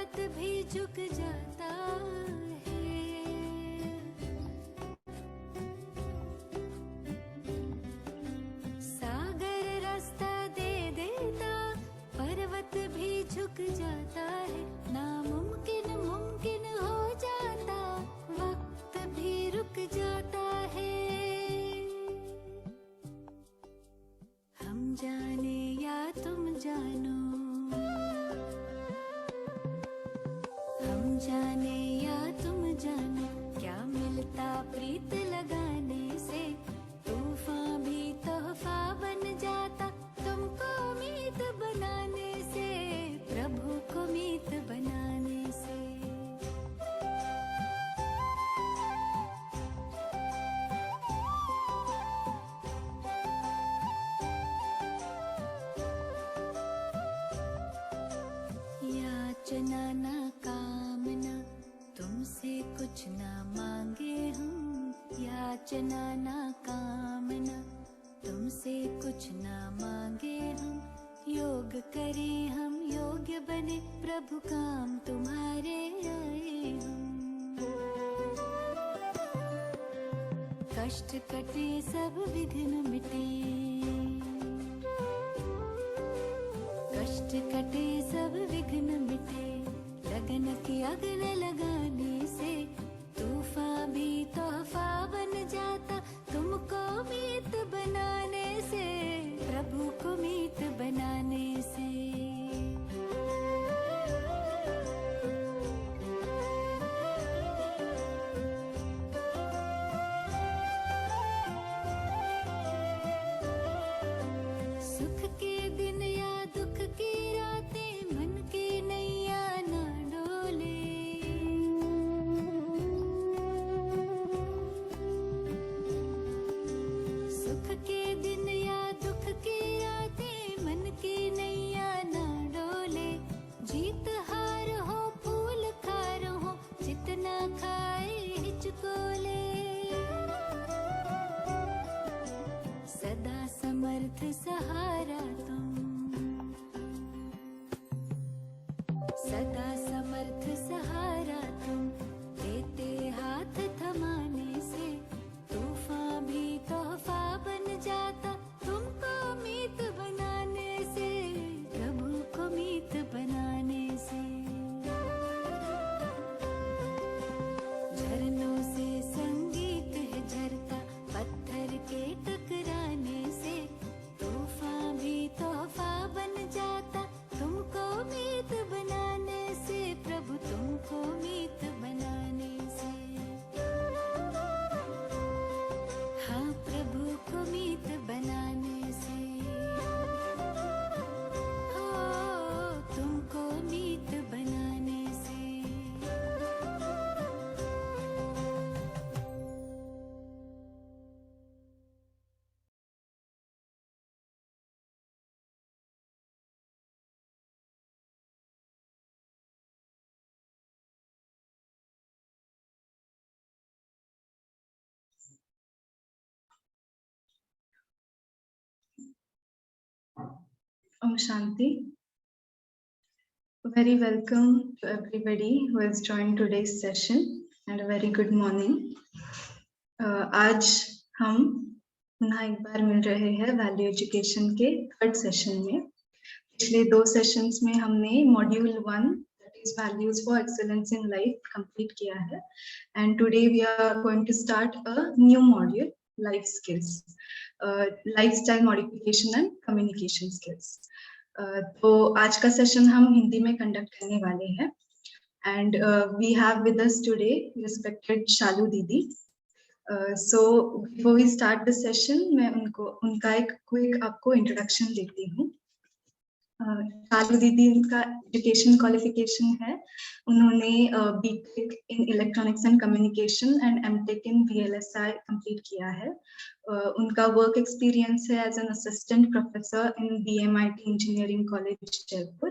पर्वत भी झुक जाता है। सागर रास्ता दे देता, पर्वत भी झुक जाता है। नामुमकिन मुमकिन हो जाता, वक्त भी रुक जाता है। हम जाने या तुम जानो, हम जाने या तुम जानो, क्या मिलता प्रीत लगाने से। तूफान भी तोहफा बन जाता, तुमको मीत बनाने से, प्रभु को मीत बनाने से। याचना ना कामना, तुमसे कुछ ना मांगे हम। याचना ना कामना, तुमसे कुछ ना मांगे हम। योग करें हम, योग्य बने, प्रभु काम तुम्हारे आए हम। कष्ट कटे सब विघ्न मिटे, कष्ट कटे सब विघ्न मिटे। लगन की अग्न लगाने से, तूफान भी तोहफा बन जाता, तुमको मीत बनाने से, प्रभु को मीत बनाने से। सुख के दिन या दुख की रातें, मन की नैया ना डोले। सुख के दिन या दुख की रातें, मन की नैया ना डोले। जीत हार हो फूल खार हो, जितना खाए हिचकोले। सदा समर्थ सहारा तुम, सदा समर्थ सहारा तुम। देते हाथ थमाने से, तूफान भी तोहफा बन जाता, तुमको मीत बनाने से, प्रभु को मीत बनाने से। झरनों से संगीत है झरता, पत्थर के टकराने से, तूफान भी तोहफा बन जाता, तुमको मीत बनाने से, प्रभु तुमको मीत बनाने से। हाँ, प्रभु को मीत बनाने से, हो तुमको मीत बनाने से। Om Shanti. Very welcome to everybody who has joined today's session and a very good morning. आज हम पुनः एक बार मिल रहे हैं वैल्यू एजुकेशन के थर्ड सेशन में। पिछले 2 सेशंस में हमने module 1 that is values for excellence in life complete किया है and today we are going to start a new module life skills, lifestyle modification and communication skills. तो आज का सेशन हम हिंदी में कंडक्ट करने वाले हैं and we have with us today respected शालू दीदी. So before we start the session, मैं उनका एक क्विक आपको इंट्रोडक्शन देती हूँ। शालू दीदी उनका एजुकेशन क्वालिफिकेशन है, उन्होंने BTech in electronics and communication and MTech in VLSI complete किया है। उनका वर्क एक्सपीरियंस है as an assistant professor in BMIT engineering college Jaipur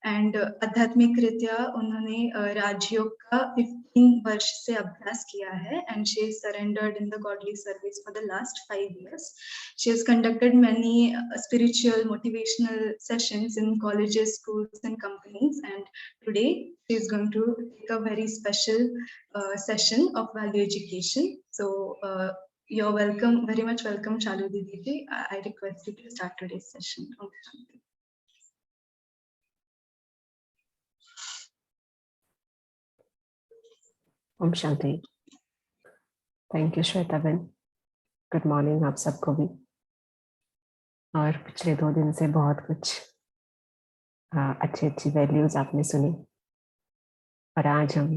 and आध्यात्मिक रीत्या उन्होंने राजयोग का 15 वर्ष से अभ्यास किया है and she is surrendered in the godly service for the last 5 years. She has conducted many spiritual motivational sessions in colleges, schools and companies, and today she is going to take a very special session of value education. So you're welcome, very much welcome, Chalu Didi. I request you to start today's session. Om Shanti. Om Shanti. Thank you Shweta ben. Good morning आप सबको भी। और पिछले 2 दिन से बहुत कुछ अच्छी अच्छी वैल्यूज आपने सुनी और आज हम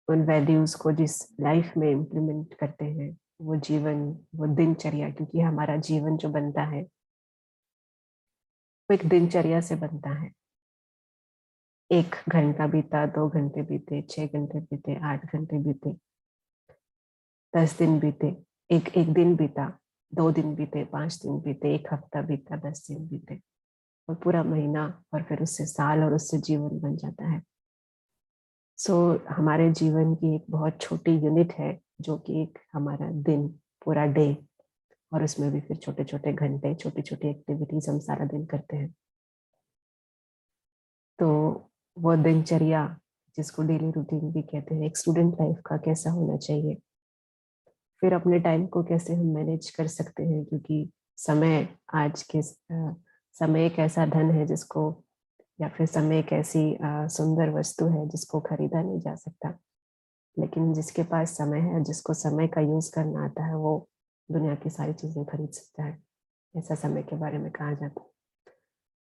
उन वैल्यूज को जिस लाइफ में इम्प्लीमेंट करते हैं वो जीवन, वो दिनचर्या, क्योंकि हमारा जीवन जो बनता है वो एक दिनचर्या से बनता है। 1 घंटा बीता, 2 घंटे बीते, 6 घंटे बीते, 8 घंटे बीते, 10 दिन बीते, एक दिन बीता, 2 दिन बीते, 5 दिन बीते, 1 हफ्ता बीता, 10 दिन बीते और पूरा महीना और फिर उससे साल और उससे जीवन बन जाता है। हमारे जीवन की एक बहुत छोटी यूनिट है जो कि एक हमारा दिन, पूरा डे, और उसमें भी फिर छोटे छोटे घंटे, छोटी छोटी एक्टिविटीज हम सारा दिन करते हैं। तो वो दिनचर्या जिसको डेली रूटीन भी कहते हैं, एक स्टूडेंट लाइफ का कैसा होना चाहिए, फिर अपने टाइम को कैसे हम मैनेज कर सकते हैं, क्योंकि समय, आज के समय एक ऐसा धन है जिसको, या फिर समय एक ऐसी सुंदर वस्तु है जिसको खरीदा नहीं जा सकता, लेकिन जिसके पास समय है, जिसको समय का यूज करना आता है, वो दुनिया की सारी चीजें खरीद सकता है, ऐसा समय के बारे में कहा जाता है।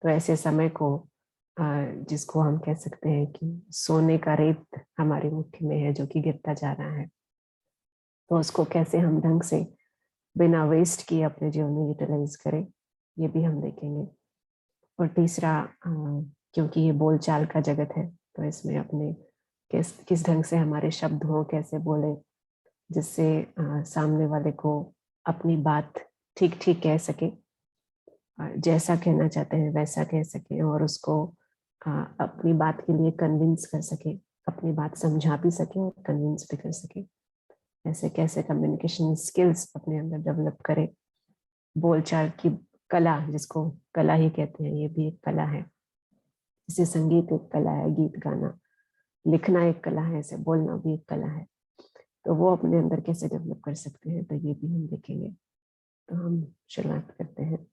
तो ऐसे समय को जिसको हम कह सकते हैं कि सोने का रेत हमारी मुट्ठी में है जो कि गिरता जा रहा है, तो उसको कैसे हम ढंग से बिना वेस्ट किए अपने जीवन में यूटिलाइज करें, ये भी हम देखेंगे। और तीसरा, क्योंकि ये बोलचाल का जगत है, तो इसमें अपने किस ढंग से हमारे शब्द हों, कैसे बोले जिससे सामने वाले को अपनी बात ठीक ठीक कह सके, जैसा कहना चाहते हैं वैसा कह सके, और उसको अपनी बात के लिए कन्विंस कर सके, अपनी बात समझा भी सके और कन्विंस भी कर सके। ऐसे कैसे कम्युनिकेशन स्किल्स अपने अंदर डेवलप करें, बोलचाल की कला, जिसको कला ही कहते हैं, ये भी एक कला है। जैसे संगीत एक कला है, गीत गाना, लिखना एक कला है, ऐसे बोलना भी एक कला है। तो वो अपने अंदर कैसे डेवलप कर सकते हैं, तो ये भी हम देखेंगे। तो हम शुरुआत करते हैं।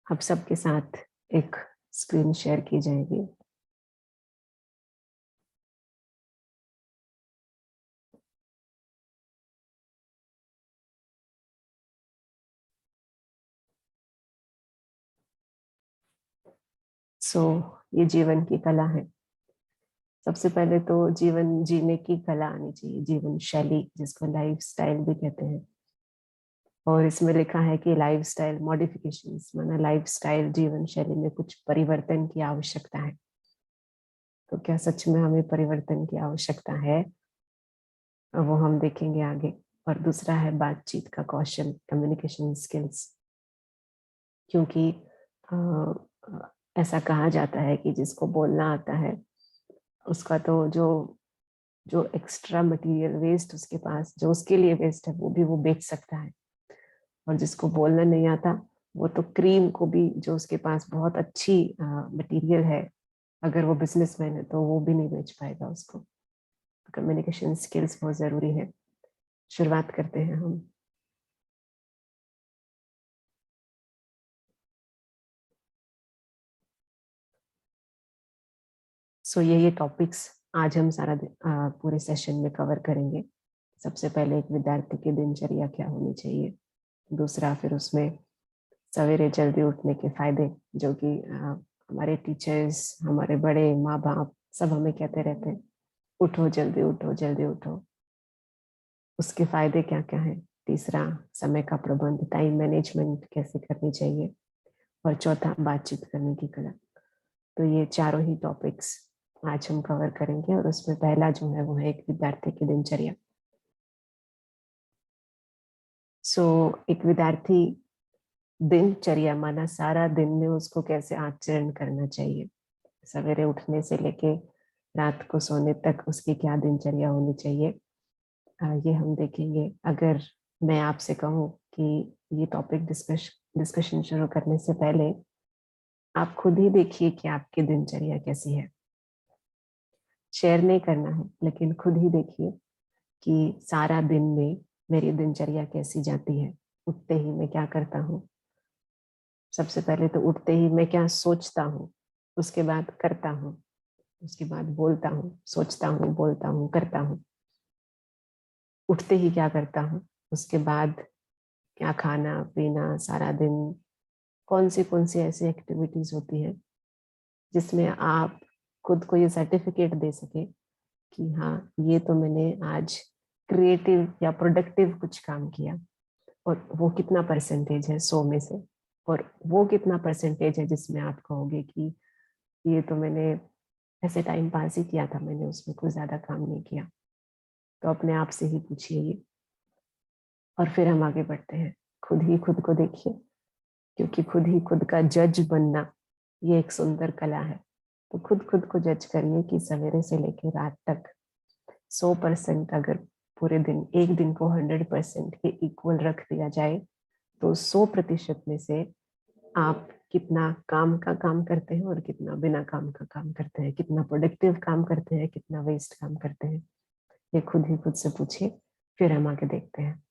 आप सबके साथ एक स्क्रीन शेयर की जाएगी। ये जीवन की कला है। सबसे पहले तो जीवन जीने की कला आनी चाहिए, जीवन शैली, जिसको लाइफ स्टाइल भी कहते हैं। और इसमें लिखा है कि लाइफ स्टाइल मॉडिफिकेशंस, माना लाइफ स्टाइल, जीवन शैली में कुछ परिवर्तन की आवश्यकता है। तो क्या सच में हमें परिवर्तन की आवश्यकता है, वो हम देखेंगे आगे। और दूसरा है बातचीत का कौशल, कम्युनिकेशन स्किल्स, क्योंकि ऐसा कहा जाता है कि जिसको बोलना आता है उसका तो जो एक्स्ट्रा मटेरियल वेस्ट उसके पास, जो उसके लिए वेस्ट है, वो भी वो बेच सकता है। और जिसको बोलना नहीं आता, वो तो क्रीम को भी, जो उसके पास बहुत अच्छी मटेरियल है, अगर वो बिजनेसमैन है तो वो भी नहीं बेच पाएगा उसको। कम्युनिकेशन स्किल्स बहुत जरूरी है। शुरुआत करते हैं हम। ये टॉपिक्स आज हम सारा पूरे सेशन में कवर करेंगे। सबसे पहले एक विद्यार्थी की दिनचर्या क्या होनी चाहिए, दूसरा फिर उसमें सवेरे जल्दी उठने के फायदे, जो कि हमारे टीचर्स, हमारे बड़े माँ बाप सब हमें कहते रहते हैं, उठो जल्दी, उठो जल्दी उठो। उसके फायदे क्या क्या है। तीसरा, समय का प्रबंध, टाइम मैनेजमेंट कैसे करनी चाहिए। और चौथा, बातचीत करने की कला। तो ये चारों ही टॉपिक्स आज हम कवर करेंगे। और उसमें पहला जो है वो है एक विद्यार्थी की दिनचर्या। एक विद्यार्थी दिनचर्या माना सारा दिन में उसको कैसे आचरण करना चाहिए, सवेरे उठने से लेके रात को सोने तक उसकी क्या दिनचर्या होनी चाहिए, ये हम देखेंगे। अगर मैं आपसे कहूँ कि ये टॉपिक डिस्कशन शुरू करने से पहले आप खुद ही देखिए कि आपकी दिनचर्या कैसी है। शेयर नहीं करना है, लेकिन खुद ही देखिए कि सारा दिन में मेरी दिनचर्या कैसी जाती है। उठते ही मैं क्या करता हूँ, सबसे पहले तो उठते ही मैं क्या सोचता हूँ, उसके बाद करता हूँ, उसके बाद बोलता हूँ, सोचता हूँ, बोलता हूँ, करता हूँ। उठते ही क्या करता हूँ, उसके बाद क्या खाना पीना, सारा दिन कौन सी ऐसी एक्टिविटीज होती है जिसमें आप खुद को ये सर्टिफिकेट दे सके कि हाँ, ये तो मैंने आज क्रिएटिव या प्रोडक्टिव कुछ काम किया। और वो कितना परसेंटेज है 100 में से, और वो कितना परसेंटेज है जिसमें आप कहोगे कि ये तो मैंने ऐसे टाइम पास ही किया था, मैंने उसमें कुछ ज्यादा काम नहीं किया। तो अपने आप से ही पूछिए ये, और फिर हम आगे बढ़ते हैं। खुद ही खुद को देखिए, क्योंकि खुद ही खुद का जज बनना ये एक सुंदर कला है। तो खुद को जज करिए कि सवेरे से लेकर रात तक 100% अगर पूरे दिन, एक दिन को 100% के इक्वल रख दिया जाए, तो 100% में से आप कितना काम का काम करते हैं और कितना बिना काम का काम करते हैं, कितना प्रोडक्टिव काम करते हैं, कितना वेस्ट काम करते हैं, ये खुद ही खुद से पूछिए। फिर हम आगे देखते हैं।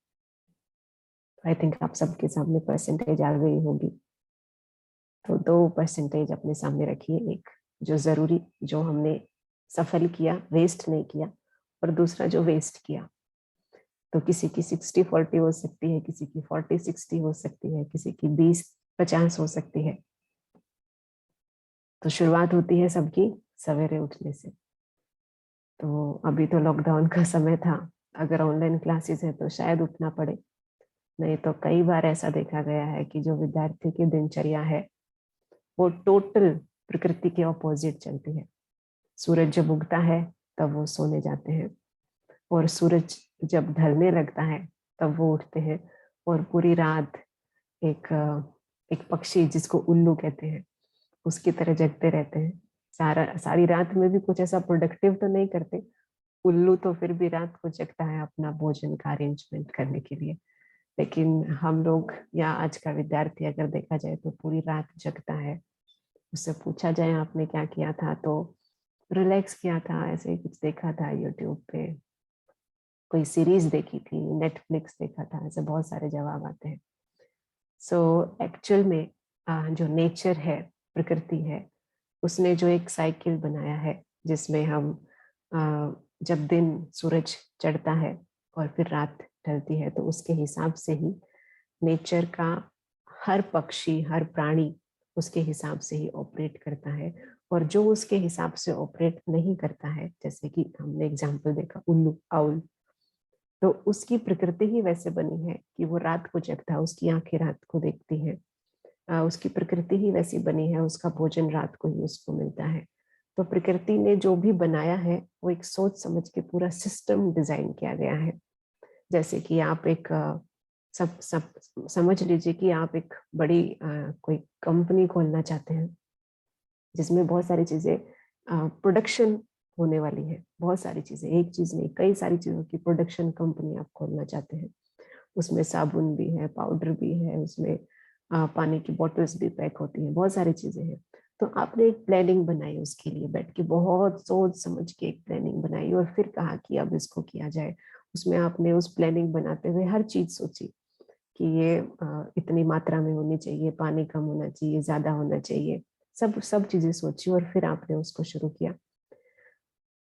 आई थिंक आप सबके सामने परसेंटेज आ गई होगी, तो 2 परसेंटेज अपने सामने रखिए। एक जो जरूरी, जो हमने सफल किया, वेस्ट नहीं किया, और दूसरा जो वेस्ट किया। तो किसी की 60-40 हो सकती है, किसी की 40-60 हो सकती है, किसी की 20-50 हो सकती है। तो शुरुआत होती है सबकी सवेरे उठने से। तो अभी तो लॉकडाउन का समय था, अगर ऑनलाइन क्लासेस है तो शायद उठना पड़े, नहीं तो कई बार ऐसा देखा गया है कि जो विद्यार्थी की दिनचर्या है वो टोटल प्रकृति के ऑपोजिट चलती है। सूरज जब उगता है तब वो सोने जाते हैं, और सूरज जब ढलने लगता है तब वो उठते हैं, और पूरी रात एक एक पक्षी जिसको उल्लू कहते हैं उसकी तरह जगते रहते हैं। सारी रात में भी कुछ ऐसा प्रोडक्टिव तो नहीं करते। उल्लू तो फिर भी रात को जगता है अपना भोजन का अरेंजमेंट करने के लिए, लेकिन हम लोग या आज का विद्यार्थी अगर देखा जाए तो पूरी रात जगता है। उससे पूछा जाए आपने क्या किया था, तो रिलैक्स किया था, ऐसे ही कुछ देखा था यूट्यूब पे, कोई सीरीज देखी थी, नेटफ्लिक्स देखा था, ऐसे बहुत सारे जवाब आते हैं। सो एक्चुअल में जो नेचर है, प्रकृति है, उसने जो एक साइकिल बनाया है जिसमें हम जब दिन सूरज चढ़ता है और फिर रात ढलती है, तो उसके हिसाब से ही नेचर का हर पक्षी, हर प्राणी उसके हिसाब से ही ऑपरेट करता है। और जो उसके हिसाब से ऑपरेट नहीं करता है, जैसे कि हमने एग्जांपल देखा उल्लू, आउल, तो उसकी प्रकृति ही वैसे बनी है कि वो रात को जगता है, उसकी आंखें रात को देखती हैं, उसकी प्रकृति ही वैसी बनी है, उसका भोजन रात को ही उसको मिलता है। तो प्रकृति ने जो भी बनाया है वो एक सोच समझ के पूरा सिस्टम डिजाइन किया गया है। जैसे कि आप एक सब समझ लीजिए कि आप एक बड़ी कोई कंपनी खोलना चाहते हैं जिसमें बहुत सारी चीजें प्रोडक्शन होने वाली है, बहुत सारी चीजें, एक चीज नहीं, कई सारी चीजों की प्रोडक्शन कंपनी आप खोलना चाहते हैं। उसमें साबुन भी है, पाउडर भी है, उसमें पानी की बोतल्स भी पैक होती हैं, बहुत सारी चीजें हैं। तो आपने एक प्लानिंग बनाई उसके लिए, बैठ के बहुत सोच समझ के एक प्लानिंग बनाई, और फिर कहा कि अब इसको किया जाए। उसमें आपने उस प्लानिंग बनाते हुए हर चीज सोची कि ये इतनी मात्रा में होनी चाहिए, पानी कम होना चाहिए, ज्यादा होना चाहिए, सब सब चीजें सोची, और फिर आपने उसको शुरू किया।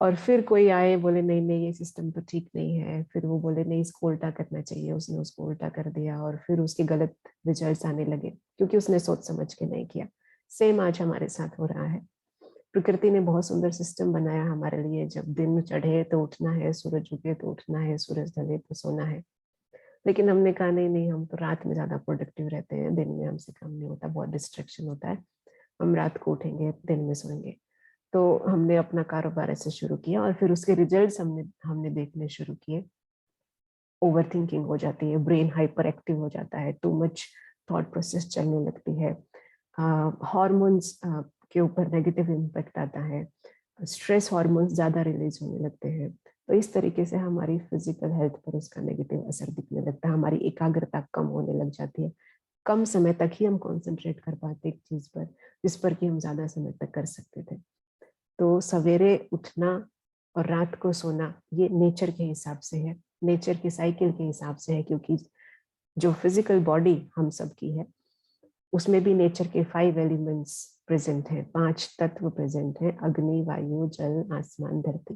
और फिर कोई आए बोले नहीं नहीं, ये सिस्टम तो ठीक नहीं है, फिर वो बोले नहीं, इसको उल्टा करना चाहिए, उसने उसको उल्टा कर दिया, और फिर उसके गलत रिजल्ट्स आने लगे क्योंकि उसने सोच समझ के नहीं किया। सेम आज हमारे साथ हो रहा है। प्रकृति ने बहुत सुंदर सिस्टम बनाया हमारे लिए, जब दिन चढ़े तो उठना है, सूरज उगे तो उठना है, सूरज ढले तो सोना है। लेकिन हमने कहा नहीं नहीं, हम तो रात में ज्यादा प्रोडक्टिव रहते हैं, दिन में हमसे काम नहीं होता, बहुत डिस्ट्रैक्शन होता है, हम रात को उठेंगे, दिन में सोएंगे। तो हमने अपना कारोबार ऐसे शुरू किया, और फिर उसके रिजल्ट्स हमने हमने देखने शुरू किए। ओवर थिंकिंग हो जाती है, ब्रेन हाइपर एक्टिव हो जाता है, टू मच थॉट प्रोसेस चलने लगती है, हार्मोन्स के ऊपर नेगेटिव इम्पैक्ट आता है, स्ट्रेस हार्मोन्स ज़्यादा रिलीज होने लगते हैं। तो इस तरीके से हमारी फिजिकल हेल्थ पर उसका नेगेटिव असर दिखने लगता है, हमारी एकाग्रता कम होने लग जाती है, कम समय तक ही हम कंसंट्रेट कर पाते एक चीज पर जिस पर कि हम ज्यादा समय तक कर सकते थे। तो सवेरे उठना और रात को सोना ये नेचर के हिसाब से है, नेचर के साइकिल के हिसाब से है, क्योंकि जो फिजिकल बॉडी हम सब की है उसमें भी नेचर के 5 एलिमेंट्स प्रेजेंट हैं, 5 तत्व प्रेजेंट हैं, अग्नि, वायु, जल, आसमान, धरती।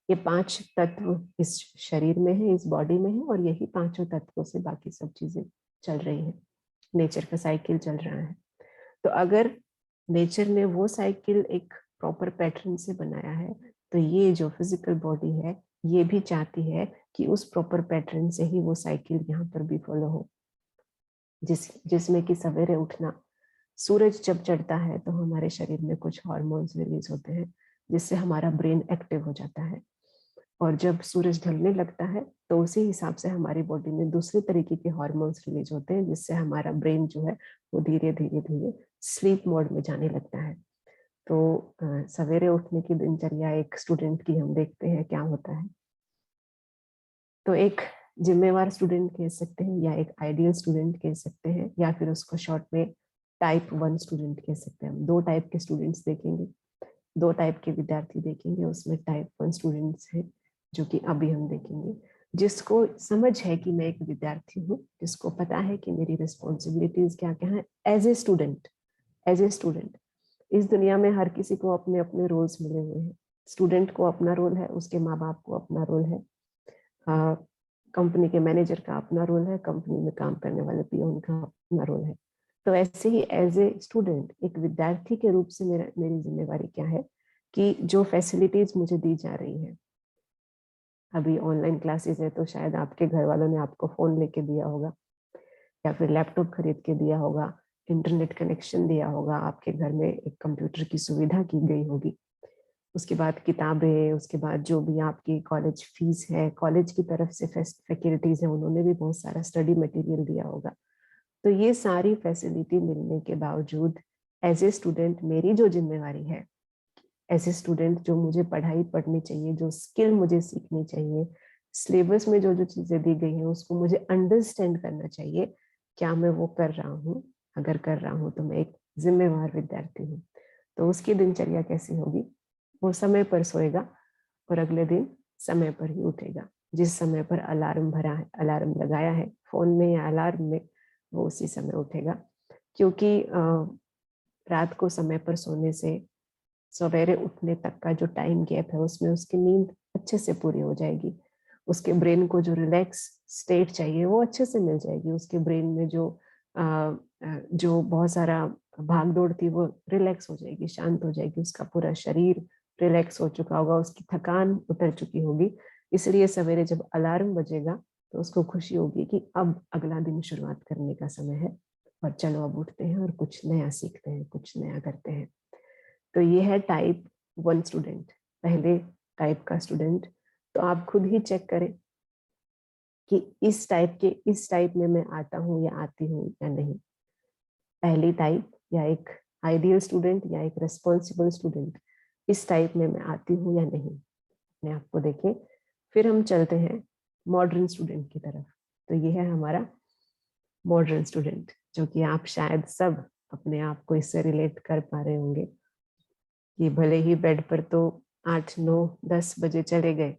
ये 5 तत्व इस शरीर में है, इस बॉडी में है, और यही 5 तत्वों से बाकी सब चीजें चल रही हैं, नेचर का साइकिल चल रहा है। तो अगर नेचर ने वो साइकिल एक प्रॉपर पैटर्न से बनाया है, तो ये जो फिजिकल बॉडी है ये भी चाहती है कि उस प्रॉपर पैटर्न से ही वो साइकिल यहाँ पर भी फॉलो हो, जिसमें कि सवेरे उठना, सूरज जब चढ़ता है तो हमारे शरीर में कुछ हार्मोन्स रिलीज होते हैं जिससे हमारा ब्रेन एक्टिव हो जाता है, और जब सूरज ढलने लगता है तो उसी हिसाब से हमारी बॉडी में दूसरे तरीके के हार्मोन्स रिलीज होते हैं जिससे हमारा ब्रेन जो है वो धीरे धीरे धीरे स्लीप मोड में जाने लगता है। तो सवेरे उठने की दिनचर्या एक स्टूडेंट की हम देखते हैं क्या होता है। तो एक जिम्मेवार स्टूडेंट कह सकते हैं, या एक आइडियल स्टूडेंट कह सकते हैं, या फिर उसको शॉर्ट में टाइप 1 स्टूडेंट कह सकते हैं। हम 2 टाइप के स्टूडेंट्स देखेंगे, 2 टाइप के विद्यार्थी देखेंगे। उसमें टाइप 1 स्टूडेंट्स हैं जो कि अभी हम देखेंगे, जिसको समझ है कि मैं एक विद्यार्थी हूँ, जिसको पता है कि मेरी रिस्पॉन्सिबिलिटीज क्या क्या है as a student. As a student इस दुनिया में हर किसी को अपने अपने रोल्स मिले हुए हैं। स्टूडेंट को अपना रोल है, उसके माँ बाप को अपना रोल है, कंपनी के मैनेजर का अपना रोल है, कंपनी में काम करने वाले पियोन का अपना रोल है। तो ऐसे ही एज ए स्टूडेंट, एक विद्यार्थी के रूप से मेरी जिम्मेवारी क्या है कि जो फैसिलिटीज मुझे दी जा रही है, अभी ऑनलाइन क्लासेस है तो शायद आपके घर वालों ने आपको फोन लेके दिया होगा, या फिर लैपटॉप खरीद के दिया होगा, इंटरनेट कनेक्शन दिया होगा, आपके घर में एक कंप्यूटर की सुविधा की गई होगी, उसके बाद किताबें, उसके बाद जो भी आपकी कॉलेज फीस है, कॉलेज की तरफ से फैसिलिटीज है, उन्होंने भी बहुत सारा स्टडी मटेरियल दिया होगा। तो ये सारी फैसिलिटी मिलने के बावजूद एज ए स्टूडेंट मेरी जो जिम्मेवारी है, एज ए स्टूडेंट जो मुझे पढ़ाई पढ़नी चाहिए, जो स्किल मुझे सीखनी चाहिए, सिलेबस में जो जो चीजें दी गई हैं उसको मुझे अंडरस्टैंड करना चाहिए, क्या मैं वो कर रहा हूँ? अगर कर रहा हूँ तो मैं एक जिम्मेवार विद्यार्थी हूँ। तो उसकी दिनचर्या कैसी होगी? वो समय पर सोएगा और अगले दिन समय पर ही उठेगा। जिस समय पर अलार्म भरा है, अलार्म लगाया है फोन में या अलार्म में, वो उसी समय उठेगा, क्योंकि रात को समय पर सोने से सवेरे उठने तक का जो टाइम गैप है उसमें उसकी नींद अच्छे से पूरी हो जाएगी, उसके ब्रेन को जो रिलैक्स स्टेट चाहिए वो अच्छे से मिल जाएगी, उसके ब्रेन में जो बहुत सारा भागदौड़ थी वो रिलैक्स हो जाएगी, शांत हो जाएगी, उसका पूरा शरीर रिलैक्स हो चुका होगा, उसकी थकान उतर चुकी होगी। इसलिए सवेरे जब अलार्म बजेगा तो उसको खुशी होगी कि अब अगला दिन शुरुआत करने का समय है, और चलो अब उठते हैं और कुछ नया सीखते हैं, कुछ नया करते हैं। तो ये है टाइप 1 स्टूडेंट, पहले टाइप का स्टूडेंट। तो आप खुद ही चेक करें कि इस टाइप में मैं आता हूँ या आती हूँ या नहीं। पहली टाइप, या एक आइडियल स्टूडेंट, या एक रेस्पॉन्सिबल स्टूडेंट, इस टाइप में मैं आती हूँ या नहीं, अपने आप को देखें। फिर हम चलते हैं मॉडर्न स्टूडेंट की तरफ। तो ये है हमारा मॉडर्न स्टूडेंट, जो कि आप शायद सब अपने आप को इससे रिलेट कर पा रहे होंगे कि भले ही बेड पर तो 8, 9, 10 बजे चले गए,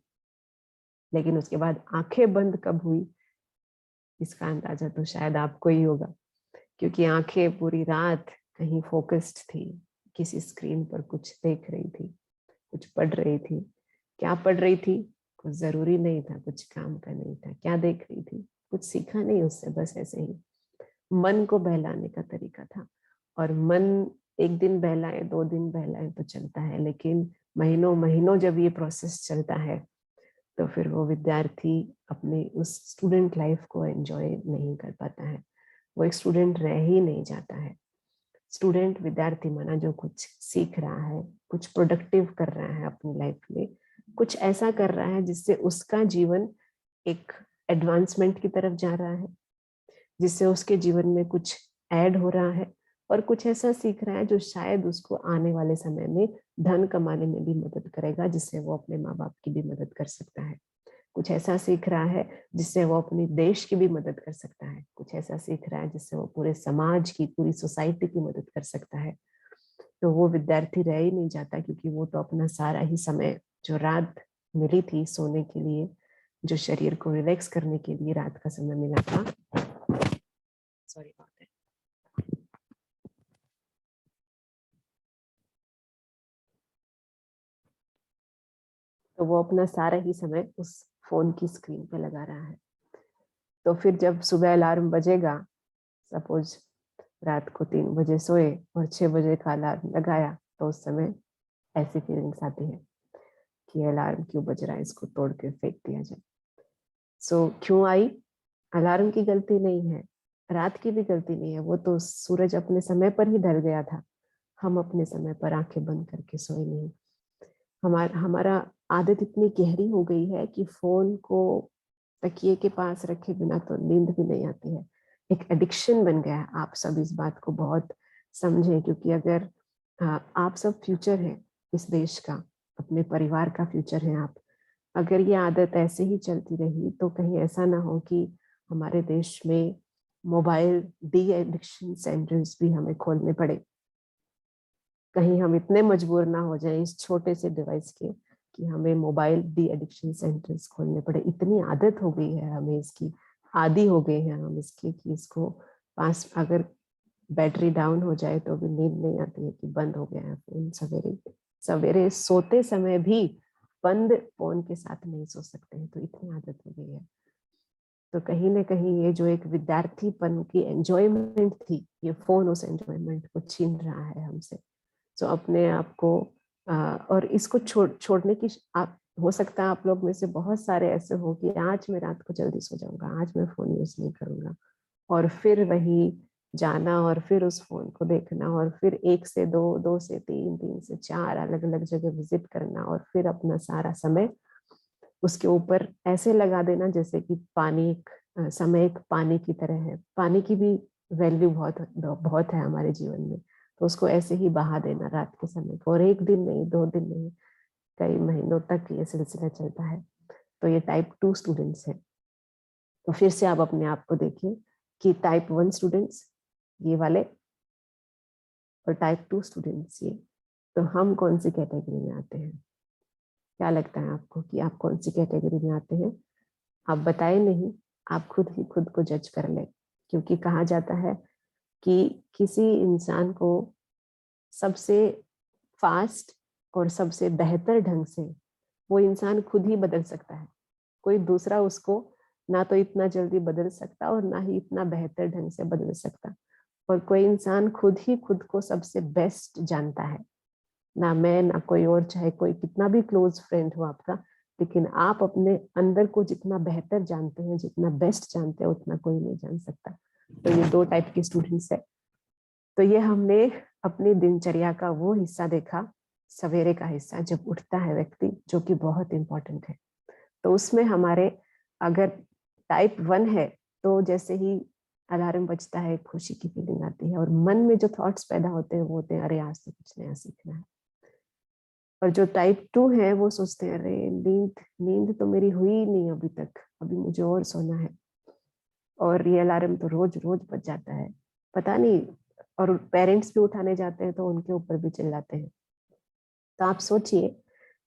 लेकिन उसके बाद आंखें बंद कब हुई इसका अंदाजा तो शायद आपको ही होगा, क्योंकि आंखें पूरी रात कहीं फोकस्ड थी, किसी स्क्रीन पर कुछ देख रही थी, कुछ पढ़ रही थी। क्या पढ़ रही थी? कुछ जरूरी नहीं था, कुछ काम का नहीं था। क्या देख रही थी? कुछ सीखा नहीं उससे, बस ऐसे ही मन को बहलाने का तरीका था। और मन एक दिन बहलाए, 2 दिन बहलाए तो चलता है, लेकिन महीनों महीनों जब ये प्रोसेस चलता है तो फिर वो विद्यार्थी अपने उस स्टूडेंट लाइफ को एंजॉय नहीं कर पाता है, वो एक स्टूडेंट रह ही नहीं जाता है। स्टूडेंट, विद्यार्थी माना जो कुछ सीख रहा है, कुछ प्रोडक्टिव कर रहा है अपनी लाइफ में, कुछ ऐसा कर रहा है जिससे उसका जीवन एक एडवांसमेंट की तरफ जा रहा है, जिससे उसके जीवन में कुछ ऐड हो रहा है और कुछ ऐसा सीख रहा है जो शायद उसको आने वाले समय में धन कमाने में भी मदद करेगा, जिससे वो अपने माँ बाप की भी मदद कर सकता है। कुछ ऐसा सीख रहा है जिससे वो अपने देश की भी मदद कर सकता है। कुछ ऐसा सीख रहा है जिससे वो पूरे समाज की, पूरी सोसाइटी की मदद कर सकता है। तो वो विद्यार्थी रह ही नहीं जाता, क्योंकि वो तो अपना सारा ही समय जो रात मिली थी सोने के लिए, जो शरीर को रिलैक्स करने के लिए रात का समय मिला था, सॉरी बात है, तो वो अपना सारा ही समय उस फोन की स्क्रीन पे लगा रहा है। तो फिर जब सुबह अलार्म बजेगा, सपोज रात को 3 बजे सोए और 6 बजे का अलार्म लगाया, तो उस समय ऐसी फीलिंग्स आती है कि अलार्म क्यों बज रहा है, इसको तोड़ के फेंक दिया जाए। सो क्यों आई? अलार्म की गलती नहीं है, रात की भी गलती नहीं है, वो तो सूरज अपने समय पर ही ढल गया था। हम अपने समय पर आंखें बंद करके सोए नहीं। हमारा आदत इतनी गहरी हो गई है कि फोन को तकिए के पास रखे बिना तो नींद भी नहीं आती है। एक एडिक्शन बन गया है। आप सब इस बात को बहुत समझें, क्योंकि अगर आप सब फ्यूचर है इस देश का, अपने परिवार का फ्यूचर है आप। अगर ये आदत ऐसे ही चलती रही तो कहीं ऐसा ना हो कि हमारे देश में मोबाइल डी एडिक्शन सेंटर्स भी हमें खोलने पड़े। कहीं हम इतने मजबूर ना हो जाए इस छोटे से डिवाइस के कि हमें मोबाइल डी एडिक्शन सेंटर्स खोलने पड़े। इतनी आदत हो गई है हमें इसकी, आदी हो गए हैं हम इसके, कि इसको पास अगर बैटरी डाउन हो जाए तो भी नींद नहीं आती है कि बंद हो गया है फोन। सवेरे सवेरे सोते समय भी बंद फोन के साथ नहीं सो सकते हैं, तो इतनी आदत हो गई है। तो कहीं ना कहीं ये जो एक विद्यार्थीपन की एंजॉयमेंट थी, ये फोन उस एंजॉयमेंट को छीन रहा है हमसे। तो अपने आप को और इसको छोड़ने की आप, हो सकता है आप लोग में से बहुत सारे ऐसे हो कि आज मैं रात को जल्दी सो जाऊंगा, आज मैं फोन यूज नहीं करूंगा, और फिर वही जाना और फिर उस फोन को देखना और फिर 1 से 2, 2 से 3, 3 से 4 अलग अलग जगह विजिट करना और फिर अपना सारा समय उसके ऊपर ऐसे लगा देना जैसे कि पानी एक समय एक पानी की तरह है। पानी की भी वैल्यू बहुत बहुत है हमारे जीवन में, तो उसको ऐसे ही बहा देना रात के समय को, और 1 दिन नहीं, 2 दिन नहीं, कई महीनों तक ये सिलसिला चलता है। तो ये टाइप 2 स्टूडेंट्स हैं। तो फिर से आप अपने आप को देखिए कि टाइप 1 स्टूडेंट्स ये वाले और टाइप 2 स्टूडेंट्स ये, तो हम कौन सी कैटेगरी में आते हैं? क्या लगता है आपको कि आप कौन सी कैटेगरी में आते हैं? आप बताए नहीं, आप खुद ही खुद को जज कर ले, क्योंकि कहा जाता है कि किसी इंसान को सबसे फास्ट और सबसे बेहतर ढंग से वो इंसान खुद ही बदल सकता है। कोई दूसरा उसको ना तो इतना जल्दी बदल सकता और ना ही इतना बेहतर ढंग से बदल सकता। और कोई इंसान खुद ही खुद को सबसे बेस्ट जानता है, ना मैं ना कोई और, चाहे कोई कितना भी क्लोज फ्रेंड हो आपका, लेकिन आप अपने अंदर को जितना बेहतर जानते हैं, जितना बेस्ट जानते हैं, उतना कोई नहीं जान सकता। तो ये 2 टाइप के स्टूडेंट्स है। तो ये हमने अपनी दिनचर्या का वो हिस्सा देखा, सवेरे का हिस्सा जब उठता है व्यक्ति, जो कि बहुत इंपॉर्टेंट है। तो उसमें हमारे अगर टाइप 1 है तो जैसे ही अलार्म बजता है खुशी की फीलिंग आती है और मन में जो थॉट्स पैदा होते हैं वो होते हैं अरे आज तो कुछ नया सीखना है। और जो टाइप 2 है वो सोचते हैं अरे नींद नींद तो मेरी हुई ही नहीं अभी तक, अभी मुझे और सोना है, और ये अलार्म तो रोज रोज बज जाता है, पता नहीं। और पेरेंट्स भी उठाने जाते हैं तो उनके ऊपर भी चिल्लाते हैं। तो आप सोचिए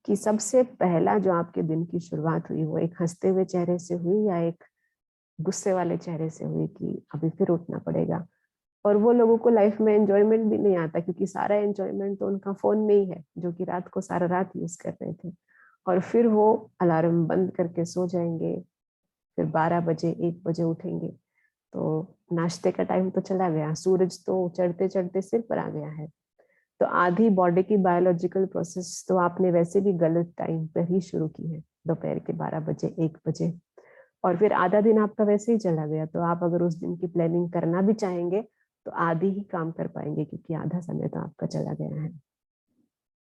कि सबसे पहला जो आपके दिन की शुरुआत हुई वो एक हंसते हुए चेहरे से हुई या एक गुस्से वाले चेहरे से हुई कि अभी फिर उठना पड़ेगा। और वो लोगों को लाइफ में एंजॉयमेंट भी नहीं आता, क्योंकि सारा एंजॉयमेंट तो उनका फोन में ही है, जो कि रात को सारा रात यूज कर रहे थे। और फिर वो अलार्म बंद करके सो जाएंगे, फिर 12 बजे 1 बजे उठेंगे, तो नाश्ते का टाइम तो चला गया, सूरज तो चढ़ते चढ़ते सिर पर आ गया है। तो आधी बॉडी की बायोलॉजिकल प्रोसेस तो आपने वैसे भी गलत टाइम पर ही शुरू की है, दोपहर के 12 बजे 1 बजे, और फिर आधा दिन आपका वैसे ही चला गया। तो आप अगर उस दिन की प्लानिंग करना भी चाहेंगे तो आधी ही काम कर पाएंगे, क्योंकि आधा समय तो आपका चला गया है।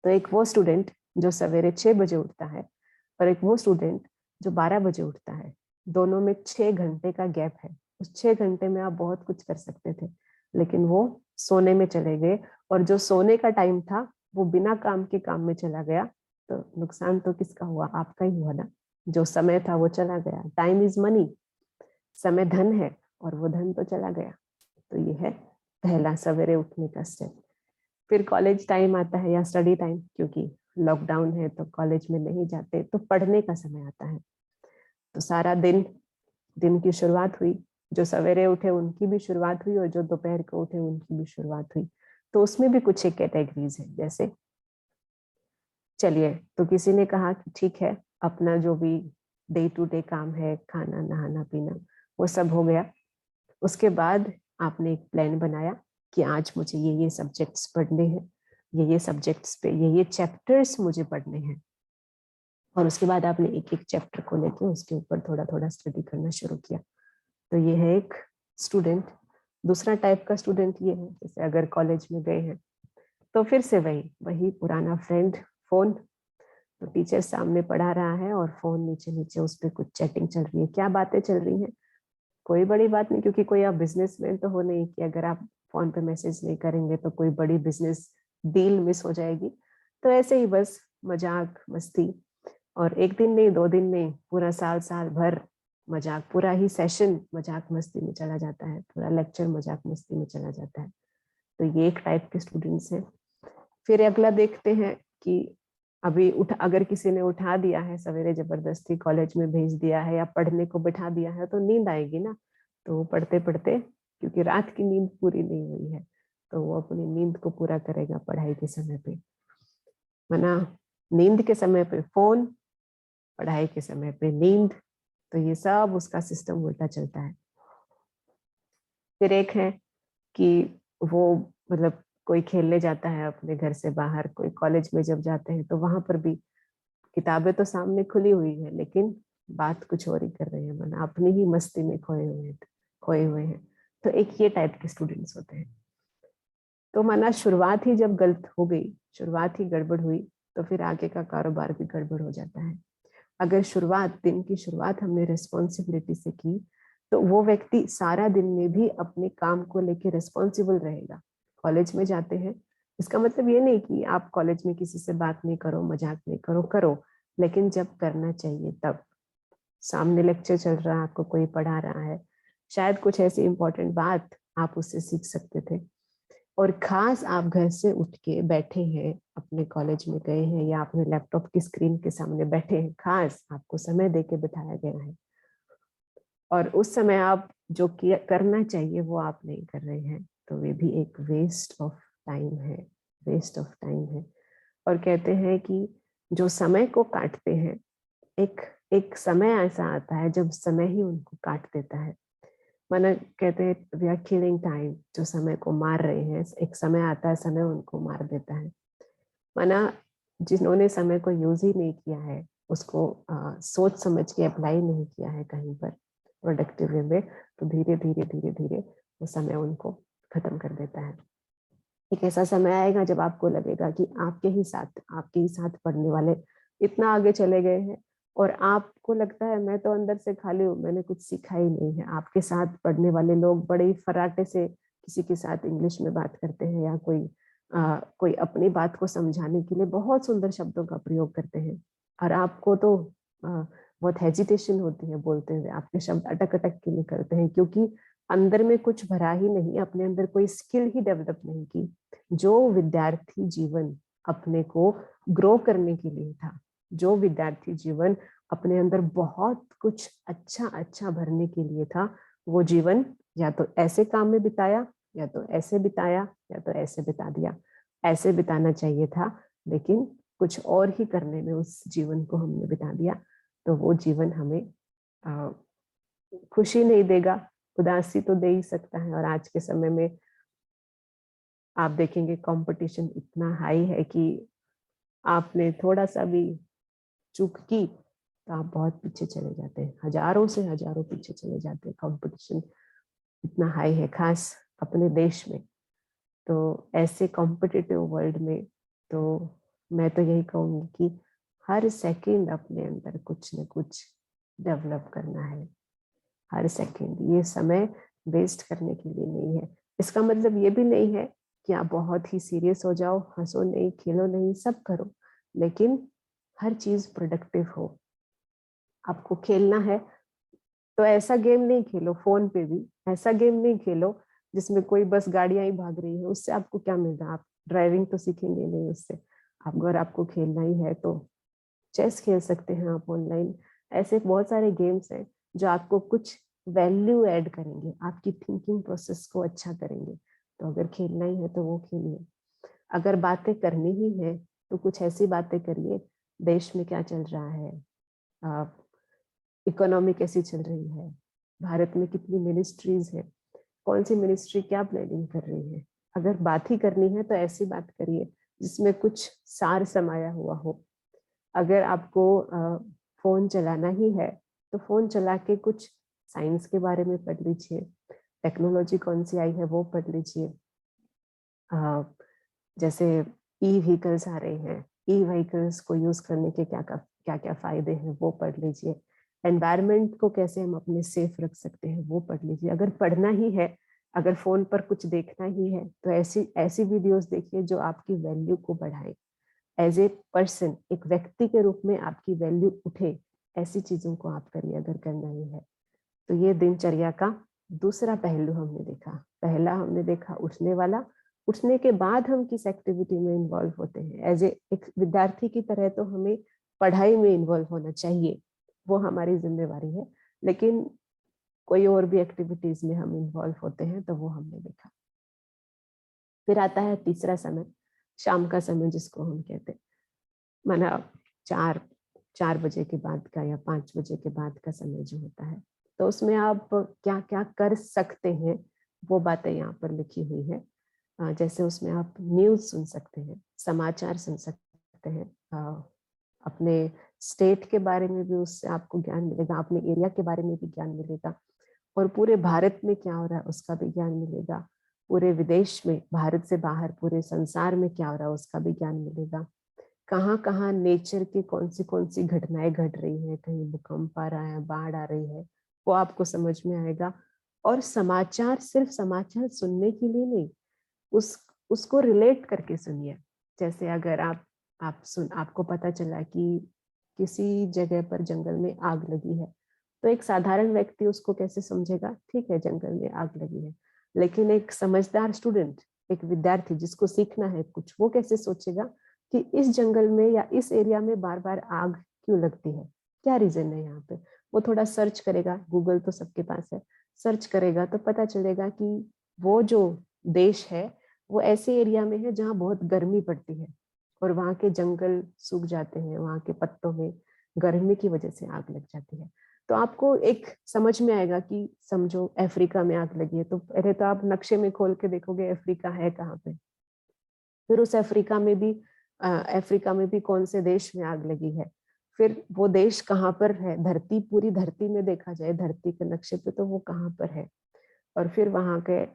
तो एक वो स्टूडेंट जो सवेरे 6 बजे उठता है और एक वो स्टूडेंट जो 12 बजे उठता है, दोनों में 6 घंटे का गैप है। उस 6 घंटे में आप बहुत कुछ कर सकते थे, लेकिन वो सोने में चले गए, और जो सोने का टाइम था वो बिना काम के काम में चला गया। तो नुकसान तो किसका हुआ? आपका ही हुआ ना। जो समय था वो चला गया। टाइम इज मनी, समय धन है, और वो धन तो चला गया। तो ये है पहला सवेरे उठने का स्टेप। फिर कॉलेज टाइम आता है या स्टडी टाइम, क्योंकि लॉकडाउन है तो कॉलेज में नहीं जाते, तो पढ़ने का समय आता है। तो सारा दिन, दिन की शुरुआत हुई। जो सवेरे उठे उनकी भी शुरुआत हुई, और जो दोपहर को उठे उनकी भी शुरुआत हुई। तो उसमें भी कुछ एक कैटेगरीज है। जैसे चलिए, तो किसी ने कहा कि ठीक है, अपना जो भी डे टू डे काम है, खाना नहाना पीना, वो सब हो गया। उसके बाद आपने एक प्लान बनाया कि आज मुझे ये सब्जेक्ट्स पढ़ने हैं, ये सब्जेक्ट्स पे ये चैप्टर्स मुझे पढ़ने हैं। और उसके बाद आपने एक एक चैप्टर को लेके उसके ऊपर थोड़ा थोड़ा स्टडी करना शुरू किया। तो ये है एक स्टूडेंट। दूसरा टाइप का स्टूडेंट ये है, जैसे अगर कॉलेज में गए हैं तो फिर से वही वही पुराना फ्रेंड, फोन। तो टीचर सामने पढ़ा रहा है और फोन नीचे नीचे उस पर कुछ चैटिंग चल रही है। क्या बातें चल रही हैं? कोई बड़ी बात नहीं, क्योंकि कोई आप बिजनेसमैन तो हो नहीं कि अगर आप फोन पे मैसेज नहीं करेंगे तो कोई बड़ी बिजनेस डील मिस हो जाएगी। तो ऐसे ही बस मजाक मस्ती। और एक दिन नहीं, 2 दिन नहीं, पूरा साल साल भर मजाक, पूरा ही सेशन मजाक मस्ती में चला जाता है, पूरा लेक्चर मजाक मस्ती में चला जाता है। तो ये एक टाइप के स्टूडेंट्स हैं। फिर अगला देखते हैं कि अभी अगर किसी ने उठा दिया है सवेरे, जबरदस्ती कॉलेज में भेज दिया है या पढ़ने को बिठा दिया है, तो नींद आएगी ना। तो वो पढ़ते पढ़ते, क्योंकि रात की नींद पूरी नहीं हुई है, तो वो अपनी नींद को पूरा करेगा पढ़ाई के समय पे। वरना नींद के समय पे फोन, पढ़ाई के समय पे नींद, तो ये सब उसका सिस्टम उल्टा चलता है। फिर एक है कि वो मतलब कोई खेलने जाता है अपने घर से बाहर, कोई कॉलेज में जब जाते हैं तो वहां पर भी किताबें तो सामने खुली हुई है, लेकिन बात कुछ और ही कर रहे हैं, मन अपनी ही मस्ती में खोए हुए हैं। तो एक ये टाइप के स्टूडेंट्स होते हैं। तो माना शुरुआत ही जब गलत हो गई, शुरुआत ही गड़बड़ हुई, तो फिर आगे का कारोबार भी गड़बड़ हो जाता है। अगर दिन की शुरुआत हमने रिस्पॉन्सिबिलिटी से की, तो वो व्यक्ति सारा दिन में भी अपने काम को लेके रिस्पॉन्सिबल रहेगा। कॉलेज में जाते हैं, इसका मतलब ये नहीं कि आप कॉलेज में किसी से बात नहीं करो, मजाक नहीं करो, करो, लेकिन जब करना चाहिए तब। सामने लेक्चर चल रहा है, आपको कोई पढ़ा रहा है, शायद कुछ ऐसी इंपॉर्टेंट बात आप उससे सीख सकते थे, और खास आप घर से उठ के बैठे हैं, अपने कॉलेज में गए हैं, या अपने लैपटॉप की स्क्रीन के सामने बैठे हैं, खास आपको समय देके बिठाया गया है, और उस समय आप जो करना चाहिए वो आप नहीं कर रहे हैं, तो वे भी एक वेस्ट ऑफ टाइम है, वेस्ट ऑफ टाइम है। और कहते हैं कि जो समय को काटते हैं, एक एक समय ऐसा आता है जब समय ही उनको काट देता है। माना कहते हैं वी आर किलिंग टाइम, जो समय को मार रहे हैं, एक समय आता है समय उनको मार देता है। माना जिन्होंने समय को यूज ही नहीं किया है, उसको सोच समझ के अप्लाई नहीं किया है कहीं पर प्रोडक्टिव वे में, तो धीरे धीरे धीरे धीरे वो समय उनको खत्म कर देता है। एक ऐसा समय आएगा जब आपको लगेगा कि आपके ही साथ पढ़ने वाले इतना आगे चले गए हैं, और आपको लगता है मैं तो अंदर से खाली हूँ, मैंने कुछ सीखा ही नहीं है। आपके साथ पढ़ने वाले लोग बड़े ही फर्राटे से किसी के साथ इंग्लिश में बात करते हैं, या कोई अपनी बात को समझाने के लिए बहुत सुंदर शब्दों का प्रयोग करते हैं, और आपको तो बहुत हेजिटेशन होती है बोलते हुए, आपके शब्द अटक अटक के निकलते हैं, क्योंकि अंदर में कुछ भरा ही नहीं, अपने अंदर कोई स्किल ही डेवलप नहीं की। जो विद्यार्थी जीवन अपने को ग्रो करने के लिए था, जो विद्यार्थी जीवन अपने अंदर बहुत कुछ अच्छा अच्छा भरने के लिए था, वो जीवन या तो ऐसे काम में बिताया, या तो ऐसे बिताया, या तो ऐसे बिता दिया। ऐसे बिताना चाहिए था, लेकिन कुछ और ही करने में उस जीवन को हमने बिता दिया, तो वो जीवन हमें खुशी नहीं देगा, उदासी तो दे ही सकता है। और आज के समय में आप देखेंगे कंपटीशन इतना हाई है कि आपने थोड़ा सा भी चूक की तो आप बहुत पीछे चले जाते हैं, हजारों से हजारों पीछे चले जाते हैं। कंपटीशन इतना हाई है, खास अपने देश में। तो ऐसे कॉम्पिटिटिव वर्ल्ड में तो मैं तो यही कहूँगी कि हर सेकंड अपने अंदर कुछ न कुछ डेवलप करना है। हर सेकंड। ये समय वेस्ट करने के लिए नहीं है। इसका मतलब ये भी नहीं है कि आप बहुत ही सीरियस हो जाओ, हंसो नहीं, खेलो नहीं, सब करो, लेकिन हर चीज प्रोडक्टिव हो। आपको खेलना है तो ऐसा गेम नहीं खेलो, फोन पे भी ऐसा गेम नहीं खेलो जिसमें कोई बस गाड़ियां ही भाग रही है। उससे आपको क्या मिल रहा है? आप ड्राइविंग तो सीखेंगे नहीं उससे। अगर आपको खेलना ही है तो चेस खेल सकते हैं आप ऑनलाइन। ऐसे बहुत सारे गेम्स हैं जो आपको कुछ वैल्यू ऐड करेंगे, आपकी थिंकिंग प्रोसेस को अच्छा करेंगे। तो अगर खेलना ही है तो वो खेलिए। अगर बातें करनी ही है तो कुछ ऐसी बातें करिए, देश में क्या चल रहा है, इकोनॉमी कैसी चल रही है, भारत में कितनी मिनिस्ट्रीज है, कौन सी मिनिस्ट्री क्या प्लानिंग कर रही है। अगर बात ही करनी है तो ऐसी बात करिए जिसमें कुछ सार समाया हुआ हो। अगर आपको फोन चलाना ही है तो फोन चला के कुछ साइंस के बारे में पढ़ लीजिए, टेक्नोलॉजी कौन सी आई है वो पढ़ लीजिए। जैसे ई व्हीकल्स आ रहे हैं, ई व्हीकल्स को यूज करने के क्या क्या फायदे हैं वो पढ़ लीजिए। एनवायरनमेंट को कैसे हम अपने सेफ रख सकते हैं वो पढ़ लीजिए। अगर पढ़ना ही है, अगर फोन पर कुछ देखना ही है तो ऐसी ऐसी वीडियोस देखिए जो आपकी वैल्यू को बढ़ाए। एज ए पर्सन, एक व्यक्ति के रूप में आपकी वैल्यू उठे, ऐसी चीजों को आप करिए अगर करना ही है तो। ये दिनचर्या का दूसरा पहलू हमने देखा। पहला हमने देखा उठने वाला, उठने के बाद हम किस एक्टिविटी में इन्वॉल्व होते हैं। एज ए एक विद्यार्थी की तरह तो हमें पढ़ाई में इन्वॉल्व होना चाहिए, वो हमारी जिम्मेवारी है, लेकिन कोई और भी एक्टिविटीज में हम इन्वॉल्व होते हैं तो वो हमने देखा। फिर आता है तीसरा समय, शाम का समय जिसको हम कहते हैं, माना 4 बजे के बाद का या 5 बजे के बाद का समय जो होता है, तो उसमें आप क्या क्या कर सकते हैं वो बातें यहाँ पर लिखी हुई है। जैसे उसमें आप न्यूज सुन सकते हैं, समाचार सुन सकते हैं, अपने स्टेट के बारे में भी उससे आपको ज्ञान मिलेगा, अपने एरिया के बारे में भी ज्ञान मिलेगा, और पूरे भारत में क्या हो रहा है उसका भी ज्ञान मिलेगा, पूरे विदेश में, भारत से बाहर पूरे संसार में क्या हो रहा है उसका भी ज्ञान मिलेगा। कहाँ कहाँ नेचर की कौन सी घटनाएं घट रही हैं, कहीं भूकंप आ रहा है, बाढ़ आ रही है, वो आपको समझ में आएगा। और समाचार सिर्फ समाचार सुनने के लिए नहीं, उसको रिलेट करके सुनिए। जैसे अगर आपको पता चला कि किसी जगह पर जंगल में आग लगी है, तो एक साधारण व्यक्ति उसको कैसे समझेगा? ठीक है, जंगल में आग लगी है, लेकिन एक समझदार स्टूडेंट, एक विद्यार्थी जिसको सीखना है कुछ, वो कैसे सोचेगा कि इस जंगल में या इस एरिया में बार बार आग क्यों लगती है, क्या रीजन है यहाँ पे। वो थोड़ा सर्च करेगा, गूगल तो सबके पास है, सर्च करेगा तो पता चलेगा कि वो जो देश है वो ऐसे एरिया में है जहाँ बहुत गर्मी पड़ती है और वहाँ के जंगल सूख जाते हैं, वहाँ के पत्तों में गर्मी की वजह से आग लग जाती है। तो आपको एक समझ में आएगा कि समझो अफ्रीका में आग लगी है, तो पहले तो आप नक्शे में खोल के देखोगे अफ्रीका है कहाँ पे, फिर उस अफ्रीका में भी कौन से देश में आग लगी है, फिर वो देश कहाँ पर है, धरती, पूरी धरती में देखा जाए धरती के नक्शे पे तो वो कहाँ पर है, और फिर वहाँ के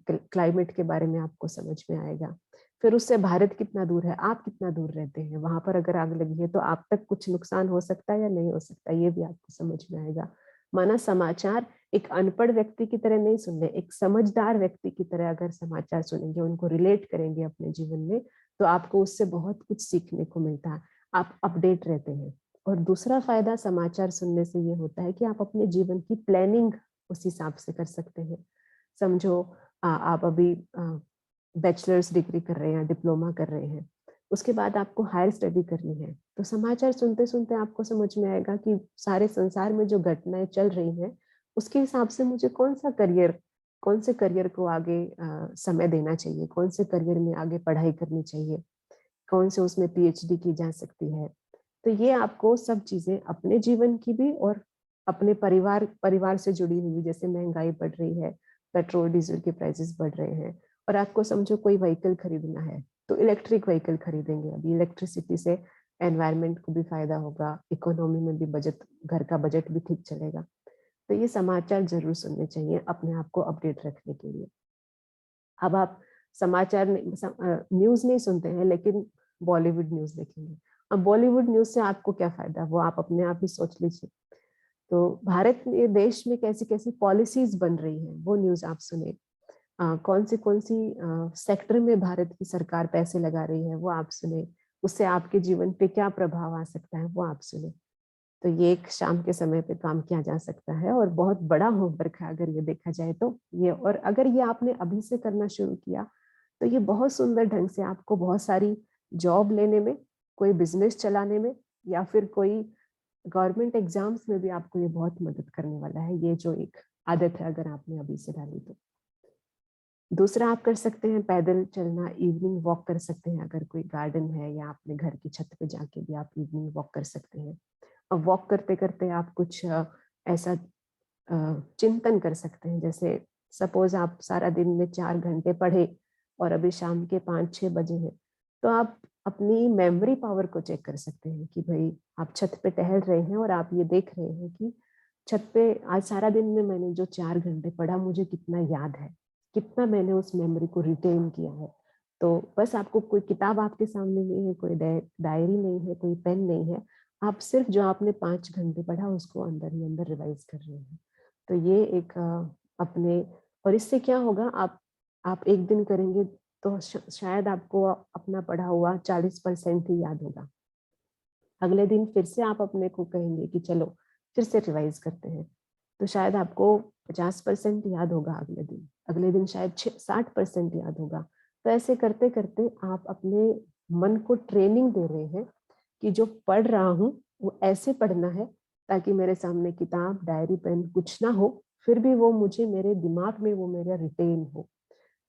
क्लाइमेट के बारे में आपको समझ में आएगा। फिर उससे भारत कितना दूर है, आप कितना दूर रहते हैं, वहां पर अगर आग लगी है तो आप तक कुछ नुकसान हो सकता है या नहीं हो सकता, ये भी आपको समझ में आएगा। माना समाचार एक अनपढ़ व्यक्ति की तरह नहीं सुनने, एक समझदार व्यक्ति की तरह अगर समाचार सुनेंगे, उनको रिलेट करेंगे अपने जीवन में, तो आपको उससे बहुत कुछ सीखने को मिलता है, आप अपडेट रहते हैं। और दूसरा फायदा समाचार सुनने से ये होता है कि आप अपने जीवन की प्लानिंग उस हिसाब से कर सकते हैं। समझो आप अभी बैचलर्स डिग्री कर रहे हैं, डिप्लोमा कर रहे हैं, उसके बाद आपको हायर स्टडी करनी है, तो समाचार सुनते सुनते आपको समझ में आएगा कि सारे संसार में जो घटनाएं चल रही हैं उसके हिसाब से मुझे कौन से करियर को आगे समय देना चाहिए, कौन से करियर में आगे पढ़ाई करनी चाहिए, कौन से उसमें पीएचडी की जा सकती है। तो ये आपको सब चीजें अपने जीवन की भी और अपने परिवार से जुड़ी हुई, जैसे महंगाई बढ़ रही है, पेट्रोल डीजल के प्राइसेस बढ़ रहे हैं, और आपको समझो कोई व्हीकल खरीदना है तो इलेक्ट्रिक व्हीकल खरीदेंगे। अभी इलेक्ट्रिसिटी से एनवायरनमेंट को भी फायदा होगा, इकोनॉमी में भी बजट, घर का बजट भी ठीक चलेगा। तो ये समाचार जरूर सुनने चाहिए अपने आप को अपडेट रखने के लिए। अब आप समाचार न्यूज नहीं सुनते हैं लेकिन बॉलीवुड न्यूज देखेंगे। अब बॉलीवुड न्यूज से आपको क्या फायदा, वो आप अपने आप ही सोच लीजिए। तो भारत में देश में कैसी कैसी पॉलिसीज बन रही हैं वो न्यूज आप सुने। कौन सी सेक्टर में भारत की सरकार पैसे लगा रही है वो आप सुने। उससे आपके जीवन पे क्या प्रभाव आ सकता है वो आप सुने। तो ये एक शाम के समय पे काम किया जा सकता है और बहुत बड़ा होमवर्क है अगर ये देखा जाए तो ये। और अगर ये आपने अभी से करना शुरू किया तो ये बहुत सुंदर ढंग से आपको बहुत सारी जॉब लेने में, कोई बिजनेस चलाने में, या फिर कोई गवर्नमेंट एग्जाम्स में भी आपको ये बहुत मदद करने वाला है। ये जो एक आदत है अगर आपने अभी से डाली तो। दूसरा आप कर सकते हैं पैदल चलना, इवनिंग वॉक कर सकते हैं। अगर कोई गार्डन है या अपने घर की छत पे जाके भी आप इवनिंग वॉक कर सकते हैं। और वॉक करते करते आप कुछ ऐसा चिंतन कर सकते हैं। जैसे सपोज आप सारा दिन में 4 घंटे पढ़े और अभी शाम के 5-6 बजे हैं, तो आप अपनी मेमोरी पावर को चेक कर सकते हैं कि भाई आप छत पे टहल रहे हैं और आप ये देख रहे हैं कि छत पे आज सारा दिन में मैंने जो 4 घंटे पढ़ा मुझे कितना याद है, कितना मैंने उस मेमोरी को रिटेन किया है। तो बस आपको कोई किताब आपके सामने नहीं है, कोई डायरी नहीं है, कोई पेन नहीं है, आप सिर्फ जो आपने 5 घंटे पढ़ा उसको अंदर ही अंदर रिवाइज कर रहे हैं। तो ये एक अपने, और इससे क्या होगा, आप एक दिन करेंगे तो शायद आपको अपना पढ़ा हुआ 40% ही याद होगा। अगले दिन फिर से आप अपने को कहेंगे कि चलो फिर से रिवाइज करते हैं, तो शायद आपको 50% याद होगा अगले दिन शायद 60% याद होगा। तो ऐसे करते करते आप अपने मन को ट्रेनिंग दे रहे हैं कि जो पढ़ रहा हूँ वो ऐसे पढ़ना है ताकि मेरे सामने किताब, डायरी, पेन कुछ ना हो, फिर भी वो मुझे मेरे दिमाग में वो मेरा रिटेन हो।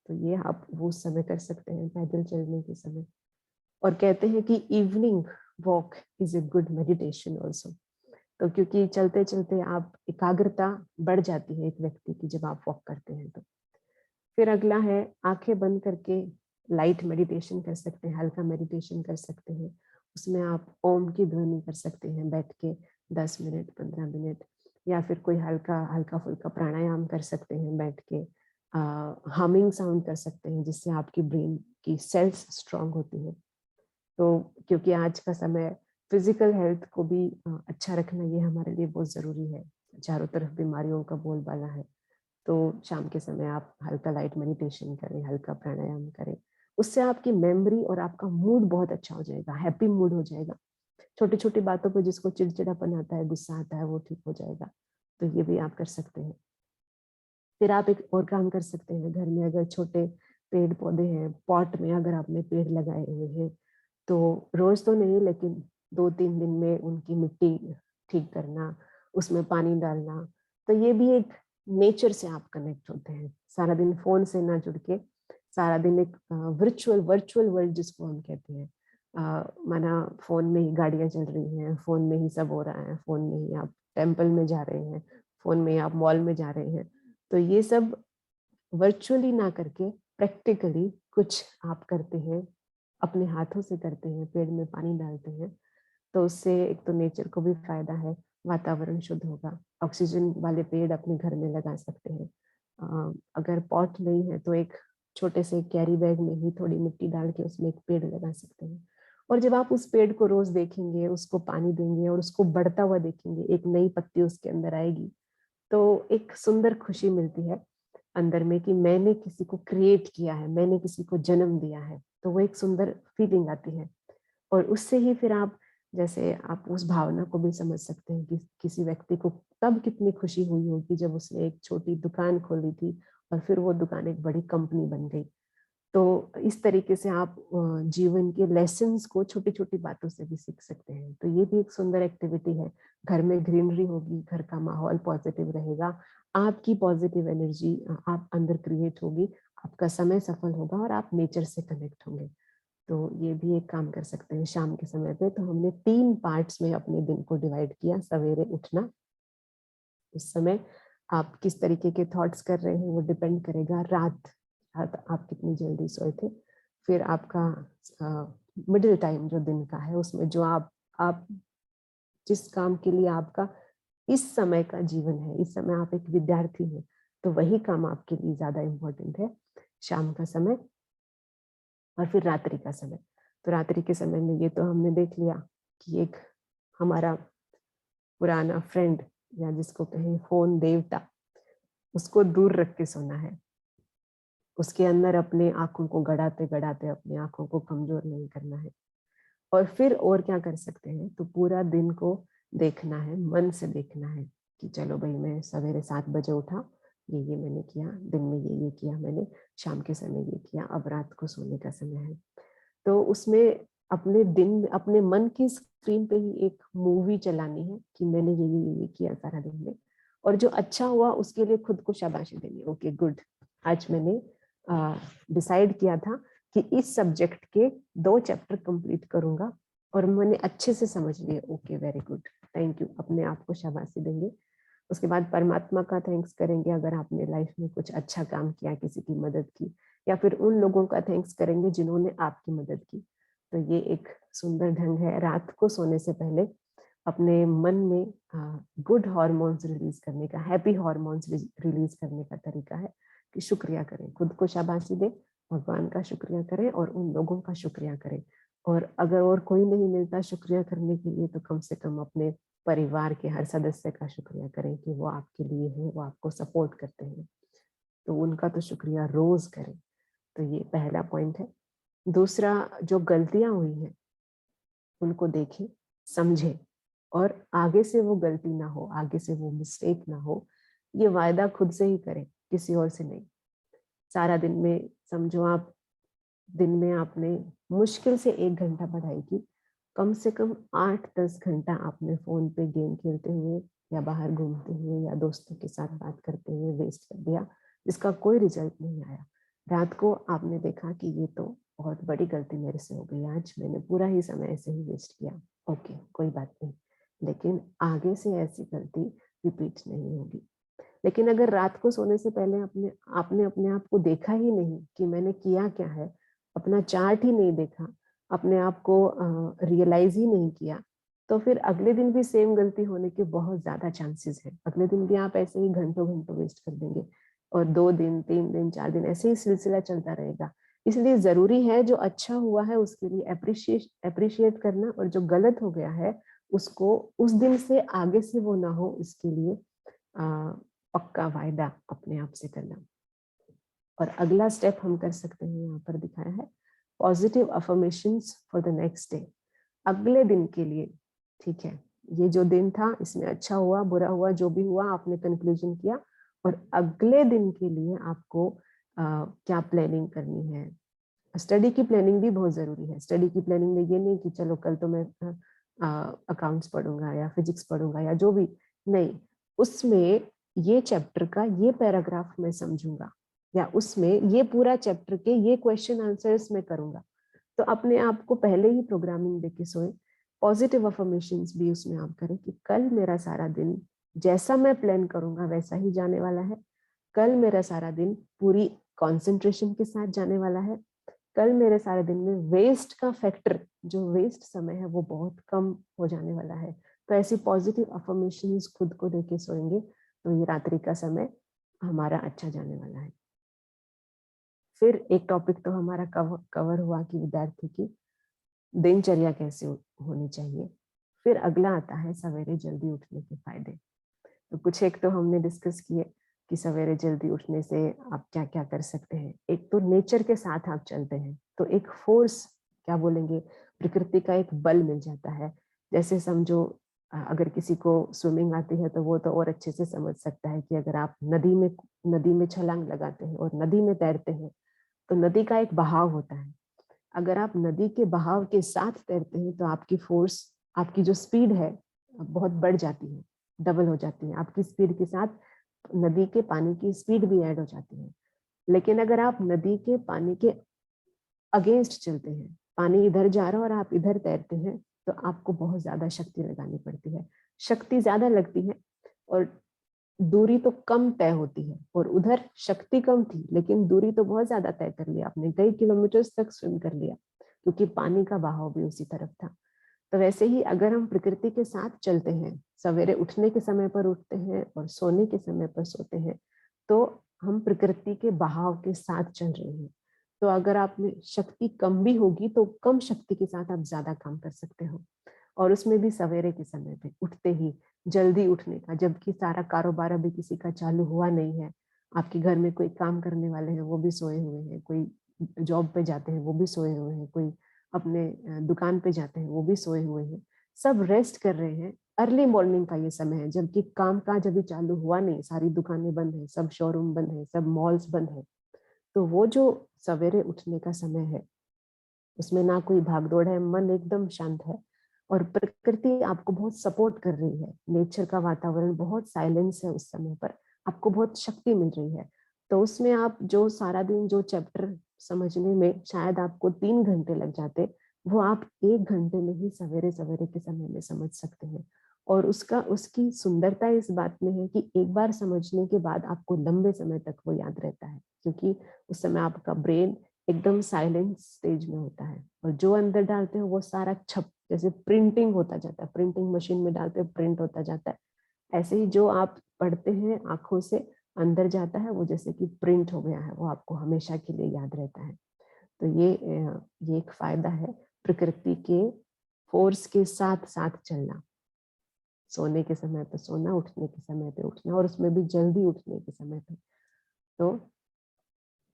तो ये आप वो समय कर सकते हैं पैदल चलने के समय। और कहते हैं कि evening walk is a good meditation also. तो क्योंकि चलते चलते आप एकाग्रता बढ़ जाती है एक व्यक्ति की जब आप वॉक करते हैं। तो फिर अगला है आंखें बंद करके लाइट मेडिटेशन कर सकते हैं, हल्का मेडिटेशन कर सकते हैं। उसमें आप ओम की ध्वनि कर सकते हैं बैठ के 10 मिनट 15 मिनट, या फिर कोई हल्का हल्का फुल्का प्राणायाम कर सकते हैं बैठ के। हमिंग साउंड कर सकते हैं जिससे आपकी ब्रेन की सेल्स स्ट्रांग होती है। तो क्योंकि आज का समय फिजिकल हेल्थ को भी अच्छा रखना ये हमारे लिए बहुत जरूरी है, चारों तरफ बीमारियों का बोलबाला है। तो शाम के समय आप हल्का लाइट मेडिटेशन करें, हल्का प्राणायाम करें, उससे आपकी मेमोरी और आपका मूड बहुत अच्छा हो जाएगा, हैप्पी मूड हो जाएगा। छोटी छोटी बातों पर जिसको चिड़चिड़ापन आता है, गुस्सा आता है, वो ठीक हो जाएगा। तो ये भी आप कर सकते हैं। फिर आप एक और काम कर सकते हैं, घर में अगर छोटे पेड़ पौधे हैं, पॉट में अगर आपने पेड़ लगाए हुए हैं, तो रोज तो नहीं लेकिन 2-3 दिन में उनकी मिट्टी ठीक करना, उसमें पानी डालना। तो ये भी एक नेचर से आप कनेक्ट होते हैं, सारा दिन फोन से ना जुड़ के, सारा दिन एक वर्चुअल वर्ल्ड जिसको हम कहते हैं, माना फोन में ही गाड़ियां चल रही हैं, फोन में ही सब हो रहा है, फोन में ही आप टेम्पल में जा रहे हैं, फोन में ही आप मॉल में जा रहे हैं। तो ये सब वर्चुअली ना करके प्रैक्टिकली कुछ आप करते हैं, अपने हाथों से करते हैं, पेड़ में पानी डालते हैं, तो उससे एक तो नेचर को भी फायदा है, वातावरण शुद्ध होगा। ऑक्सीजन वाले पेड़ अपने घर में लगा सकते हैं। अगर पॉट नहीं है तो एक छोटे से कैरी बैग में ही थोड़ी मिट्टी डाल के उसमें एक पेड़ लगा सकते हैं। और जब आप उस पेड़ को रोज देखेंगे, उसको पानी देंगे और उसको बढ़ता हुआ देखेंगे, एक नई पत्ती उसके अंदर आएगी, तो एक सुंदर खुशी मिलती है अंदर में कि मैंने किसी को क्रिएट किया है, मैंने किसी को जन्म दिया है। तो वो एक सुंदर फीलिंग आती है। और उससे ही फिर आप, जैसे आप उस भावना को भी समझ सकते हैं कि किसी व्यक्ति को तब कितनी खुशी हुई होगी जब उसने एक छोटी दुकान खोली थी और फिर वो दुकान एक बड़ी कंपनी बन गई। तो इस तरीके से आप जीवन के लेसन्स को छोटी छोटी बातों से भी सीख सकते हैं। तो ये भी एक सुंदर एक्टिविटी है। घर में ग्रीनरी होगी, घर का माहौल पॉजिटिव रहेगा, आपकी पॉजिटिव एनर्जी आप अंदर क्रिएट होगी, आपका समय सफल होगा और आप नेचर से कनेक्ट होंगे। तो ये भी एक काम कर सकते हैं शाम के समय पे। तो हमने 3 पार्ट्स में अपने दिन को डिवाइड किया। सवेरे उठना, उस समय आप किस तरीके के थॉट्स कर रहे हैं वो डिपेंड करेगा, रात आप कितनी जल्दी सोए थे। फिर आपका मिडिल टाइम जो दिन का है, उसमें जो आप जिस काम के लिए आपका इस समय का जीवन है, इस समय आप एक विद्यार्थी हैं, तो वही काम आपके लिए ज्यादा इम्पोर्टेंट है, शाम का समय। और फिर रात्रि का समय। तो रात्रि के समय में ये तो हमने देख लिया कि एक हमारा पुराना फ्रेंड या जिसको कहें फोन देवता, उसको दूर रख के सोना है। उसके अंदर अपने आंखों को गड़ाते गड़ाते अपनी आंखों को कमजोर नहीं करना है। और फिर और क्या कर सकते हैं, तो पूरा दिन को देखना है, मन से देखना है कि चलो भाई मैं सवेरे 7 बजे उठा, ये मैंने किया, दिन में ये किया मैंने, शाम के समय ये किया, अब रात को सोने का समय है। तो उसमें अपने दिन, अपने मन की स्क्रीन पे ही एक मूवी चलानी है कि मैंने ये किया सारा दिन में, और जो अच्छा हुआ उसके लिए खुद को शाबाशी देनी। ओके गुड, आज मैंने डिसाइड किया था कि इस सब्जेक्ट के 2 चैप्टर कंप्लीट करूंगा और मैंने अच्छे से समझ लिए। Okay very good, thank you, अपने आप को शाबाशी देंगे। उसके बाद परमात्मा का थैंक्स करेंगे अगर आपने लाइफ में कुछ अच्छा काम किया, किसी की मदद की, या फिर उन लोगों का थैंक्स करेंगे जिन्होंने आपकी मदद की। तो ये एक सुंदर ढंग है रात को सोने से पहले अपने मन में गुड हार्मोन्स रिलीज करने का, हैप्पी हार्मोन्स रिलीज करने का तरीका है कि शुक्रिया करें, खुद को शाबाशी दें, भगवान का शुक्रिया करें और उन लोगों का शुक्रिया करें। और अगर और कोई नहीं मिलता शुक्रिया करने के लिए, तो कम से कम अपने परिवार के हर सदस्य का शुक्रिया करें कि वो आपके लिए है, वो आपको सपोर्ट करते हैं, तो उनका तो शुक्रिया रोज करें। तो ये पहला पॉइंट है। दूसरा, जो गलतियां हुई हैं उनको देखें, समझें और आगे से वो गलती ना हो, आगे से वो मिस्टेक ना हो, ये वायदा खुद से ही करें, किसी और से नहीं। सारा दिन में समझो आप, दिन में आपने मुश्किल से 1 घंटा पढ़ाई की, कम से कम 8-10 घंटा आपने फोन पे गेम खेलते हुए या बाहर घूमते हुए या दोस्तों के साथ बात करते हुए वेस्ट कर दिया, जिसका कोई रिजल्ट नहीं आया। रात को आपने देखा कि ये तो बहुत बड़ी गलती मेरे से हो गई, आज मैंने पूरा ही समय ऐसे ही वेस्ट किया। ओके कोई बात नहीं, लेकिन आगे से ऐसी गलती रिपीट नहीं होगी। लेकिन अगर रात को सोने से पहले आपने अपने आप को देखा ही नहीं कि मैंने किया क्या है, अपना चार्ट ही नहीं देखा, अपने आप को रियलाइज ही नहीं किया, तो फिर अगले दिन भी सेम गलती होने के बहुत ज्यादा चांसेस हैं। अगले दिन भी आप ऐसे ही घंटों घंटों वेस्ट कर देंगे और 2 दिन 3 दिन 4 दिन ऐसे ही सिलसिला चलता रहेगा। इसलिए जरूरी है जो अच्छा हुआ है उसके लिए अप्रिशिएट करना, और जो गलत हो गया है उसको उस दिन से आगे से वो ना हो, इसके लिए पक्का वायदा अपने आप से करना। और अगला स्टेप हम कर सकते हैं, यहाँ पर दिखाया है, positive affirmations for the next day, अगले दिन के लिए। ठीक है, ये जो दिन था इसमें अच्छा हुआ बुरा हुआ जो भी हुआ आपने कंक्लूजन किया, और अगले दिन के लिए आपको क्या प्लानिंग करनी है। स्टडी की प्लानिंग भी बहुत जरूरी है। स्टडी की प्लानिंग में ये नहीं कि चलो कल तो मैं अकाउंट्स पढ़ूंगा या फिजिक्स पढ़ूंगा या जो भी, नहीं, उसमें ये चैप्टर का ये पैराग्राफ मैं समझूंगा, या उसमें ये पूरा चैप्टर के ये क्वेश्चन आंसर्स मैं करूंगा। तो अपने आप को पहले ही प्रोग्रामिंग देके सोए। पॉजिटिव अफर्मेशंस भी उसमें आप करें कि कल मेरा सारा दिन जैसा मैं प्लान करूंगा वैसा ही जाने वाला है, कल मेरा सारा दिन पूरी कंसंट्रेशन के साथ जाने वाला है, कल मेरे सारे दिन में वेस्ट का फैक्टर, जो वेस्ट समय है वो बहुत कम हो जाने वाला है। तो ऐसी पॉजिटिव अफर्मेशंस खुद को देके सोएंगे तो ये रात्रि का समय हमारा अच्छा जाने वाला है। फिर एक टॉपिक तो हमारा कवर हुआ कि विद्यार्थी की दिनचर्या कैसे होनी चाहिए। फिर अगला आता है सवेरे जल्दी उठने के फायदे। तो कुछ एक तो हमने डिस्कस किए कि सवेरे जल्दी उठने से आप क्या क्या कर सकते हैं। एक तो नेचर के साथ आप चलते हैं तो एक फोर्स, क्या बोलेंगे, प्रकृति का एक बल मिल जाता है। जैसे समझो अगर किसी को स्विमिंग आती है तो वो तो और अच्छे से समझ सकता है कि अगर आप नदी में छलांग लगाते हैं और नदी में तैरते हैं तो नदी का एक बहाव होता है। अगर आप नदी के बहाव के साथ तैरते हैं तो आपकी फोर्स, आपकी जो स्पीड है बहुत बढ़ जाती है, डबल हो जाती है। आपकी स्पीड के साथ नदी के पानी की स्पीड भी ऐड हो जाती है। लेकिन अगर आप नदी के पानी के अगेंस्ट चलते हैं, पानी इधर जा रहा है और आप इधर तैरते हैं, तो आपको बहुत ज्यादा शक्ति लगानी पड़ती है। शक्ति ज्यादा लगती है और दूरी तो कम तय होती है। और उधर शक्ति कम थी लेकिन दूरी तो बहुत ज्यादा तय कर लिया आपने, कई किलोमीटर तक स्विम कर लिया, क्योंकि पानी का बहाव भी उसी तरफ था। तो वैसे ही अगर हम प्रकृति के साथ चलते हैं, सवेरे उठने के समय पर उठते हैं और सोने के समय पर सोते हैं, तो हम प्रकृति के बहाव के साथ चल रहे हैं। तो अगर आप में शक्ति कम भी होगी तो कम शक्ति के साथ आप ज्यादा काम कर सकते हो। और उसमें भी सवेरे के समय पे उठते ही जल्दी उठने का, जबकि सारा कारोबार अभी किसी का चालू हुआ नहीं है। आपके घर में कोई काम करने वाले हैं वो भी सोए हुए हैं, कोई जॉब पे जाते हैं वो भी सोए हुए हैं, कोई अपने दुकान पे जाते हैं वो भी सोए हुए हैं, सब रेस्ट कर रहे हैं। अर्ली मॉर्निंग का ये समय है, जबकि काम काज अभी चालू हुआ नहीं, सारी दुकानें बंद है, सब शोरूम बंद है, सब मॉल्स बंद है। तो वो जो सवेरे उठने का समय है, उसमें ना कोई भागदौड़ है, मन एकदम शांत है और प्रकृति आपको बहुत सपोर्ट कर रही है। नेचर का वातावरण बहुत साइलेंस है उस समय पर, आपको बहुत शक्ति मिल रही है। तो उसमें आप जो सारा दिन जो चैप्टर समझने में शायद आपको 3 घंटे लग जाते, वो आप 1 घंटे में ही सवेरे सवेरे के समय में समझ सकते हैं। और उसकी सुंदरता इस बात में है कि एक बार समझने के बाद आपको लंबे समय तक वो याद रहता है, क्योंकि उस समय आपका ब्रेन एकदम साइलेंट स्टेज में होता है और जो अंदर डालते हो वो सारा छप, जैसे प्रिंटिंग होता जाता है, प्रिंटिंग मशीन में डालते हो प्रिंट होता जाता है, ऐसे ही जो आप पढ़ते हैं आंखों से अंदर जाता है वो जैसे कि प्रिंट हो गया है, वो आपको हमेशा के लिए याद रहता है। तो ये एक फायदा है प्रकृति के फोर्स के साथ साथ चलना, सोने के समय पे सोना, उठने के समय पे उठना, और उसमें भी जल्दी उठने के समय पे। तो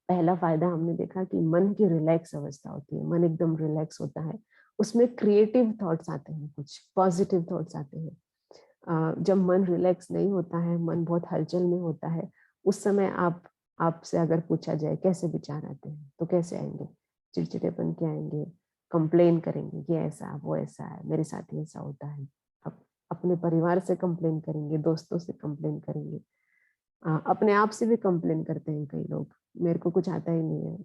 पहला फायदा हमने देखा कि मन की रिलैक्स अवस्था होती है, मन एकदम रिलैक्स होता है, उसमें क्रिएटिव थॉट्स आते हैं, कुछ पॉजिटिव थॉट्स आते हैं। जब मन रिलैक्स नहीं होता है, मन बहुत हलचल में होता है, उस समय आपसे अगर पूछा जाए कैसे विचार आते हैं, तो कैसे आएंगे? चिड़चिड़ेपन के आएंगे, कंप्लेन करेंगे कि ऐसा वो ऐसा है, मेरे साथ ही ऐसा होता है, अपने परिवार से कंप्लेन करेंगे, दोस्तों से कंप्लेन करेंगे, अपने आप से भी कंप्लेन करते हैं कई लोग, मेरे को कुछ आता ही नहीं है,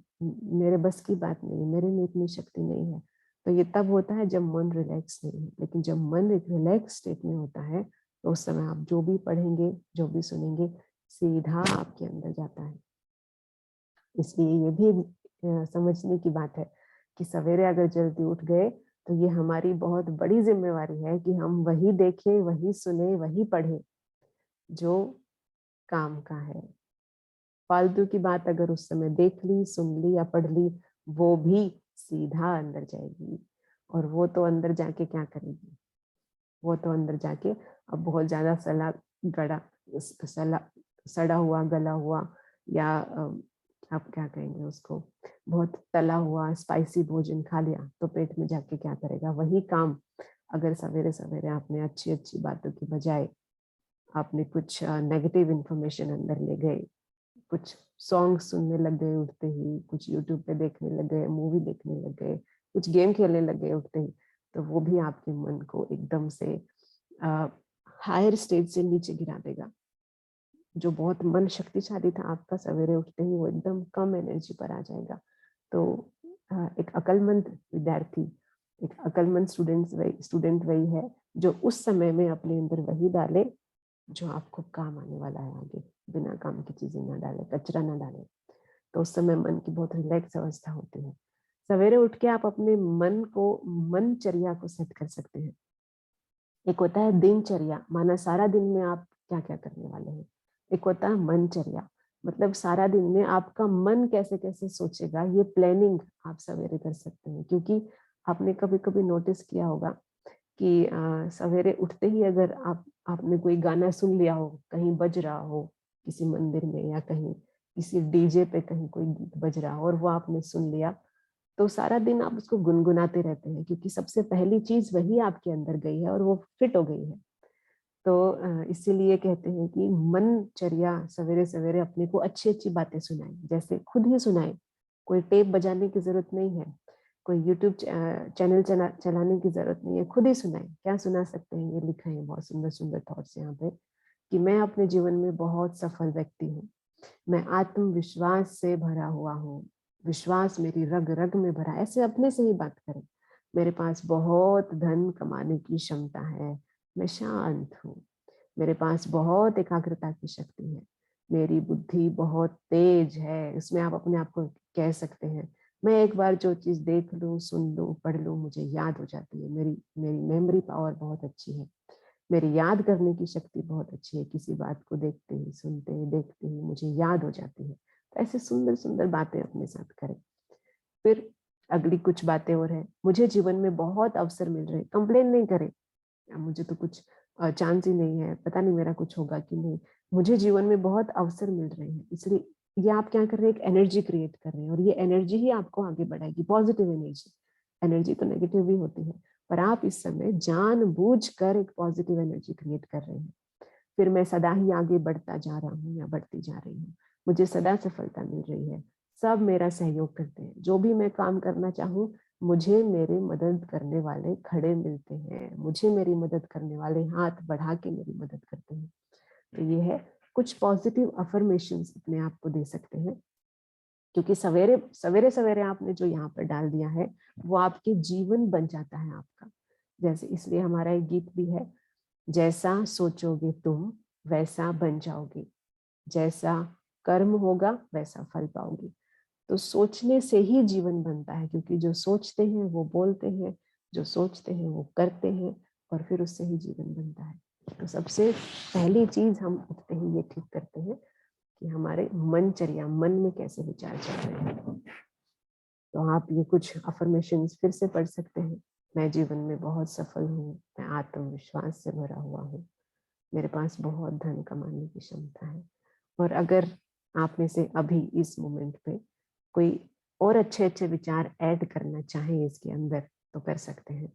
मेरे बस की बात नहीं है, मेरे में इतनी शक्ति नहीं है। तो ये तब होता है जब मन रिलैक्स नहीं है। लेकिन जब मन एक रिलैक्स स्टेट में होता है तो उस समय आप जो भी पढ़ेंगे, जो भी सुनेंगे, सीधा आपके अंदर जाता है। इसलिए ये भी समझने की बात है कि सवेरे अगर जल्दी उठ गए तो ये हमारी बहुत बड़ी जिम्मेवारी है कि हम वही देखें, वही सुने, वही पढ़े जो काम का है। फालतू की बात अगर उस समय देख ली, सुन ली या पढ़ ली, वो भी सीधा अंदर जाएगी, और वो तो अंदर जाके क्या करेगी? वो तो अंदर जाके अब बहुत ज्यादा सड़ा हुआ, गला हुआ, या आप क्या कहेंगे उसको, बहुत तला हुआ स्पाइसी भोजन खा लिया तो पेट में जाके क्या करेगा? वही काम अगर सवेरे सवेरे आपने अच्छी अच्छी बातों की बजाय आपने कुछ नेगेटिव इंफॉर्मेशन अंदर ले गए, कुछ सॉन्ग सुनने लग गए उठते ही, कुछ यूट्यूब पे देखने लग गए, मूवी देखने लग गए, कुछ गेम खेलने लग गए उठते ही, तो वो भी आपके मन को एकदम से हायर स्टेज से नीचे गिरा देगा। जो बहुत मन शक्तिशाली था आपका, सवेरे उठते ही वो एकदम कम एनर्जी पर आ जाएगा। तो एक अक्लमंद विद्यार्थी, एक अक्लमंद स्टूडेंट वही है जो उस समय में अपने अंदर वही डाले जो आपको काम आने वाला है आगे, बिना काम की चीजें ना डाले, कचरा ना डाले। तो उस समय मन की बहुत रिलैक्स अवस्था होती है। सवेरे उठ के आप अपने मनचर्या को सेट कर सकते हैं। एक होता है दिनचर्या, माना सारा दिन में आप क्या क्या करने वाले हैं। एक होता है मनचर्या, मतलब सारा दिन में आपका मन कैसे कैसे सोचेगा, ये प्लानिंग आप सवेरे कर सकते हैं। क्योंकि आपने कभी कभी नोटिस किया होगा कि सवेरे उठते ही अगर आपने कोई गाना सुन लिया हो, कहीं बज रहा हो किसी मंदिर में, या कहीं किसी डीजे पे कहीं कोई गीत बज रहा हो और वो आपने सुन लिया, तो सारा दिन आप उसको गुनगुनाते रहते हैं, क्योंकि सबसे पहली चीज वही आपके अंदर गई है और वो फिट हो गई है। तो इसीलिए कहते हैं कि मनचर्या सवेरे सवेरे अपने को अच्छी अच्छी बातें सुनाए, जैसे खुद ही सुनाए, कोई टेप बजाने की जरूरत नहीं है, कोई यूट्यूब चैनल चलाने की जरूरत नहीं है, खुद ही सुनाए। क्या सुना सकते हैं? ये लिखा है बहुत सुंदर सुंदर थॉट्स यहाँ पे कि मैं अपने जीवन में बहुत सफल व्यक्ति हूँ, मैं आत्मविश्वास से भरा हुआ हूँ, विश्वास मेरी रग रग में भरा, ऐसे अपने से ही बात करें। मेरे पास बहुत धन कमाने की क्षमता है, मैं शांत हूँ, मेरे पास बहुत एकाग्रता की शक्ति है, मेरी बुद्धि बहुत तेज है। इसमें आप अपने आप को कह सकते हैं, मैं एक बार जो चीज देख लूं, सुन लूं, पढ़ लूं, मुझे याद हो जाती है, मेरी मेरी मेमोरी पावर बहुत अच्छी है, मेरी याद करने की शक्ति बहुत अच्छी है, किसी बात को देखते ही, सुनते ही, देखते ही मुझे याद हो जाती है। तो ऐसे सुंदर सुंदर बातें अपने साथ करें। फिर अगली कुछ बातें और है, मुझे जीवन में बहुत अवसर मिल रहे हैं, कंप्लेन नहीं करें मुझे तो कुछ चांस ही नहीं है, पता नहीं मेरा कुछ होगा कि नहीं, मुझे जीवन में बहुत अवसर मिल रहे हैं, इसलिए ये आप क्या कर रहे हैं, एक एनर्जी क्रिएट कर रहे हैं और ये एनर्जी ही आपको आगे बढ़ाएगी, पॉजिटिव एनर्जी। एनर्जी तो नेगेटिव भी होती है, पर आप इस समय जानबूझकर एक पॉजिटिव एनर्जी क्रिएट कर रहे हैं। फिर मैं सदा ही आगे बढ़ता जा रहा हूँ या बढ़ती जा रही हूँ, मुझे सदा सफलता मिल रही है, सब मेरा सहयोग करते हैं, जो भी मैं काम करना चाहूँ मुझे मेरी मदद करने वाले खड़े मिलते हैं, मुझे मेरी मदद करने वाले हाथ बढ़ा के मेरी मदद करते हैं। तो ये है कुछ पॉजिटिव अफर्मेशंस अपने आप को दे सकते हैं, क्योंकि सवेरे सवेरे सवेरे आपने जो यहाँ पर डाल दिया है वो आपके जीवन बन जाता है आपका। जैसे इसलिए हमारा एक गीत भी है, जैसा सोचोगे तुम वैसा बन जाओगे, जैसा कर्म होगा वैसा फल पाओगे। तो सोचने से ही जीवन बनता है, क्योंकि जो सोचते हैं वो बोलते हैं, जो सोचते हैं वो करते हैं, और फिर उससे ही जीवन बनता है। तो सबसे पहली चीज हम उठते ही ये ठीक करते हैं कि हमारे मनचर्या, मन में कैसे विचार चल रहे हैं। तो आप ये कुछ अफर्मेशंस फिर से पढ़ सकते हैं। मैं जीवन में बहुत सफल हूँ, मैं आत्मविश्वास से भरा हुआ हूँ, मेरे पास बहुत धन कमाने की क्षमता है। और अगर आप में से अभी इस मोमेंट पे कोई और अच्छे अच्छे विचार ऐड करना चाहें इसके अंदर तो कर सकते हैं।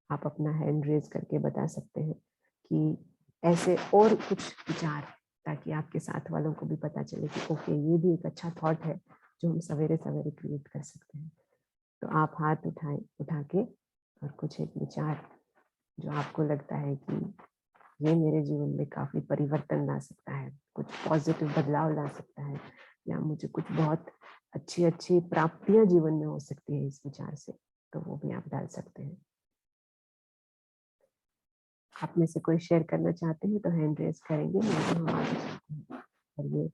आप अपना हैंड रेज करके बता सकते हैं कि ऐसे और कुछ विचार, ताकि आपके साथ वालों को भी पता चले कि ओके ये भी एक अच्छा थॉट है जो हम सवेरे सवेरे क्रिएट कर सकते हैं। तो आप हाथ उठा के और कुछ एक विचार जो आपको लगता है कि ये मेरे जीवन में काफी परिवर्तन ला सकता है, कुछ पॉजिटिव बदलाव ला सकता है, या मुझे कुछ बहुत अच्छी अच्छी प्राप्तियां जीवन में हो सकती है इस विचार से, तो वो भी आप डाल सकते हैं। आप में से कोई शेयर करना चाहते हैं तो हैंड रेज करेंगे, नहीं तो हम आगे चलते हैं और ये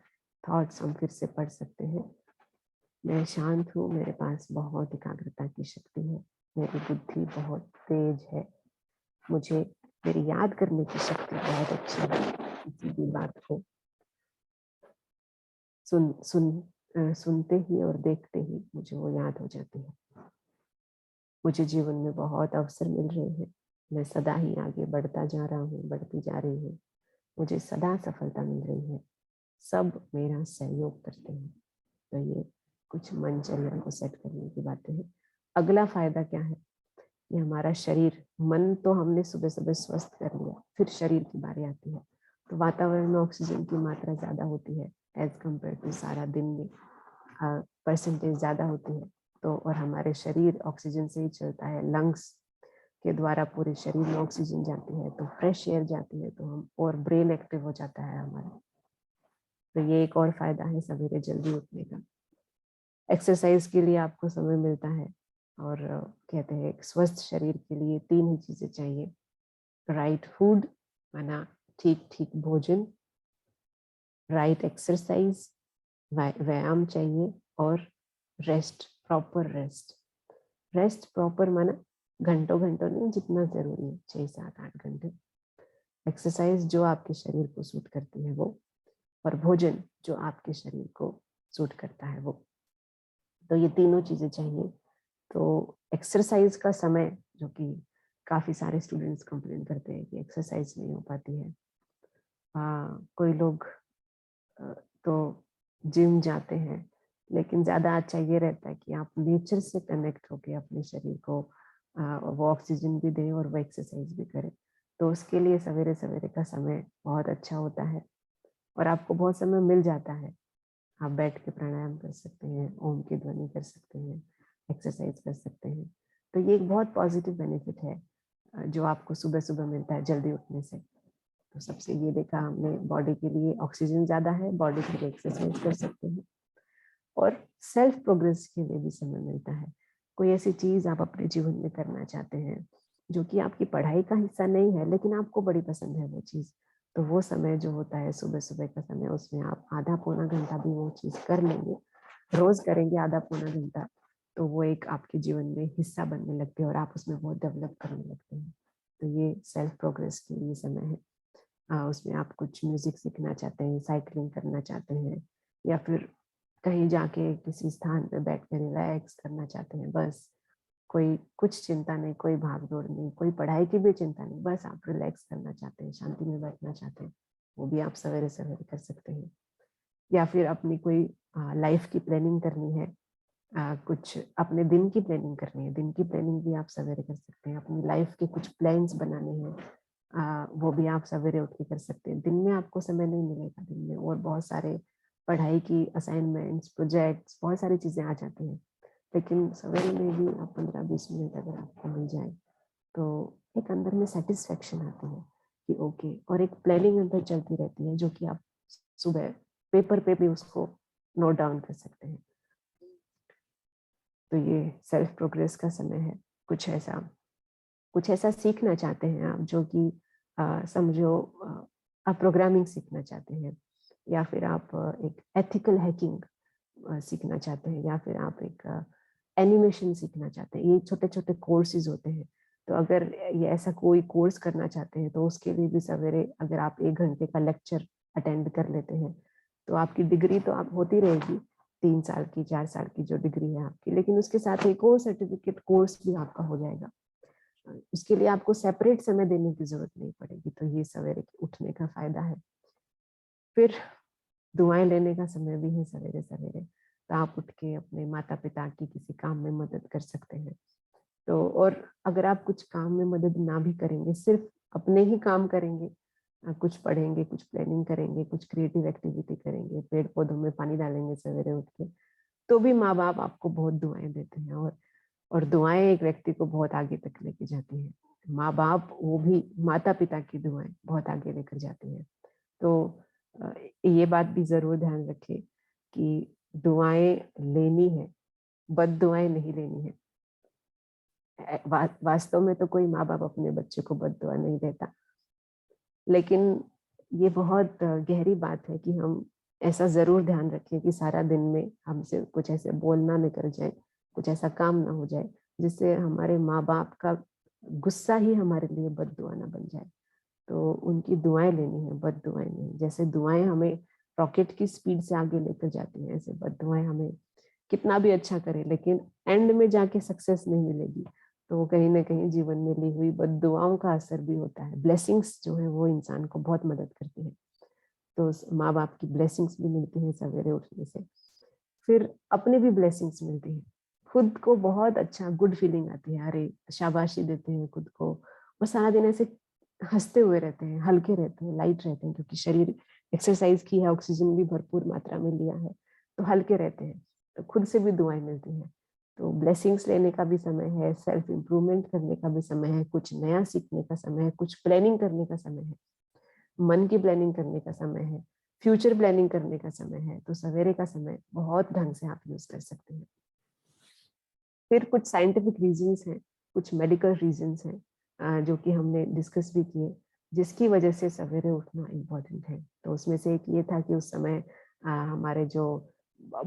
थॉट्स हम फिर से पढ़ सकते हैं। मैं शांत हूँ, मेरे पास बहुत एकाग्रता की शक्ति है, मेरी बुद्धि बहुत तेज है, मुझे मेरी याद करने की शक्ति बहुत अच्छी है, किसी भी बात को सुनते ही और देखते ही मुझे वो याद हो जाती है। मुझे जीवन में बहुत अवसर मिल रहे हैं, मैं सदा ही आगे बढ़ता जा रहा हूँ, बढ़ती जा रही हूँ, मुझे सदा सफलता मिल रही है, सब मेरा सहयोग करते हैं। तो ये कुछ मनचर्या को सेट करने की बातें हैं। अगला फायदा क्या है, ये हमारा शरीर, मन तो हमने सुबह सुबह स्वस्थ कर लिया, फिर शरीर की बारी आती है। तो वातावरण में ऑक्सीजन की मात्रा ज्यादा होती है एज कम्पेयर टू सारा दिन में परसेंटेज ज्यादा होती है। तो और हमारे शरीर ऑक्सीजन से ही चलता है, लंग्स के द्वारा पूरे शरीर में ऑक्सीजन जाती है, तो फ्रेश एयर जाती है, तो हम और ब्रेन एक्टिव हो जाता है हमारा। तो ये एक और फायदा है सवेरे जल्दी उठने का। एक्सरसाइज के लिए आपको समय मिलता है, और कहते हैं एक स्वस्थ शरीर के लिए 3 ही चीजें चाहिए, राइट फूड माना ठीक ठीक भोजन, राइट एक्सरसाइज व्यायाम चाहिए, और rest, proper rest. Rest proper माना घंटों घंटों नहीं, जितना जरूरी है 6-7-8 घंटे। एक्सरसाइज जो आपके शरीर को सूट करती है वो, और भोजन जो आपके शरीर को सूट करता है वो। तो ये तीनों चीजें चाहिए। तो एक्सरसाइज का समय, जो कि काफी सारे स्टूडेंट्स कंप्लेन करते हैं कि एक्सरसाइज नहीं हो पाती है, कोई लोग तो जिम जाते हैं, लेकिन ज्यादा अच्छा ये रहता है कि आप नेचर से कनेक्ट होके अपने शरीर को वो ऑक्सीजन भी दें और वो एक्सरसाइज भी करें। तो उसके लिए सवेरे सवेरे का समय बहुत अच्छा होता है, और आपको बहुत समय मिल जाता है। आप बैठ के प्राणायाम कर सकते हैं, ओम की ध्वनि कर सकते हैं, एक्सरसाइज कर सकते हैं। तो ये एक बहुत पॉजिटिव बेनिफिट है जो आपको सुबह सुबह मिलता है जल्दी उठने से। तो सबसे ये देखा हमने, बॉडी के लिए ऑक्सीजन ज्यादा है, बॉडी के लिए एक्सरसाइज कर सकते हैं, और सेल्फ प्रोग्रेस के लिए भी समय मिलता है। कोई ऐसी चीज आप अपने जीवन में करना चाहते हैं जो कि आपकी पढ़ाई का हिस्सा नहीं है, लेकिन आपको बड़ी पसंद है वो चीज, तो वो समय जो होता है सुबह सुबह का समय, उसमें आप आधा पौना घंटा भी वो चीज कर लेंगे, रोज करेंगे आधा पौना घंटा, तो वो एक आपके जीवन में हिस्सा बनने लगते हैं और आप उसमें बहुत डेवलप करने लगते हैं। तो ये सेल्फ प्रोग्रेस के लिए समय है। उसमें आप कुछ म्यूजिक सीखना चाहते हैं, साइकिलिंग करना चाहते हैं, या फिर कहीं जाके किसी स्थान पे बैठ कर रिलैक्स करना चाहते हैं, बस कोई कुछ चिंता नहीं, कोई भाग दौड़ नहीं, कोई पढ़ाई की भी चिंता नहीं, बस आप रिलैक्स करना चाहते हैं, शांति में बैठना चाहते हैं, वो भी आप सवेरे सवेरे कर सकते हैं। या फिर अपनी कोई लाइफ की प्लानिंग करनी है, कुछ अपने दिन की प्लानिंग करनी है, दिन की प्लानिंग भी आप सवेरे कर सकते हैं। अपनी लाइफ के कुछ प्लान्स बनाने हैं, वो भी आप सवेरे उठ के कर सकते हैं। दिन में आपको समय नहीं मिलेगा, दिन में और बहुत सारे पढ़ाई की असाइनमेंट्स, प्रोजेक्ट्स, बहुत सारी चीजें आ जाती हैं, लेकिन सवेरे में भी आप 15-20 मिनट अगर आपको मिल जाए तो एक अंदर में सेटिस्फेक्शन आती है कि ओके, और एक प्लानिंग अंदर चलती रहती है जो कि आप सुबह पेपर पे भी उसको नोट डाउन कर सकते हैं। तो ये सेल्फ प्रोग्रेस का समय है। कुछ ऐसा सीखना चाहते हैं आप जो कि समझो आप प्रोग्रामिंग सीखना चाहते हैं, या फिर आप एक एथिकल हैकिंग सीखना चाहते हैं, या फिर आप एक एनिमेशन सीखना चाहते हैं। ये छोटे छोटे कोर्सेज होते हैं। तो अगर ये ऐसा कोई कोर्स करना चाहते हैं तो उसके लिए भी सवेरे अगर आप 1 घंटे का लेक्चर अटेंड कर लेते हैं तो आपकी डिग्री तो आप होती रहेगी, 3 साल की 4 साल की जो डिग्री है आपकी, लेकिन उसके साथ एक और सर्टिफिकेट कोर्स भी आपका हो जाएगा। उसके लिए आपको सेपरेट समय देने की जरूरत नहीं पड़ेगी। तो ये सवेरे उठने का फायदा है। फिर दुआएं लेने का समय भी है सवेरे सवेरे। तो आप उठ के अपने माता पिता की किसी काम में मदद कर सकते हैं। तो और अगर आप कुछ काम में मदद ना भी करेंगे, सिर्फ अपने ही काम करेंगे, कुछ पढ़ेंगे, कुछ प्लानिंग करेंगे, कुछ क्रिएटिव एक्टिविटी करेंगे, पेड़ पौधों में पानी डालेंगे सवेरे उठ के, तो भी माँ बाप आपको बहुत दुआएं देते हैं। और दुआएं एक व्यक्ति को बहुत आगे तक लेके जाती है। माँ बाप, वो भी माता पिता की दुआएं बहुत आगे लेकर जाती है। तो ये बात भी जरूर ध्यान रखें कि दुआएं लेनी है, बद दुआएं नहीं लेनी है। वास्तव में तो कोई माँ बाप अपने बच्चे को बद दुआ नहीं देता, लेकिन ये बहुत गहरी बात है कि हम ऐसा जरूर ध्यान रखें कि सारा दिन में हमसे कुछ ऐसे बोलना निकल जाए, कुछ ऐसा काम ना हो जाए जिससे हमारे माँ बाप का गुस्सा ही हमारे लिए बद दुआ ना बन जाए। तो उनकी दुआएं लेनी है, बद दुआएं नहीं। जैसे दुआएं हमें रॉकेट की स्पीड से आगे लेकर जाती हैं, ऐसे बद दुआएं हमें कितना भी अच्छा करे लेकिन एंड में जाके सक्सेस नहीं मिलेगी, तो कहीं ना कहीं जीवन में ली हुई बद दुआओं का असर भी होता है। ब्लेसिंग्स जो है वो इंसान को बहुत मदद करती है। तो माँ बाप की ब्लेसिंग्स भी मिलती है सवेरे उठने से। फिर अपनी भी ब्लेसिंग्स मिलती है, खुद को बहुत अच्छा गुड फीलिंग आती है, अरे शाबाशी देते हैं खुद को, और सारा दिन ऐसे हंसते हुए रहते हैं, हल्के रहते हैं, लाइट रहते हैं, क्योंकि शरीर एक्सरसाइज की है, ऑक्सीजन भी भरपूर मात्रा में लिया है, तो हल्के रहते हैं। तो खुद से भी दुआएं मिलती हैं। तो ब्लेसिंग्स लेने का भी समय है, सेल्फ इम्प्रूवमेंट करने का भी समय है, कुछ नया सीखने का समय है, कुछ प्लानिंग करने का समय है, मन की प्लानिंग करने का समय है, फ्यूचर प्लानिंग करने का समय है। तो सवेरे का समय बहुत ढंग से आप यूज कर सकते हैं। फिर कुछ साइंटिफिक रीजंस हैं, कुछ मेडिकल रीजंस हैं जो कि हमने डिस्कस भी किए, जिसकी वजह से सवेरे उठना इम्पोर्टेंट है। तो उसमें से एक ये था कि उस समय हमारे जो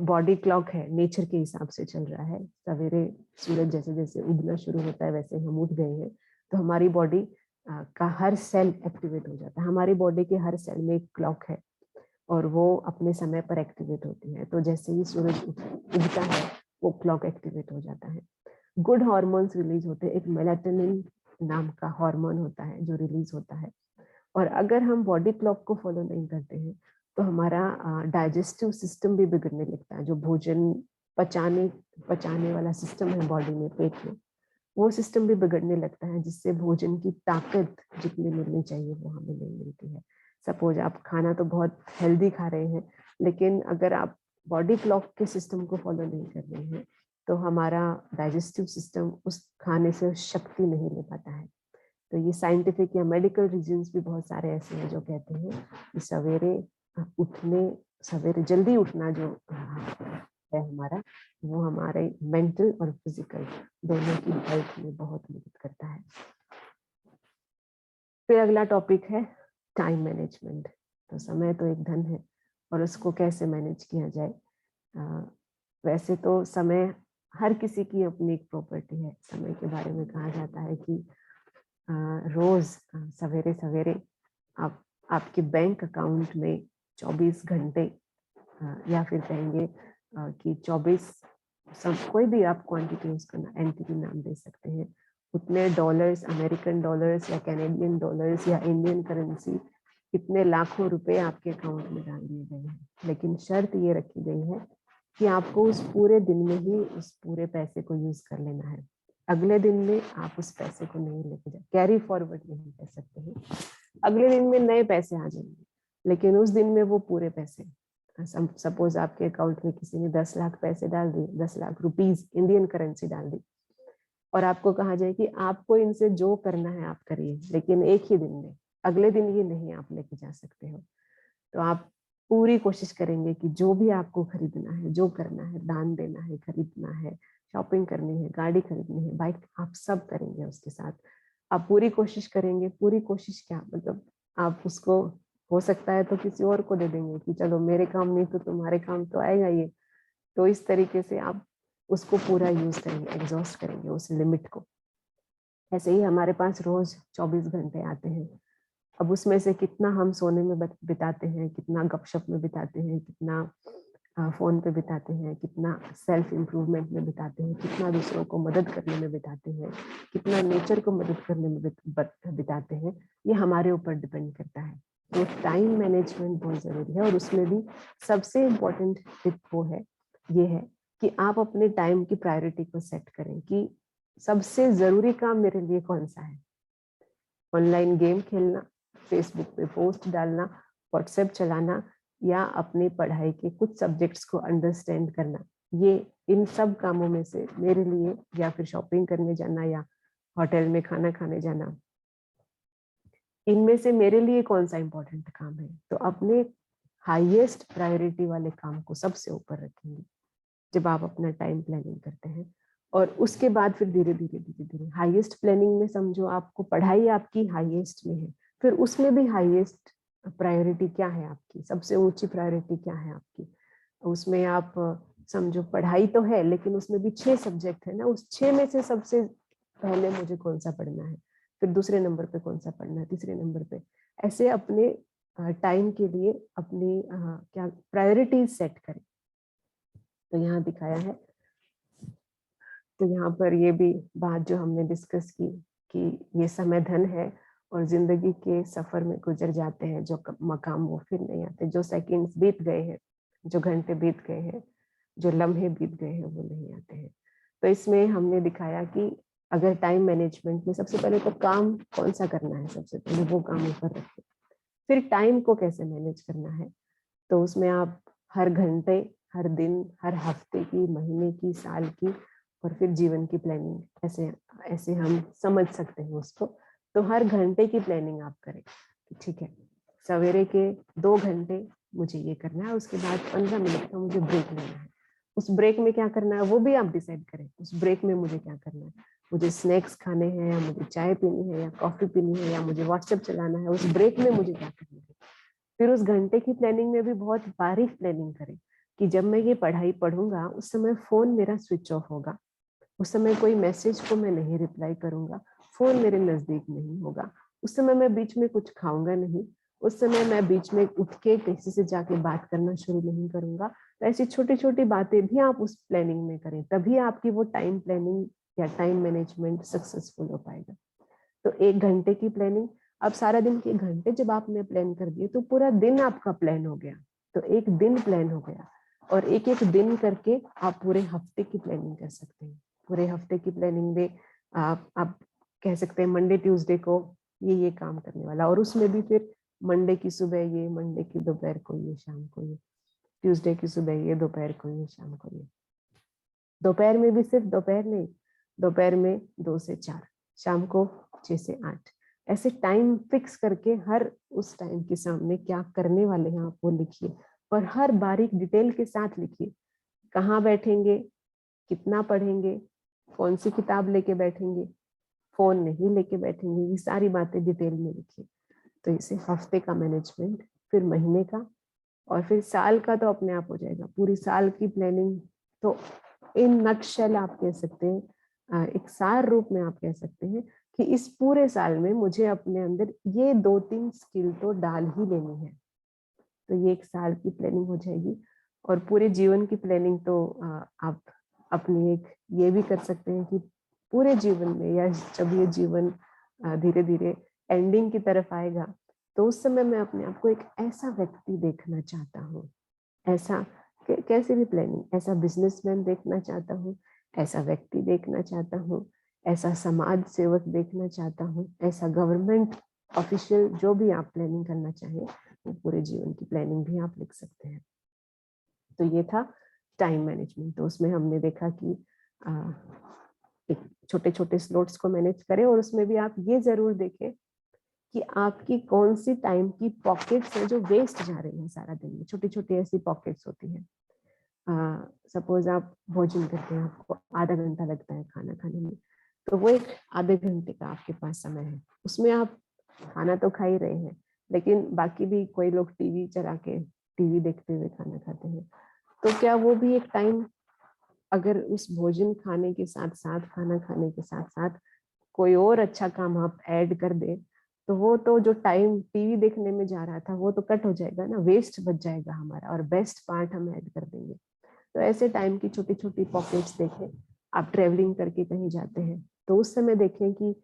बॉडी क्लॉक है नेचर के हिसाब से चल रहा है। सवेरे सूरज जैसे जैसे उगना शुरू होता है वैसे हम उठ गए हैं, तो हमारी बॉडी का हर सेल एक्टिवेट हो जाता है। हमारी बॉडी के हर सेल में एक क्लॉक है और वो अपने समय पर एक्टिवेट होती है। तो जैसे ही सूरज उगता है वो क्लॉक एक्टिवेट हो जाता है, गुड हार्मोन्स रिलीज होते हैं। एक मेलाटोनिन नाम का हार्मोन होता है जो रिलीज होता है। और अगर हम बॉडी क्लॉक को फॉलो नहीं करते हैं तो हमारा डाइजेस्टिव सिस्टम भी बिगड़ने लगता है। जो भोजन पचाने वाला सिस्टम है बॉडी में, पेट में, वो सिस्टम भी बिगड़ने लगता है, जिससे भोजन की ताकत जितनी मिलनी चाहिए वो हमें नहीं मिलती है। सपोज आप खाना तो बहुत हेल्दी खा रहे हैं, लेकिन अगर आप बॉडी क्लॉक के सिस्टम को फॉलो नहीं कर रहे हैं तो हमारा डाइजेस्टिव सिस्टम उस खाने से शक्ति नहीं ले पाता है। तो ये साइंटिफिक या मेडिकल रीजंस भी बहुत सारे ऐसे हैं जो कहते हैं कि सवेरे जल्दी उठना जो है हमारा, वो हमारे मेंटल और फिजिकल दोनों की हेल्थ में बहुत मदद करता है। फिर अगला टॉपिक है टाइम मैनेजमेंट। तो समय तो एक धन है और उसको कैसे मैनेज किया जाए। वैसे तो समय हर किसी की अपनी एक प्रॉपर्टी है। समय के बारे में कहा जाता है कि रोज सवेरे सवेरे आपके बैंक अकाउंट में 24 घंटे या फिर कहेंगे कि 24 सब कोई भी आप क्वांटिटी उसका एंटिटी नाम दे सकते हैं, उतने डॉलर्स, अमेरिकन डॉलर्स या कैनेडियन डॉलर्स या इंडियन करेंसी, इतने लाखों रुपए आपके अकाउंट में डाल दिए गए हैं। लेकिन शर्त ये रखी गई है कि आपको उस पूरे दिन में ही उस पूरे पैसे को यूज कर लेना है। अगले दिन में आप उस पैसे को नहीं लेके जा, कैरी फॉरवर्ड नहीं कर सकते हैं। अगले दिन में नए पैसे आ जाएंगे, लेकिन उस दिन में वो पूरे पैसे, सपोज आपके अकाउंट में किसी ने 10 लाख पैसे डाल दिए, 10 लाख रुपीज इंडियन करेंसी डाल दी, और आपको कहा जाए कि आपको इनसे जो करना है आप करिए, लेकिन एक ही दिन में, अगले दिन ये नहीं आप लेके जा सकते हो। तो आप पूरी कोशिश करेंगे कि जो भी आपको खरीदना है, जो करना है, दान देना है, खरीदना है, शॉपिंग करनी है, गाड़ी खरीदनी है, बाइक, आप सब करेंगे उसके साथ। आप पूरी कोशिश करेंगे, पूरी कोशिश क्या मतलब, आप उसको हो सकता है तो किसी और को दे देंगे कि चलो मेरे काम नहीं तो तुम्हारे काम तो आएगा ये। तो इस तरीके से आप उसको पूरा यूज करेंगे, एग्जॉस्ट करेंगे उस लिमिट को। ऐसे ही हमारे पास रोज 24 घंटे आते हैं। अब उसमें से कितना हम सोने में बिताते हैं, कितना गपशप में बिताते हैं, कितना फोन पे बिताते हैं, कितना सेल्फ इम्प्रूवमेंट में बिताते हैं, कितना दूसरों को मदद करने में बिताते हैं, कितना नेचर को मदद करने में बिताते हैं, ये हमारे ऊपर डिपेंड करता है। तो टाइम मैनेजमेंट बहुत जरूरी है, और उसमें भी सबसे इम्पोर्टेंट टिप वो है, ये है कि आप अपने टाइम की प्रायोरिटी को सेट करें कि सबसे जरूरी काम मेरे लिए कौन सा है। ऑनलाइन गेम खेलना, फेसबुक पे पोस्ट डालना, व्हाट्सएप चलाना, या अपनी पढ़ाई के कुछ सब्जेक्ट्स को अंडरस्टैंड करना, ये इन सब कामों में से मेरे लिए, या फिर शॉपिंग करने जाना या होटल में खाना खाने जाना, इनमें से मेरे लिए कौन सा इंपॉर्टेंट काम है। तो अपने हाईएस्ट प्रायोरिटी वाले काम को सबसे ऊपर रखेंगे जब आप अपना टाइम प्लानिंग करते हैं। और उसके बाद फिर धीरे धीरे हाईएस्ट प्लानिंग में समझो आपको पढ़ाई आपकी हाईएस्ट में है, फिर उसमें भी हाईएस्ट प्रायोरिटी क्या है आपकी, सबसे ऊंची प्रायोरिटी क्या है आपकी। उसमें आप समझो पढ़ाई तो है, लेकिन उसमें भी 6 सब्जेक्ट है ना, उस 6 में से सबसे पहले मुझे कौन सा पढ़ना है, फिर दूसरे नंबर पे कौन सा पढ़ना है, तीसरे नंबर पे, ऐसे अपने टाइम के लिए अपनी क्या प्रायोरिटीज सेट करें। तो यहाँ दिखाया है, तो यहाँ पर ये भी बात जो हमने डिस्कस की कि ये समय धन है, और जिंदगी के सफर में गुजर जाते हैं जो मकाम वो फिर नहीं आते, जो सेकंड्स बीत गए हैं, जो घंटे बीत गए हैं, जो लम्हे बीत गए हैं, वो नहीं आते हैं। तो इसमें हमने दिखाया कि अगर टाइम मैनेजमेंट में सबसे पहले तो काम कौन सा करना है, सबसे पहले वो काम ऊपर रखें। फिर टाइम को कैसे मैनेज करना है, तो उसमें आप हर घंटे, हर दिन, हर हफ्ते की, महीने की, साल की, और फिर जीवन की प्लानिंग, ऐसे ऐसे हम समझ सकते हैं उसको। तो हर घंटे की प्लानिंग आप करें, ठीक है, सवेरे के 2 घंटे मुझे ये करना है, उसके बाद 15 मिनट का मुझे ब्रेक लेना है। उस ब्रेक में क्या करना है वो भी आप डिसाइड करें, उस ब्रेक में मुझे क्या करना है, मुझे स्नैक्स खाने हैं, या मुझे चाय पीनी है, या कॉफी पीनी है, या मुझे व्हाट्सएप चलाना है, उस ब्रेक में मुझे क्या करना है। फिर उस घंटे की प्लानिंग में भी बहुत बारीक प्लानिंग करें कि जब मैं ये पढ़ाई पढ़ूंगा उस समय फोन मेरा स्विच ऑफ होगा, उस समय कोई मैसेज को मैं नहीं रिप्लाई करूंगा, फोन मेरे नजदीक नहीं होगा, उस समय मैं बीच में कुछ खाऊंगा नहीं, उस समय मैं बीच में उठ के किसी से जाके बात करना शुरू नहीं करूंगा। तो ऐसी छोटी छोटी बातें भी आप उस प्लानिंग में करें, तभी आपकी वो टाइम प्लानिंग या टाइम मैनेजमेंट सक्सेसफुल हो पाएगा। तो 1 घंटे की प्लानिंग, अब सारा दिन के घंटे जब आपने प्लान कर दिए तो पूरा दिन आपका प्लान हो गया, तो एक दिन प्लान हो गया। और एक एक दिन करके आप पूरे हफ्ते की प्लानिंग कर सकते हैं। पूरे हफ्ते की प्लानिंग में आप कह सकते हैं मंडे ट्यूसडे को ये काम करने वाला, और उसमें भी फिर मंडे की सुबह ये, मंडे की दोपहर को ये, शाम को ये, ट्यूसडे की सुबह ये, दोपहर को ये, शाम को ये। दोपहर में भी सिर्फ दोपहर नहीं, दोपहर में 2 से 4, शाम को 6 से 8, ऐसे टाइम फिक्स करके हर उस टाइम के सामने क्या करने वाले हैं आप वो लिखिए, और हर बारीक डिटेल के साथ लिखिए। कहाँ बैठेंगे, कितना पढ़ेंगे, कौन सी किताब लेके बैठेंगे, फोन नहीं लेके बैठेंगे, ये सारी बातें डिटेल में लिखिए। तो इसे हफ्ते का मैनेजमेंट, फिर महीने का, और फिर साल का तो अपने आप हो जाएगा। पूरी साल की प्लानिंग तो इन नटशेल आप कह सकते हैं, एक सार रूप में आप कह सकते हैं कि इस पूरे साल में मुझे अपने अंदर ये 2-3 स्किल तो डाल ही लेनी है। तो ये एक साल की प्लानिंग हो जाएगी। और पूरे जीवन की प्लानिंग तो आप अपनी एक ये भी कर सकते हैं कि पूरे जीवन में, या जब ये जीवन धीरे धीरे एंडिंग की तरफ आएगा, तो उस समय मैं अपने आप को एक ऐसा व्यक्ति देखना चाहता हूँ, ऐसा कैसे भी प्लानिंग, ऐसा बिजनेसमैन देखना चाहता हूँ, ऐसा व्यक्ति देखना चाहता हूँ, ऐसा समाज सेवक देखना चाहता हूँ, ऐसा गवर्नमेंट ऑफिशियल, जो भी आप प्लानिंग करना चाहें, वो पूरे जीवन की प्लानिंग भी आप लिख सकते हैं। तो ये था टाइम मैनेजमेंट। तो उसमें हमने देखा कि एक छोटे छोटे स्लॉट्स को मैनेज करें, और उसमें भी आप ये जरूर देखें कि आपकी कौन सी टाइम की पॉकेट्स है जो वेस्ट जा रही है सारा दिन में। छोटी छोटी ऐसी पॉकेट्स होती हैं। सपोज आप भोजन करते हैं, आपको आधा घंटा लगता है खाना खाने में, तो वो एक आधे घंटे का आपके पास समय है। उसमें आप खाना तो खा ही रहे हैं, लेकिन बाकी भी कोई लोग टीवी चला के, टीवी देखते हुए खाना खाते हैं। तो क्या वो भी एक टाइम, अगर उस भोजन खाने के साथ साथ, खाना खाने के साथ साथ कोई और अच्छा काम आप ऐड कर दे, तो वो तो जो टाइम टीवी देखने में जा रहा था वो तो कट हो जाएगा ना, वेस्ट बच जाएगा हमारा, और बेस्ट पार्ट हम ऐड कर देंगे। तो ऐसे टाइम की छोटी छोटी पॉकेट्स देखें। आप ट्रेवलिंग करके कहीं जाते हैं, तो उस समय देखें कि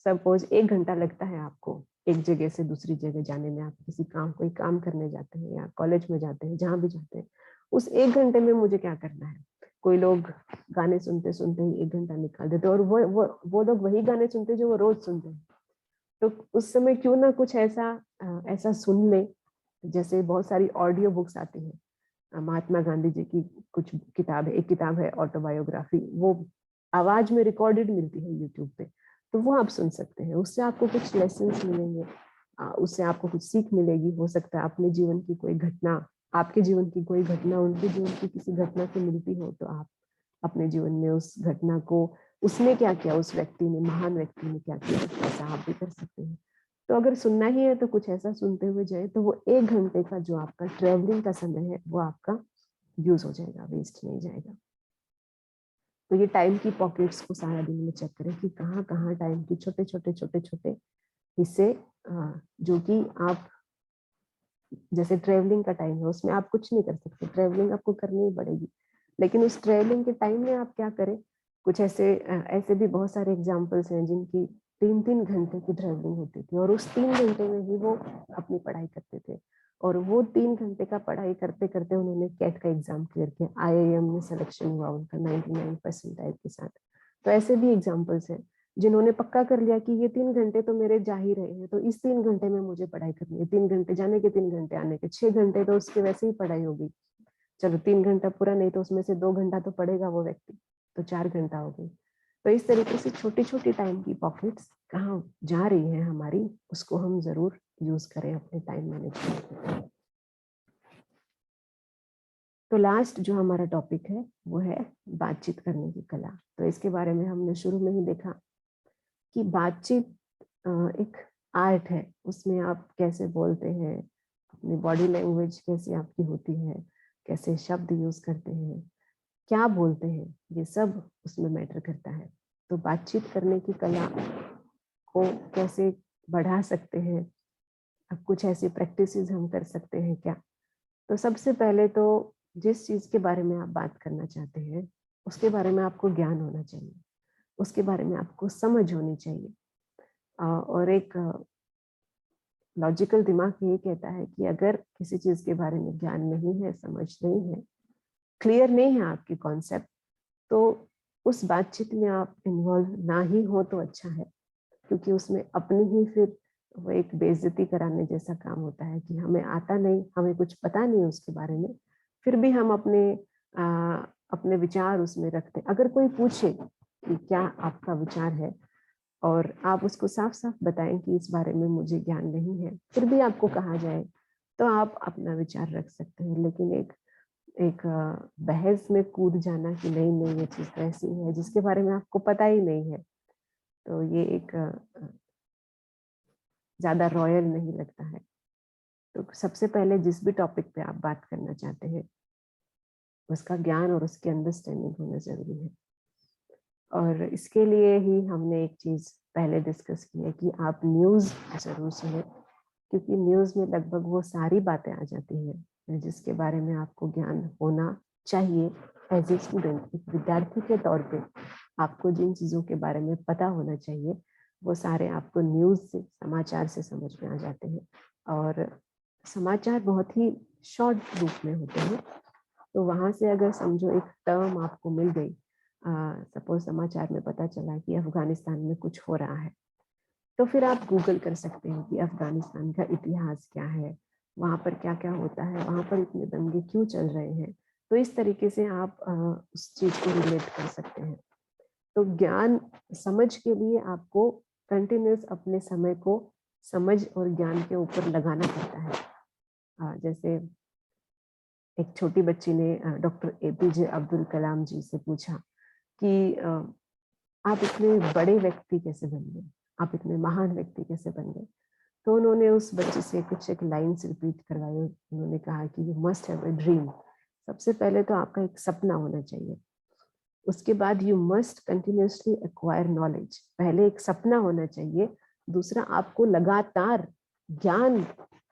सपोज 1 घंटा लगता है आपको एक जगह से दूसरी जगह जाने में। आप किसी काम, कोई काम करने जाते हैं या कॉलेज में जाते हैं, जहां भी जाते हैं, उस 1 घंटे में मुझे क्या करना है। कोई लोग गाने सुनते सुनते ही 1 घंटा निकाल देते, और वो लोग वही गाने सुनते हैं जो वो रोज सुनते हैं। तो उस समय क्यों ना कुछ ऐसा सुन ले। जैसे बहुत सारी ऑडियो बुक्स आती हैं, महात्मा गांधी जी की कुछ किताब है, एक किताब है ऑटोबायोग्राफी, वो आवाज में रिकॉर्डेड मिलती है यूट्यूब पे, तो वो आप सुन सकते हैं। उससे आपको कुछ लेसन्स मिलेंगे, उससे आपको कुछ सीख मिलेगी। हो सकता है अपने जीवन की कोई घटना, आपके जीवन की कोई घटना उनके जीवन की किसी घटना से मिलती हो, तो आप अपने जीवन में उस घटना को, उसने क्या किया, उस व्यक्ति ने, महान व्यक्ति ने क्या किया, ऐसा आप भी कर सकते हैं। तो अगर सुनना ही है तो कुछ ऐसा सुनते हुए जाए, तो वो 1 घंटे का जो आपका ट्रेवलिंग का समय है वो आपका यूज हो जाएगा, वेस्ट नहीं जाएगा। तो ये टाइम की पॉकेट्स को सारा दिन में चेक करें कि कहाँ कहाँ टाइम की छोटे छोटे हिस्से, जो कि आप, जैसे ट्रेवलिंग का टाइम है, उसमें आप कुछ नहीं कर सकते, ट्रेवलिंग आपको करनी ही पड़ेगी। लेकिन उस ट्रेवलिंग के टाइम में आप क्या करें, कुछ ऐसे भी बहुत सारे एग्जाम्पल्स हैं जिनकी 3-3 घंटे की ट्रेवलिंग होती थी, और उस 3 घंटे में ही वो अपनी पढ़ाई करते थे। और वो 3 घंटे का पढ़ाई करते करते उन्होंने कैट का एग्जाम क्लियर किया, IIM में सिलेक्शन हुआ उनका 99% के साथ। तो ऐसे भी एग्जाम्पल्स हैं जिन्होंने पक्का कर लिया कि ये 3 घंटे तो मेरे जा ही रहे हैं, तो इस 3 घंटे में मुझे पढ़ाई करनी है। 3 घंटे जाने के, 3 घंटे आने के, 6 घंटे तो उसकी वैसे ही पढ़ाई होगी। चलो 3 घंटा पूरा नहीं तो उसमें से 2 घंटा तो पढ़ेगा वो व्यक्ति, तो 4 घंटा हो गई। तो इस तरीके से छोटी छोटी टाइम की पॉकेट्स कहाँ जा रही है हमारी, उसको हम जरूर यूज करें अपने टाइम मैनेजमेंट में। तो लास्ट जो हमारा टॉपिक है वो है बातचीत करने की कला। तो इसके बारे में हमने शुरू में ही देखा कि बातचीत एक आर्ट है। उसमें आप कैसे बोलते हैं, अपनी बॉडी लैंग्वेज कैसी आपकी होती है, कैसे शब्द यूज करते हैं, क्या बोलते हैं, ये सब उसमें मैटर करता है। तो बातचीत करने की कला को कैसे बढ़ा सकते हैं, अब कुछ ऐसी प्रैक्टिसेस हम कर सकते हैं क्या। तो सबसे पहले तो जिस चीज के बारे में आप बात करना चाहते हैं उसके बारे में आपको ज्ञान होना चाहिए, उसके बारे में आपको समझ होनी चाहिए। और एक लॉजिकल दिमाग ये कहता है कि अगर किसी चीज के बारे में ज्ञान नहीं है, समझ नहीं है, क्लियर नहीं है आपके कॉन्सेप्ट, तो उस बातचीत में आप इन्वॉल्व ना ही हो तो अच्छा है। क्योंकि उसमें अपनी ही फिर वो एक बेइज्जती कराने जैसा काम होता है कि हमें आता नहीं, हमें कुछ पता नहीं उसके बारे में, फिर भी हम अपने विचार उसमें रखते। अगर कोई पूछे कि क्या आपका विचार है, और आप उसको साफ साफ बताएं कि इस बारे में मुझे ज्ञान नहीं है, फिर भी आपको कहा जाए, तो आप अपना विचार रख सकते हैं। लेकिन एक बहस में कूद जाना कि नहीं नहीं ये चीज तो ऐसी है जिसके बारे में आपको पता ही नहीं है, तो ये एक ज्यादा रॉयल नहीं लगता है। तो सबसे पहले जिस भी टॉपिक पे आप बात करना चाहते हैं उसका ज्ञान और उसकी अंडरस्टैंडिंग होना जरूरी है। और इसके लिए ही हमने एक चीज पहले डिस्कस की है कि आप न्यूज जरूर सुने, क्योंकि न्यूज में लगभग वो सारी बातें आ जाती हैं जिसके बारे में आपको ज्ञान होना चाहिए। एज ए स्टूडेंट, एक विद्यार्थी के तौर पे आपको जिन चीज़ों के बारे में पता होना चाहिए वो सारे आपको न्यूज़ से, समाचार से समझ में आ जाते हैं। और समाचार बहुत ही शॉर्ट रूप में होते हैं, तो वहाँ से अगर समझो एक टर्म आपको मिल गई, सपोज समाचार में पता चला कि अफगानिस्तान में कुछ हो रहा है, तो फिर आप गूगल कर सकते हैं कि अफगानिस्तान का इतिहास क्या है, वहाँ पर क्या क्या होता है, वहाँ पर इतने दंगे क्यों चल रहे हैं। तो इस तरीके से आप उस चीज को रिलेट कर सकते हैं। तो ज्ञान समझ के लिए आपको कंटिन्यूस अपने समय को समझ और ज्ञान के ऊपर लगाना पड़ता है। जैसे एक छोटी बच्ची ने डॉक्टर APJ अब्दुल कलाम जी से पूछा कि आप इतने बड़े व्यक्ति कैसे बन गए, आप इतने महान व्यक्ति कैसे बन गए। तो उन्होंने उस बच्चे से कुछ एक लाइन्स रिपीट करवाई। उन्होंने कहा कि you must have a dream. सबसे पहले तो आपका एक सपना होना चाहिए, उसके बाद you must continuously acquire knowledge. पहले एक सपना होना चाहिए, दूसरा आपको लगातार ज्ञान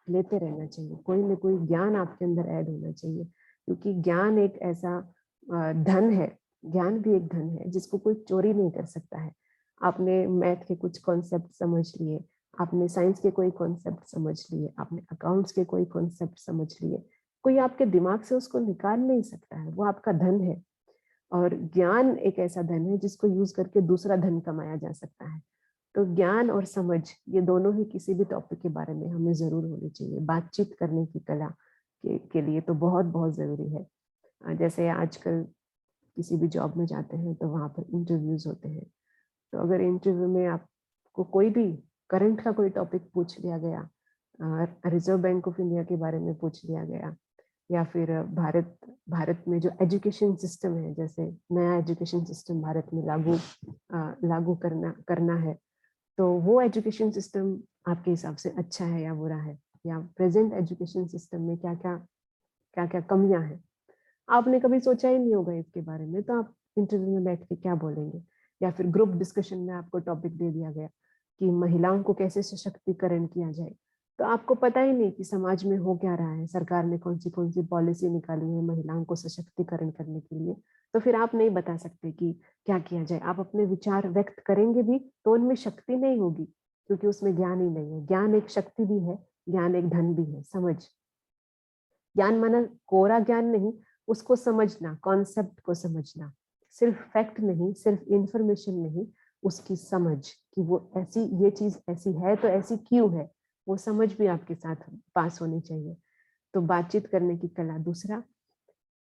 लेते रहना चाहिए, कोई ना कोई ज्ञान आपके अंदर ऐड होना चाहिए, क्योंकि ज्ञान एक ऐसा धन है, ज्ञान भी एक धन है जिसको कोई चोरी नहीं कर सकता है। आपने मैथ के कुछ कॉन्सेप्ट समझ लिए, आपने साइंस के कोई कॉन्सेप्ट समझ लिए, आपने अकाउंट्स के कोई कॉन्सेप्ट समझ लिए, कोई आपके दिमाग से उसको निकाल नहीं सकता है, वो आपका धन है। और ज्ञान एक ऐसा धन है जिसको यूज करके दूसरा धन कमाया जा सकता है। तो ज्ञान और समझ, ये दोनों ही किसी भी टॉपिक के बारे में हमें जरूर होनी चाहिए। बातचीत करने की कला के लिए तो बहुत बहुत जरूरी है। जैसे आजकल किसी भी जॉब में जाते हैं तो वहाँ पर इंटरव्यूज होते हैं, तो अगर इंटरव्यू में आपको कोई भी करंट का कोई टॉपिक पूछ लिया गया, रिजर्व बैंक ऑफ इंडिया के बारे में पूछ लिया गया, या फिर भारत में जो एजुकेशन सिस्टम है, जैसे नया एजुकेशन सिस्टम भारत में लागू करना है, तो वो एजुकेशन सिस्टम आपके हिसाब से अच्छा है या बुरा है, या प्रेजेंट एजुकेशन सिस्टम में क्या क्या कमियां हैं, आपने कभी सोचा ही नहीं होगा इसके बारे में, तो आप इंटरव्यू में बैठ के क्या बोलेंगे। या फिर ग्रुप डिस्कशन में आपको टॉपिक दे दिया गया कि महिलाओं को कैसे सशक्तिकरण किया जाए, तो आपको पता ही नहीं कि समाज में हो क्या रहा है, सरकार ने कौन सी पॉलिसी निकाली है महिलाओं को सशक्तिकरण करने के लिए, तो फिर आप नहीं बता सकते कि क्या किया जाए। आप अपने विचार व्यक्त करेंगे भी तो उनमें शक्ति नहीं होगी, क्योंकि उसमें ज्ञान ही नहीं है। ज्ञान एक शक्ति भी है, ज्ञान एक धन भी है। समझ, ज्ञान माना कोरा ज्ञान नहीं, उसको समझना, कॉन्सेप्ट को समझना, सिर्फ फैक्ट नहीं, सिर्फ इंफॉर्मेशन नहीं, उसकी समझ कि वो ऐसी, ये चीज ऐसी है तो ऐसी क्यों है, वो समझ भी आपके साथ पास होनी चाहिए। तो बातचीत करने की कला दूसरा,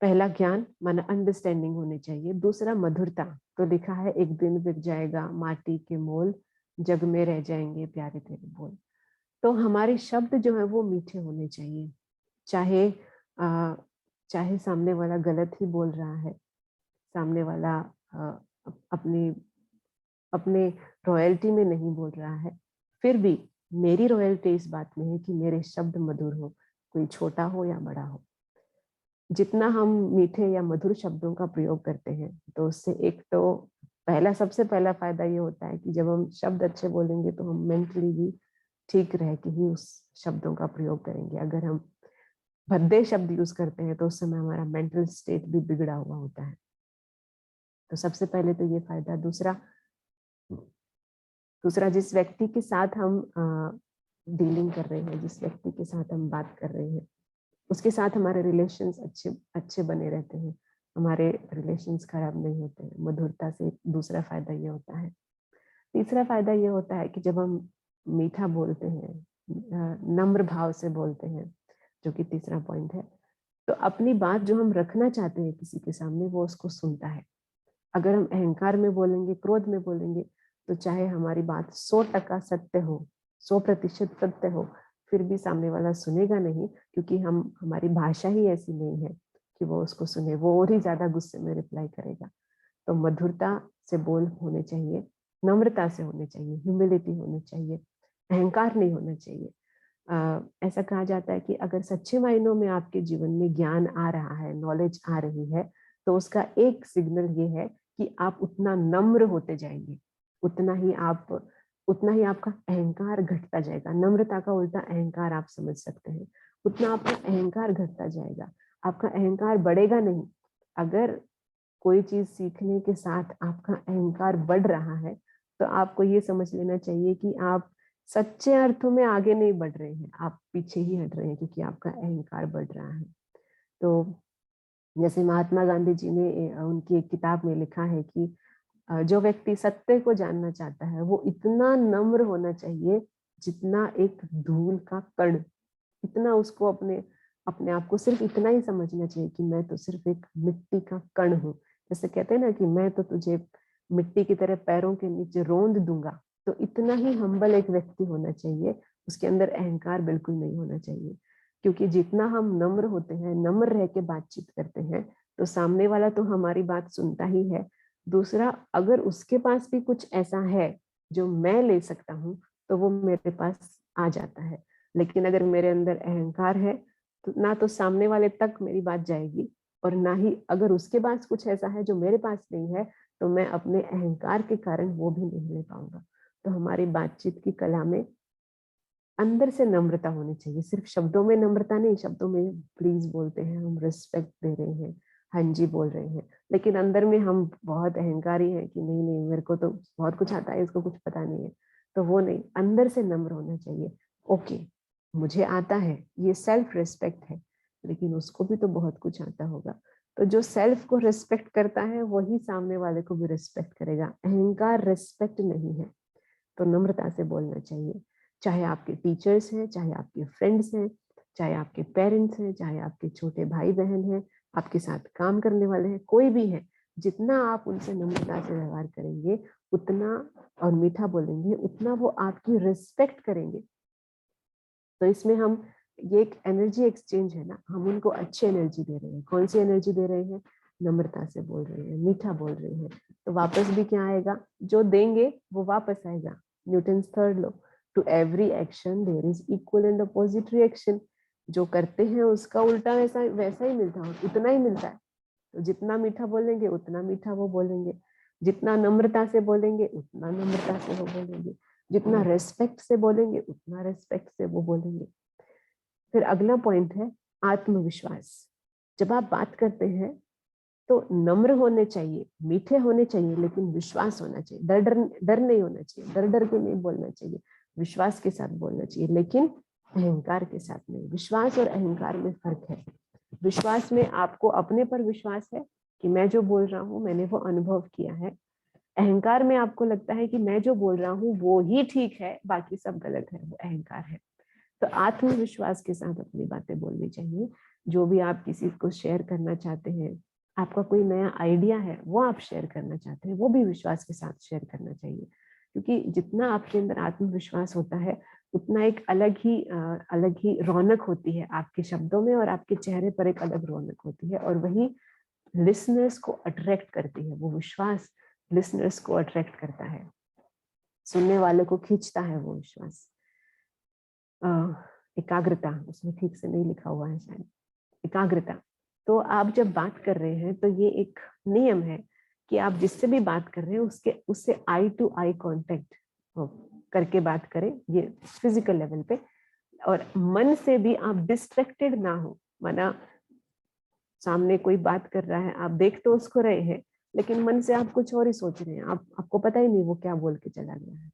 पहला ज्ञान माना अंडरस्टैंडिंग होनी चाहिए, दूसरा मधुरता। तो लिखा है एक दिन बिक जाएगा माटी के मोल, जग में रह जाएंगे प्यारे तेरे बोल। तो हमारे शब्द जो है वो मीठे होने चाहिए, चाहे चाहे सामने वाला गलत ही बोल रहा है, सामने वाला अपने अपने रॉयल्टी में नहीं बोल रहा है, फिर भी मेरी रॉयल्टी इस बात में है कि मेरे शब्द मधुर हो, कोई छोटा हो या बड़ा हो। जितना हम मीठे या मधुर शब्दों का प्रयोग करते हैं, तो उससे एक तो सबसे पहला फायदा ये होता है कि जब हम शब्द अच्छे बोलेंगे तो हम मेंटली भी ठीक रह के ही उस शब्दों का प्रयोग करेंगे। अगर हम भद्दे शब्द यूज करते हैं तो उस समय हमारा मेंटल स्टेट भी बिगड़ा हुआ होता है। तो सबसे पहले तो ये फायदा। दूसरा जिस व्यक्ति के साथ हम डीलिंग कर रहे हैं, जिस व्यक्ति के साथ हम बात कर रहे हैं, उसके साथ हमारे रिलेशंस अच्छे बने रहते हैं, हमारे रिलेशंस खराब नहीं होते हैं। मधुरता से दूसरा फायदा ये होता है। तीसरा फायदा ये होता है कि जब हम मीठा बोलते हैं, नम्र भाव से बोलते हैं, जो कि तीसरा पॉइंट है, तो अपनी बात जो हम रखना चाहते हैं किसी के सामने, वो उसको सुनता है। अगर हम अहंकार में बोलेंगे, क्रोध में बोलेंगे, तो चाहे हमारी बात 100% सत्य हो, 100% सत्य हो, फिर भी सामने वाला सुनेगा नहीं, क्योंकि हमारी भाषा ही ऐसी नहीं है कि वो उसको सुने, वो और ही ज्यादा गुस्से में रिप्लाई करेगा। तो मधुरता से बोल होने चाहिए, नम्रता से होने चाहिए, ह्यूमिलिटी होनी चाहिए, अहंकार नहीं होना चाहिए। ऐसा कहा जाता है कि अगर सच्चे मायनों में आपके जीवन में ज्ञान आ रहा है, नॉलेज आ रही है, तो उसका एक सिग्नल ये है कि आप उतना नम्र होते जाएंगे, उतना ही आपका अहंकार घटता जाएगा। नम्रता का उल्टा अहंकार आप समझ सकते हैं। उतना आपका अहंकार घटता जाएगा, आपका अहंकार बढ़ेगा नहीं। अगर कोई चीज सीखने के साथ आपका अहंकार बढ़ रहा है तो आपको ये समझ लेना चाहिए कि आप सच्चे अर्थों में आगे नहीं बढ़ रहे हैं, आप पीछे ही हट रहे हैं, क्योंकि आपका अहंकार बढ़ रहा है। तो जैसे महात्मा गांधी जी ने उनकी एक किताब में लिखा है कि जो व्यक्ति सत्य को जानना चाहता है वो इतना नम्र होना चाहिए जितना एक धूल का कण, इतना उसको अपने अपने आप को सिर्फ इतना ही समझना चाहिए कि मैं तो सिर्फ एक मिट्टी का कण हूँ। जैसे कहते हैं ना कि मैं तो तुझे मिट्टी की तरह पैरों के नीचे रोंद दूंगा, तो इतना ही हम्बल एक व्यक्ति होना चाहिए, उसके अंदर अहंकार बिल्कुल नहीं होना चाहिए। क्योंकि जितना हम नम्र होते हैं, नम्र रह के बातचीत करते हैं, तो सामने वाला तो हमारी बात सुनता ही है। दूसरा, अगर उसके पास भी कुछ ऐसा है जो मैं ले सकता हूँ तो वो मेरे पास आ जाता है। लेकिन अगर मेरे अंदर अहंकार है तो ना तो सामने वाले तक मेरी बात जाएगी, और ना ही अगर उसके पास कुछ ऐसा है जो मेरे पास नहीं है तो मैं अपने अहंकार के कारण वो भी नहीं ले पाऊंगा। तो हमारी बातचीत की कला में अंदर से नम्रता होनी चाहिए, सिर्फ शब्दों में नम्रता नहीं। शब्दों में प्लीज बोलते हैं, हम रिस्पेक्ट दे रहे हैं, हाँ जी बोल रहे हैं, लेकिन अंदर में हम बहुत अहंकारी हैं कि नहीं नहीं मेरे को तो बहुत कुछ आता है, इसको कुछ पता नहीं है। तो वो नहीं, अंदर से नम्र होना चाहिए। ओके, मुझे आता है, ये सेल्फ रिस्पेक्ट है, लेकिन उसको भी तो बहुत कुछ आता होगा। तो जो सेल्फ को रिस्पेक्ट करता है वही सामने वाले को भी रिस्पेक्ट करेगा। अहंकार रिस्पेक्ट नहीं है। तो नम्रता से बोलना चाहिए, चाहे आपके टीचर्स हैं, चाहे आपके फ्रेंड्स हैं, चाहे आपके पेरेंट्स हैं, चाहे आपके छोटे भाई बहन हैं, आपके साथ काम करने वाले हैं, कोई भी है। जितना आप उनसे नम्रता से व्यवहार करेंगे उतना, और मीठा बोलेंगे उतना, वो आपकी रिस्पेक्ट करेंगे। तो इसमें हम, ये एक एनर्जी एक्सचेंज है ना, हम उनको अच्छी एनर्जी दे रहे हैं। कौन सी एनर्जी दे रहे हैं? नम्रता से बोल रहे हैं, मीठा बोल रहे हैं, तो वापस भी क्या आएगा? जो देंगे वो वापस आएगा। Newton's third law, to every action there is equal and opposite reaction. जो करते हैं उसका उल्टा वैसा वैसा ही मिलता है, उतना ही मिलता है। तो जितना मीठा बोलेंगे उतना मीठा वो बोलेंगे, जितना नम्रता से बोलेंगे उतना नम्रता से वो बोलेंगे, जितना रेस्पेक्ट से बोलेंगे उतना रेस्पेक्ट से वो बोलेंगे। फिर अगला पॉइंट है आत्मविश्वास। जब आप बात करते हैं तो नम्र होने चाहिए, मीठे होने चाहिए, लेकिन विश्वास होना चाहिए। डर डर डर नहीं होना चाहिए, डर डर के नहीं बोलना चाहिए, विश्वास के साथ बोलना चाहिए, लेकिन अहंकार के साथ नहीं। विश्वास और अहंकार में फर्क है। विश्वास में आपको अपने पर विश्वास है कि मैं जो बोल रहा हूँ मैंने वो अनुभव किया है। अहंकार में आपको लगता है कि मैं जो बोल रहा हूँ वो ही ठीक है, बाकी सब गलत है, वो अहंकार है। तो आत्मविश्वास के साथ अपनी बातें बोलनी चाहिए। जो भी आप किसी को शेयर करना चाहते हैं, आपका कोई नया आइडिया है वो आप शेयर करना चाहते हैं, वो भी विश्वास के साथ शेयर करना चाहिए। क्योंकि जितना आपके अंदर आत्मविश्वास होता है उतना एक अलग ही रौनक होती है आपके शब्दों में, और आपके चेहरे पर एक अलग रौनक होती है, और वही लिसनर्स को अट्रैक्ट करती है। वो विश्वास लिसनर्स को अट्रैक्ट करता है, सुनने वाले को खींचता है वो विश्वास। एकाग्रता, उसमें ठीक से नहीं लिखा हुआ है शायद, एकाग्रता। तो आप जब बात कर रहे हैं तो ये एक नियम है कि आप जिससे भी बात कर रहे हैं उससे आई टू आई कांटेक्ट करके बात करें, ये फिजिकल लेवल पे। और मन से भी आप डिस्ट्रैक्टेड ना हो, माना सामने कोई बात कर रहा है, आप देख तो उसको रहे हैं लेकिन मन से आप कुछ और ही सोच रहे हैं, आपको पता ही नहीं वो क्या बोल के चला गया है।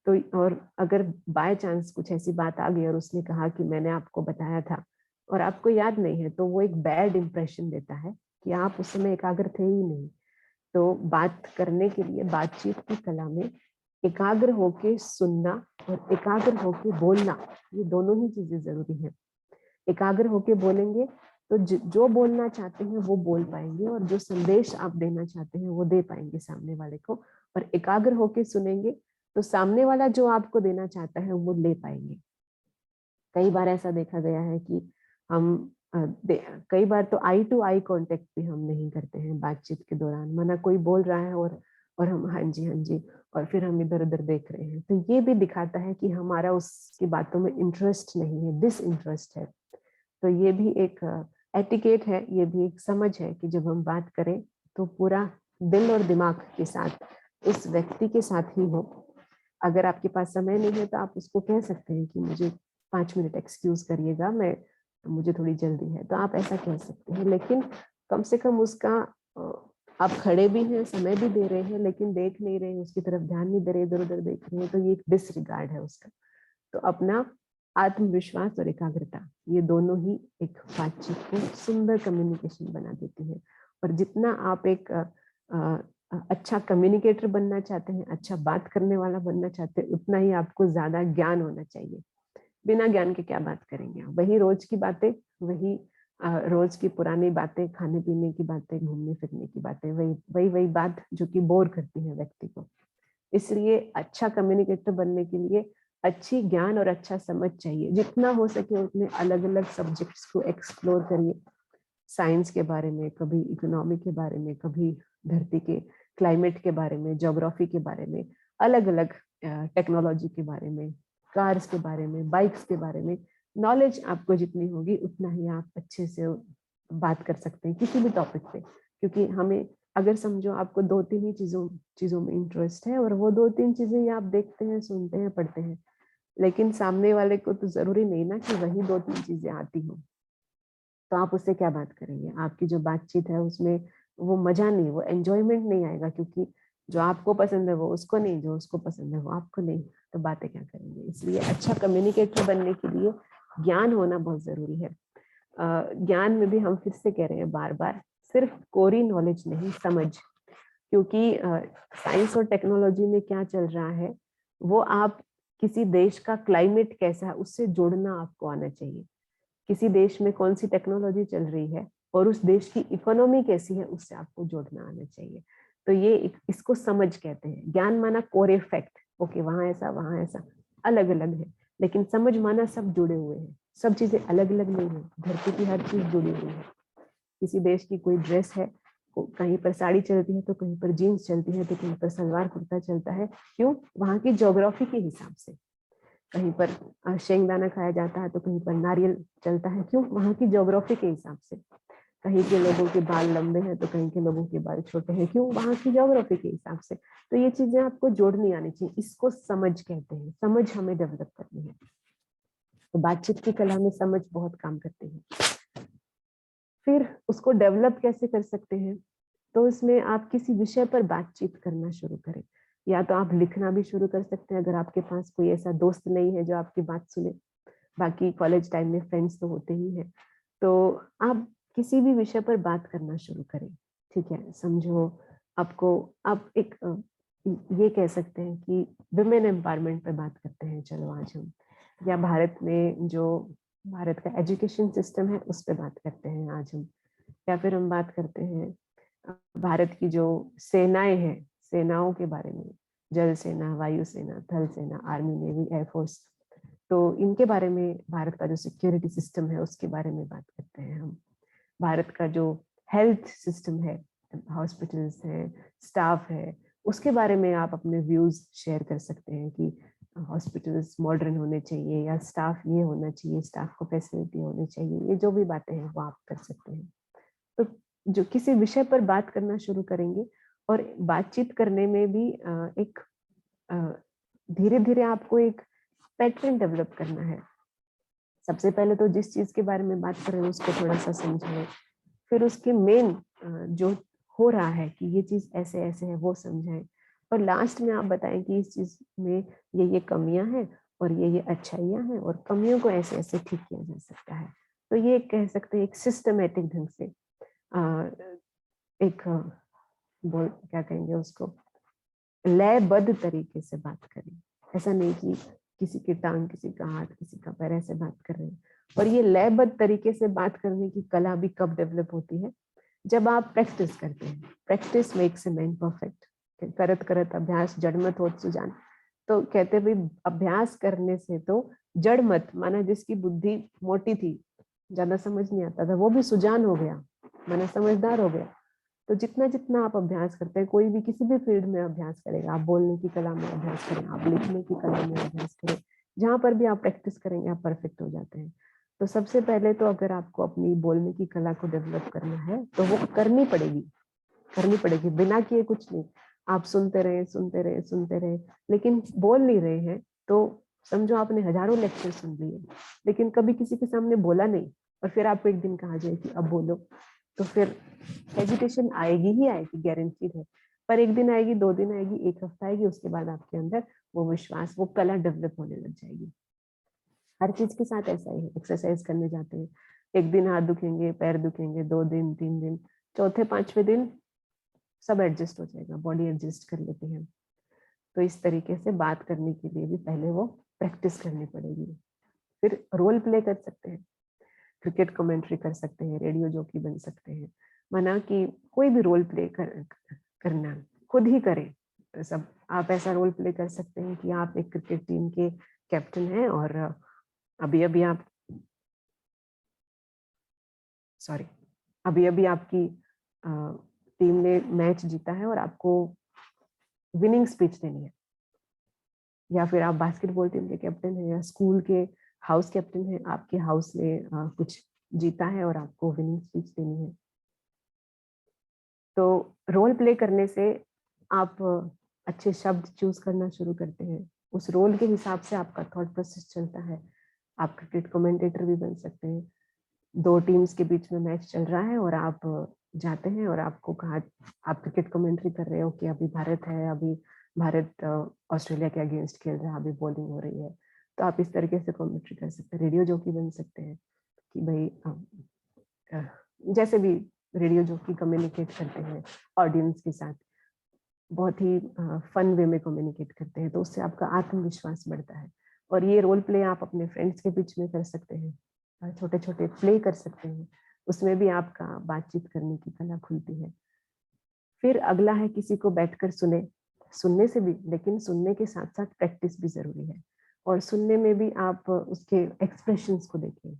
तो और अगर बाय चांस कुछ ऐसी बात आ गई और उसने कहा कि मैंने आपको बताया था और आपको याद नहीं है, तो वो एक बैड इंप्रेशन देता है कि आप उस समय एकाग्र थे ही नहीं। तो बात करने के लिए बातचीत की कला में एकाग्र होके सुनना और एकाग्र होके बोलना, ये दोनों ही चीजें जरूरी है। एकाग्र होके बोलेंगे तो जो बोलना चाहते हैं वो बोल पाएंगे, और जो संदेश आप देना चाहते हैं वो दे पाएंगे सामने वाले को। और एकाग्र होके सुनेंगे तो सामने वाला जो आपको देना चाहता है वो ले पाएंगे। कई बार ऐसा देखा गया है कि हम कई बार तो आई टू आई कांटेक्ट भी हम नहीं करते हैं बातचीत के दौरान, माना कोई बोल रहा है और हम हाँ जी, और फिर हम इधर उधर देख रहे हैं, तो ये भी दिखाता है कि हमारा उसकी बातों में इंटरेस्ट नहीं है, डिसइंटरेस्ट है। तो ये भी एक एटिकेट है, ये भी एक समझ है कि जब हम बात करें तो पूरा दिल और दिमाग के साथ उस व्यक्ति के साथ ही हो। अगर आपके पास समय नहीं है तो आप उसको कह सकते हैं कि मुझे 5 मिनट एक्सक्यूज करिएगा, मैं मुझे थोड़ी जल्दी है, तो आप ऐसा कह सकते हैं। लेकिन कम से कम उसका आप खड़े भी हैं, समय भी दे रहे हैं, लेकिन देख नहीं रहे हैं, उसकी तरफ ध्यान नहीं दे रहे, इधर उधर देख रहे हैं, तो ये एक डिसरिगार्ड है उसका। तो अपना आत्मविश्वास और एकाग्रता, ये दोनों ही एक बातचीत को सुंदर कम्युनिकेशन बना देती है। और जितना आप एक अच्छा कम्युनिकेटर बनना चाहते हैं, अच्छा बात करने वाला बनना चाहते हैं, उतना ही आपको ज्यादा ज्ञान होना चाहिए। बिना ज्ञान के क्या बात करेंगे आप? वही रोज की बातें, वही रोज की पुरानी बातें, खाने पीने की बातें, घूमने फिरने की बातें, वही वही वही बात जो कि बोर करती है व्यक्ति को। इसलिए अच्छा कम्युनिकेटर बनने के लिए अच्छी ज्ञान और अच्छा समझ चाहिए। जितना हो सके उतने अलग अलग सब्जेक्ट्स को एक्सप्लोर करिए। साइंस के बारे में, कभी इकोनॉमी के बारे में, कभी धरती के क्लाइमेट के बारे में, ज्योग्राफी के बारे में, अलग अलग टेक्नोलॉजी के बारे में, कार्स के बारे में, बाइक्स के बारे में। नॉलेज आपको जितनी होगी उतना ही आप अच्छे से बात कर सकते हैं किसी भी टॉपिक पे। क्योंकि हमें, अगर समझो आपको 2-3 ही चीजों में इंटरेस्ट है, और वो 2-3 चीजें ही आप देखते हैं, सुनते हैं, पढ़ते हैं, लेकिन सामने वाले को तो जरूरी नहीं ना कि वही 2-3 चीजें आती हो, तो आप उससे क्या बात करेंगे? आपकी जो बातचीत है उसमें वो मजा नहीं, वो एंजॉयमेंट नहीं आएगा, क्योंकि जो आपको पसंद है वो उसको नहीं, जो उसको पसंद है वो आपको नहीं, तो बातें क्या करेंगे? इसलिए अच्छा कम्युनिकेटर बनने के लिए ज्ञान होना बहुत जरूरी है। ज्ञान में भी हम फिर से कह रहे हैं बार बार, सिर्फ कोरी नॉलेज नहीं, समझ। क्योंकि साइंस और टेक्नोलॉजी में क्या चल रहा है, वो आप किसी देश का क्लाइमेट कैसा है उससे जोड़ना आपको आना चाहिए। किसी देश में कौन सी टेक्नोलॉजी चल रही है और उस देश की इकोनॉमी कैसी है, उससे आपको जोड़ना आना चाहिए। तो ये इसको समझ कहते हैं। ज्ञान माना कोर फैक्ट, ओके वहां ऐसा वहां ऐसा, अलग अलग है। लेकिन समझ माना सब जुड़े हुए हैं, सब चीजें अलग अलग नहीं है, धरती की हर चीज जुड़ी हुई है। किसी देश की कोई ड्रेस है, कहीं पर साड़ी चलती है, तो कहीं पर जीन्स चलती है, तो कहीं पर सलवार कुर्ता चलता है। क्यों? वहां की ज्योग्राफी के हिसाब से। कहीं पर शेंगदाना खाया जाता है, तो कहीं पर नारियल चलता है। क्यों? वहां की ज्योग्राफी के हिसाब से। कहीं के लोगों के बाल लंबे हैं तो कहीं के लोगों के बाल छोटे हैं। क्यों? वहां की ज्योग्राफी के हिसाब से। तो ये चीजें आपको जोड़नी आनी चाहिए, इसको समझ कहते हैं। समझ हमें डेवलप करनी है, तो बातचीत की कला में समझ बहुत काम करती है। फिर उसको डेवलप कैसे कर सकते हैं? तो इसमें आप किसी विषय पर बातचीत करना शुरू करें, या तो आप लिखना भी शुरू कर सकते हैं, अगर आपके पास कोई ऐसा दोस्त नहीं है जो आपकी बात सुने। बाकी कॉलेज टाइम में फ्रेंड्स तो होते ही हैं, तो आप किसी भी विषय पर बात करना शुरू करें। ठीक है, समझो आपको, आप एक ये कह सकते हैं कि विमेन एम्पावरमेंट पर बात करते हैं, चलो आज हम, या भारत में जो भारत का एजुकेशन सिस्टम है उस पर बात करते हैं आज हम, या फिर हम बात करते हैं भारत की जो सेनाएं हैं, सेनाओं के बारे में, जल सेना, वायु सेना, थल सेना, आर्मी, नेवी, एयरफोर्स, तो इनके बारे में, भारत का जो सिक्योरिटी सिस्टम है उसके बारे में बात करते हैं हम। भारत का जो हेल्थ सिस्टम है, हॉस्पिटल्स है, स्टाफ है, उसके बारे में आप अपने व्यूज शेयर कर सकते हैं कि हॉस्पिटल्स मॉडर्न होने चाहिए, या स्टाफ ये होना चाहिए, स्टाफ को फैसिलिटी होनी चाहिए। ये जो भी बातें हैं वो आप कर सकते हैं। तो जो किसी विषय पर बात करना शुरू करेंगे, और बातचीत करने में भी एक धीरे धीरे आपको एक पैटर्न डेवलप करना है। सबसे पहले तो जिस चीज के बारे में बात कर रहे हैं उसको थोड़ा सा समझें, फिर उसके मेन जो हो रहा है कि ये चीज ऐसे ऐसे है वो समझाएं, और लास्ट में आप बताएं कि इस चीज में ये कमियां हैं और ये अच्छाइयां हैं, और कमियों को ऐसे ऐसे ठीक किया जा सकता है। तो ये कह सकते हैं एक सिस्टमेटिक ढंग से एक बोल क्या कहेंगे उसको, लयबद्ध तरीके से बात करें। ऐसा नहीं कि किसी की टांग, किसी का हाथ, किसी का पैर, ऐसे बात कर रहे हैं। और ये लयबद्ध तरीके से बात करने की कला भी कब डेवलप होती है? जब आप प्रैक्टिस करते हैं। Practice makes a man perfect. करत करत अभ्यास जड़मत होत सुजान। तो कहते भाई अभ्यास करने से तो जड़मत माना जिसकी बुद्धि मोटी थी, ज्यादा समझ नहीं आता था, वो भी सुजान हो गया, माना समझदार हो गया। तो जितना जितना आप अभ्यास करते हैं, कोई भी किसी भी फील्ड में अभ्यास करेगा, आप बोलने की कला में अभ्यास करें, आप लिखने की कला में अभ्यास करें, जहां पर भी आप प्रैक्टिस करेंगे आप परफेक्ट हो जाते हैं। तो सबसे पहले तो अगर आपको अपनी बोलने की कला को डेवलप करना है तो वो करनी पड़ेगी, बिना किए कुछ नहीं। आप सुनते रहे सुनते रहे सुनते रहे, लेकिन बोल नहीं रहे हैं, तो समझो आपने हजारों लेक्चर सुन लिए लेकिन कभी किसी के सामने बोला नहीं, और फिर आपको एक दिन कहा जाए कि अब बोलो, तो फिर हेजिटेशन आएगी ही आएगी, गारंटीड है। पर एक दिन आएगी, 2 दिन आएगी, 1 हफ्ता आएगी, उसके बाद आपके अंदर वो विश्वास, वो कला डेवलप होने लग जाएगी। हर चीज के साथ ऐसा ही है। एक्सरसाइज करने जाते हैं, एक दिन हाथ दुखेंगे, पैर दुखेंगे, 2 दिन, 3 दिन, चौथे 5वें दिन सब एडजस्ट हो जाएगा, बॉडी एडजस्ट कर लेते हैं। तो इस तरीके से बात करने के लिए भी पहले वो प्रैक्टिस करनी पड़ेगी। फिर रोल प्ले कर सकते हैं, क्रिकेट कमेंट्री कर सकते हैं, रेडियो जॉकी बन सकते हैं, माना कि कोई भी रोल प्ले करना खुद ही करें। तो सब आप ऐसा रोल प्ले कर सकते हैं कि आप एक क्रिकेट टीम के कैप्टन हैं और अभी अभी आप आपकी टीम ने मैच जीता है और आपको विनिंग स्पीच देनी है, या फिर आप बास्केटबॉल टीम के कैप्टन हैं या स्कूल के हाउस कैप्टन हैं, आपके हाउस ने कुछ जीता है और आपको विनिंग स्पीच देनी है। तो रोल प्ले करने से आप अच्छे शब्द चूज करना शुरू करते हैं, उस रोल के हिसाब से आपका थॉट प्रोसेस चलता है। आप क्रिकेट कमेंटेटर भी बन सकते हैं। 2 टीम्स के बीच में मैच चल रहा है और आप जाते हैं और आपको कहा, आप क्रिकेट कमेंट्री कर रहे हो कि अभी भारत है, अभी भारत ऑस्ट्रेलिया के अगेंस्ट खेल रहा है, अभी बॉलिंग हो रही है, तो आप इस तरीके से कमेंट्री कर सकते हैं। रेडियो जॉकी बन सकते हैं कि भाई जैसे भी रेडियो जॉकी कम्युनिकेट करते हैं ऑडियंस के साथ, बहुत ही फन वे में कम्युनिकेट करते हैं, तो उससे आपका आत्मविश्वास बढ़ता है। और ये रोल प्ले आप अपने फ्रेंड्स के बीच में कर सकते हैं, छोटे छोटे प्ले कर सकते हैं, उसमें भी आपका बातचीत करने की कला खुलती है। फिर अगला है किसी को बैठकर सुने, सुनने से भी, लेकिन सुनने के साथ साथ प्रैक्टिस भी जरूरी है। और सुनने में भी आप उसके एक्सप्रेशंस को देखें।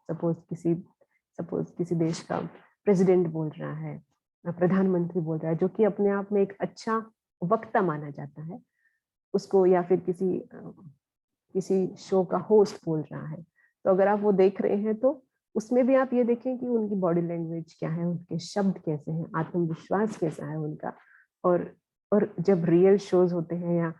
सपोज किसी देश का प्रेसिडेंट बोल रहा है, प्रधानमंत्री बोल रहा है, जो कि अपने आप में एक अच्छा वक्ता माना जाता है उसको, या फिर किसी शो का होस्ट बोल रहा है, तो अगर आप वो देख रहे हैं तो उसमें भी आप ये देखें कि उनकी बॉडी लैंग्वेज क्या है, उनके शब्द कैसे हैं, आत्मविश्वास कैसा है उनका। और जब रियल शोज होते हैं या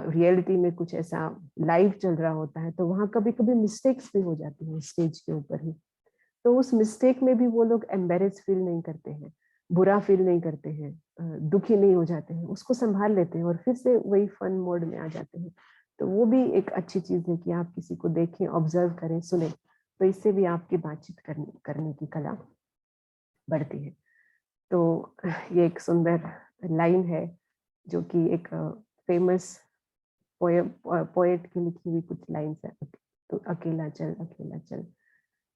रियलिटी में कुछ ऐसा लाइव चल रहा होता है, तो वहाँ कभी कभी मिस्टेक्स भी हो जाती हैं स्टेज के ऊपर ही। तो उस मिस्टेक में भी वो लोग एम्बेरेस फील नहीं करते हैं, बुरा फील नहीं करते हैं, दुखी नहीं हो जाते हैं, उसको संभाल लेते हैं और फिर से वही फन मोड में आ जाते हैं। तो वो भी एक अच्छी चीज है कि आप किसी को देखें, ऑब्जर्व करें, सुने, तो इससे भी आपकी बातचीत करने की कला बढ़ती है। तो ये एक सुंदर लाइन है जो कि एक फेमस पोएट की लिखी हुई कुछ लाइन्स है। तो अकेला चल,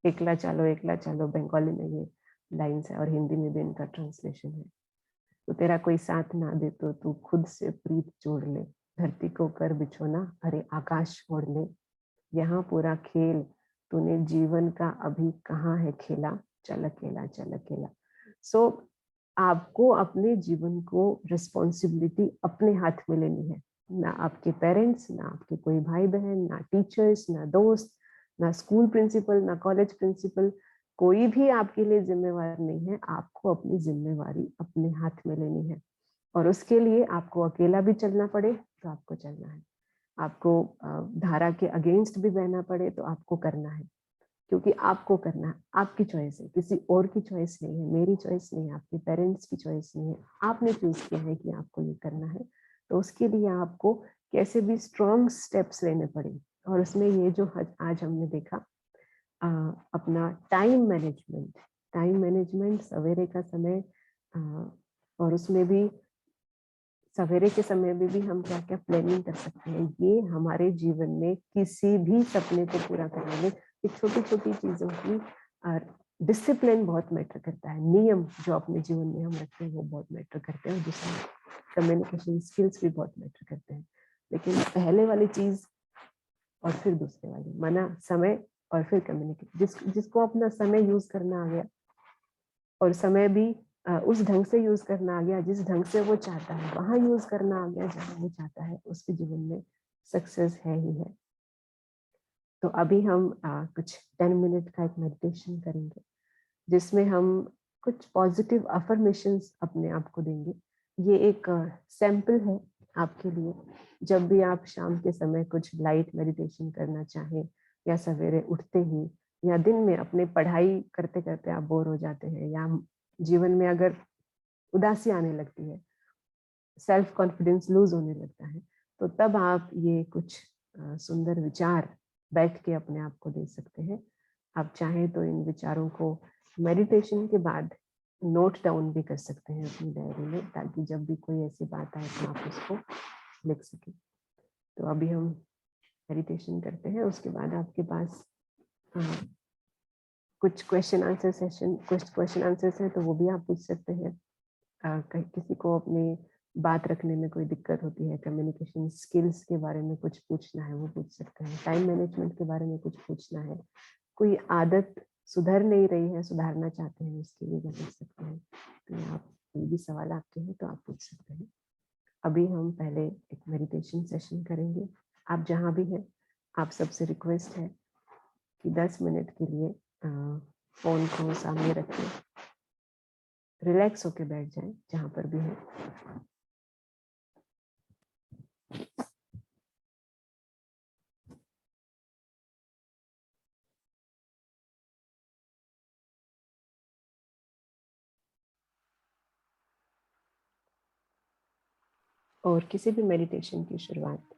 एकला चलो, बंगाली में ये लाइन्स है और हिंदी में भी इनका ट्रांसलेशन है। तो तेरा कोई साथ ना दे तो तू खुद से प्रीत जोड़ ले, धरती को कर बिछोना, अरे आकाश ओढ़ ले, यहाँ पूरा खेल तूने जीवन का अभी कहाँ है खेला, चल अकेला चल अकेला। सो आपको अपने जीवन को रिस्पॉन्सिबिलिटी अपने हाथ में लेनी है, ना आपके पेरेंट्स, ना आपके कोई भाई बहन, ना टीचर्स, ना दोस्त, ना स्कूल प्रिंसिपल, ना कॉलेज प्रिंसिपल, कोई भी आपके लिए जिम्मेवार नहीं है। आपको अपनी जिम्मेवारी अपने हाथ में लेनी है और उसके लिए आपको अकेला भी चलना पड़े तो आपको चलना है, आपको धारा के अगेंस्ट भी बहना पड़े तो आपको करना है, क्योंकि आपको करना है, आपकी चॉइस है, किसी और की चॉइस नहीं है, मेरी चॉइस नहीं है, आपके पेरेंट्स की चॉइस नहीं है, आपने चूज किया है कि आपको ये करना है। तो उसके लिए आपको कैसे भी स्ट्रॉन्ग स्टेप्स लेने पड़े। और उसमें ये जो आज हमने देखा, अपना टाइम मैनेजमेंट, सवेरे का समय, और उसमें भी सवेरे के समय में भी हम क्या क्या प्लानिंग कर सकते हैं, ये हमारे जीवन में किसी भी सपने को पूरा करने में ये छोटी छोटी चीजों की डिसिप्लिन बहुत मैटर करता है। नियम जो अपने जीवन में हम रखते हैं वो बहुत मैटर करते हैं, जिसमें कम्युनिकेशन स्किल्स भी बहुत मैटर करते हैं। लेकिन पहले वाली चीज और फिर दूसरे वाली, माना समय और फिर कम्युनिकेशन, जिसको अपना समय यूज करना आ गया और समय भी उस ढंग से यूज करना आ गया जिस ढंग से वो चाहता है, वहां यूज करना आ गया जहां वो चाहता है, उसके जीवन में सक्सेस है ही है। तो अभी हम कुछ 10 मिनट का एक मेडिटेशन करेंगे जिसमें हम कुछ पॉजिटिव अफर्मेशंस अपने आप को देंगे। ये एक सैंपल है आपके लिए, जब भी आप शाम के समय कुछ लाइट मेडिटेशन करना चाहें या सवेरे उठते ही या दिन में अपने पढ़ाई करते करते आप बोर हो जाते हैं, या जीवन में अगर उदासी आने लगती है, सेल्फ कॉन्फिडेंस लूज होने लगता है, तो तब आप ये कुछ सुंदर विचार बैठ के अपने आप को दे सकते हैं। आप चाहें तो इन विचारों को मेडिटेशन के बाद नोट डाउन भी कर सकते हैं अपनी डायरी में, ताकि जब भी कोई ऐसी बात आए तो आप उसको लिख सकें। तो अभी हम मेडिटेशन करते हैं, उसके बाद आपके पास कुछ क्वेश्चन आंसर्स है तो वो भी आप पूछ सकते हैं। किसी को अपनी बात रखने में कोई दिक्कत होती है, कम्युनिकेशन स्किल्स के बारे में कुछ पूछना है वो पूछ सकते हैं, टाइम मैनेजमेंट के बारे में कुछ पूछना है, कोई आदत सुधर नहीं रही है, सुधारना चाहते हैं, उसके लिए क्या पूछ सकते हैं। तो आप कोई भी सवाल आपके हैं तो आप पूछ सकते हैं। अभी हम पहले एक मेडिटेशन सेशन करेंगे। आप जहाँ भी हैं, आप सबसे रिक्वेस्ट है कि 10 मिनट के लिए फोन को सामने रखें, रिलैक्स होके बैठ जाएं जहाँ पर भी है। और किसी भी मेडिटेशन की शुरुआत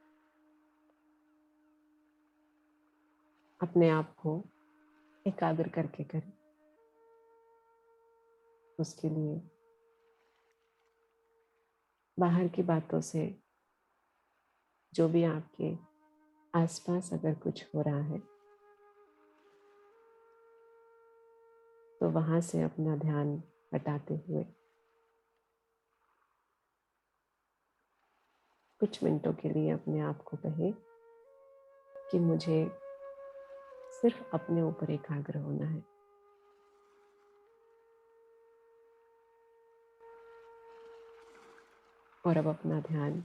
अपने आप को एकाग्र करके करें। उसके लिए बाहर की बातों से, जो भी आपके आसपास अगर कुछ हो रहा है, तो वहां से अपना ध्यान हटाते हुए कुछ मिनटों के लिए अपने आप को कहें कि मुझे सिर्फ अपने ऊपर एकाग्र होना है। और अब अपना ध्यान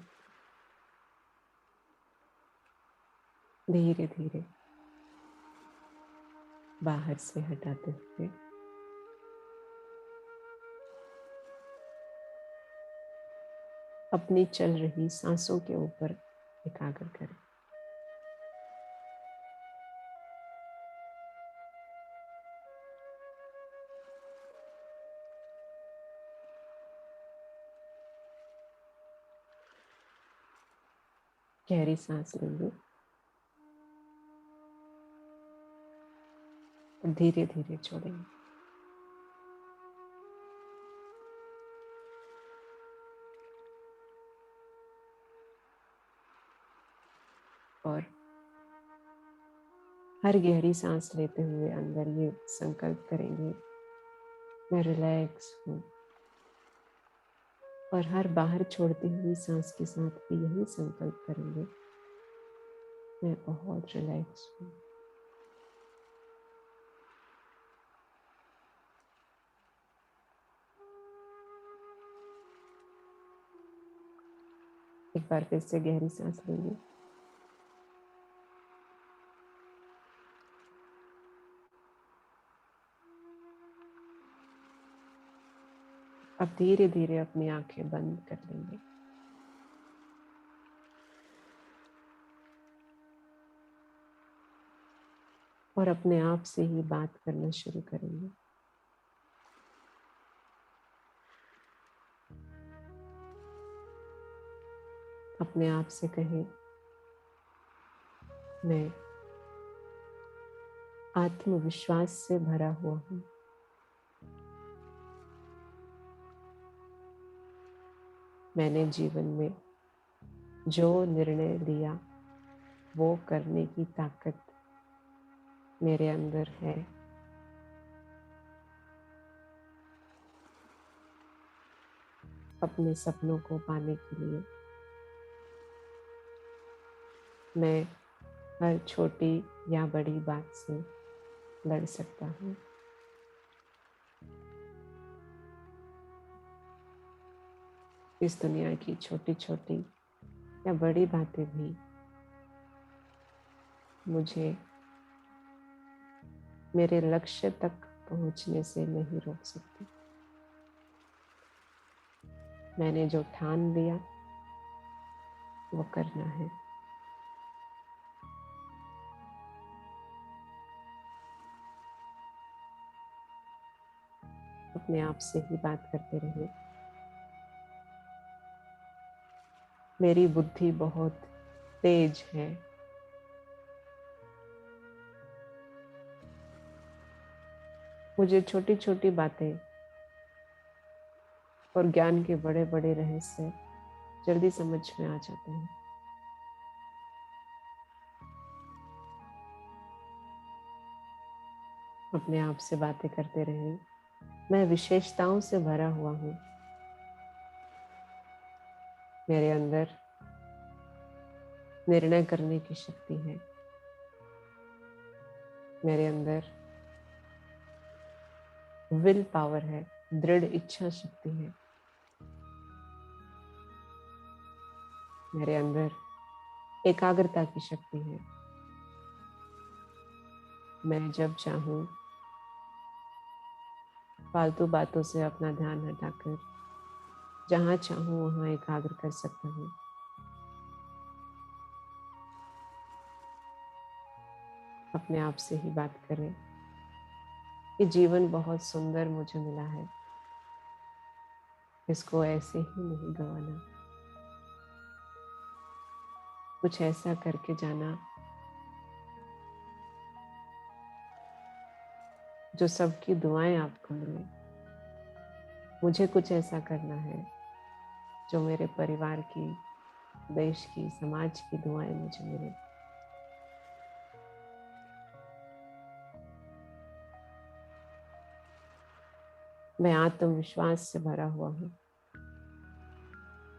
धीरे धीरे बाहर से हटाते हुए अपनी चल रही सांसों के ऊपर एकाग्र करें। गहरी सांस लेंगे और धीरे धीरे छोड़ेंगे। और हर गहरी सांस लेते हुए अंदर ये संकल्प करेंगे, मैं रिलैक्स हूँ। और हर बाहर छोड़ती हुई सांस के साथ भी यही संकल्प करेंगे, मैं बहुत रिलैक्स हूँ। एक बार फिर से गहरी सांस लेंगे। अब धीरे धीरे अपनी आंखें बंद कर लेंगे। और अपने आप से ही बात करना शुरू करेंगे। अपने आप से कहें, मैं आत्मविश्वास से भरा हुआ हूँ। मैंने जीवन में जो निर्णय लिया वो करने की ताकत मेरे अंदर है। अपने सपनों को पाने के लिए मैं हर छोटी या बड़ी बात से लड़ सकता हूँ। इस दुनिया की छोटी छोटी या बड़ी बातें भी मुझे मेरे लक्ष्य तक पहुंचने से नहीं रोक सकती। मैंने जो ठान लिया वो करना है। अपने आप से ही बात करते रहिए। मेरी बुद्धि बहुत तेज है। मुझे छोटी छोटी बातें और ज्ञान के बड़े बड़े रहस्य जल्दी समझ में आ जाते हैं। अपने आप से बातें करते रहिए। मैं विशेषताओं से भरा हुआ हूँ। मेरे अंदर निर्णय करने की शक्ति है। मेरे अंदर विल पावर है, दृढ़ इच्छा शक्ति है। मेरे अंदर एकाग्रता की शक्ति है। मैं जब चाहूं फालतू बातों से अपना ध्यान हटाकर जहां चाहूं वहां एकाग्र कर सकता हूं। अपने आप से ही बात करें कि जीवन बहुत सुंदर मुझे मिला है, इसको ऐसे ही नहीं गंवाना। कुछ ऐसा करके जाना जो सबकी दुआएं आपको मिले। मुझे कुछ ऐसा करना है जो मेरे परिवार की, देश की, समाज की दुआएं मुझे मिले। मैं आत्मविश्वास से भरा हुआ हूँ।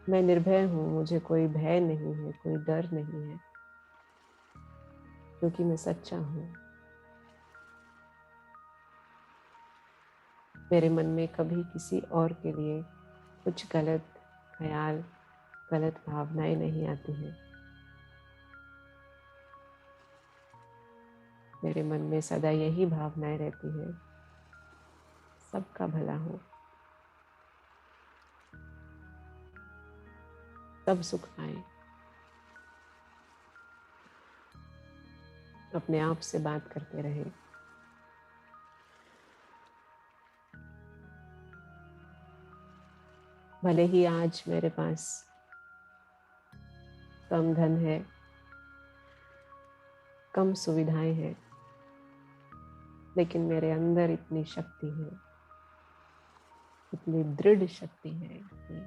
मैं निर्भय हूँ। मुझे कोई भय नहीं है, कोई डर नहीं है, क्योंकि मैं सच्चा हूँ। मेरे मन में कभी किसी और के लिए कुछ गलत ख्याल, गलत भावनाएं नहीं आती हैं। मेरे मन में सदा यही भावनाएं रहती हैं, सबका भला हो, सब सुख पाए। अपने आप से बात करते रहे। भले ही आज मेरे पास कम धन है, कम सुविधाएं हैं, लेकिन मेरे अंदर इतनी शक्ति है, इतनी दृढ़ शक्ति है, इतनी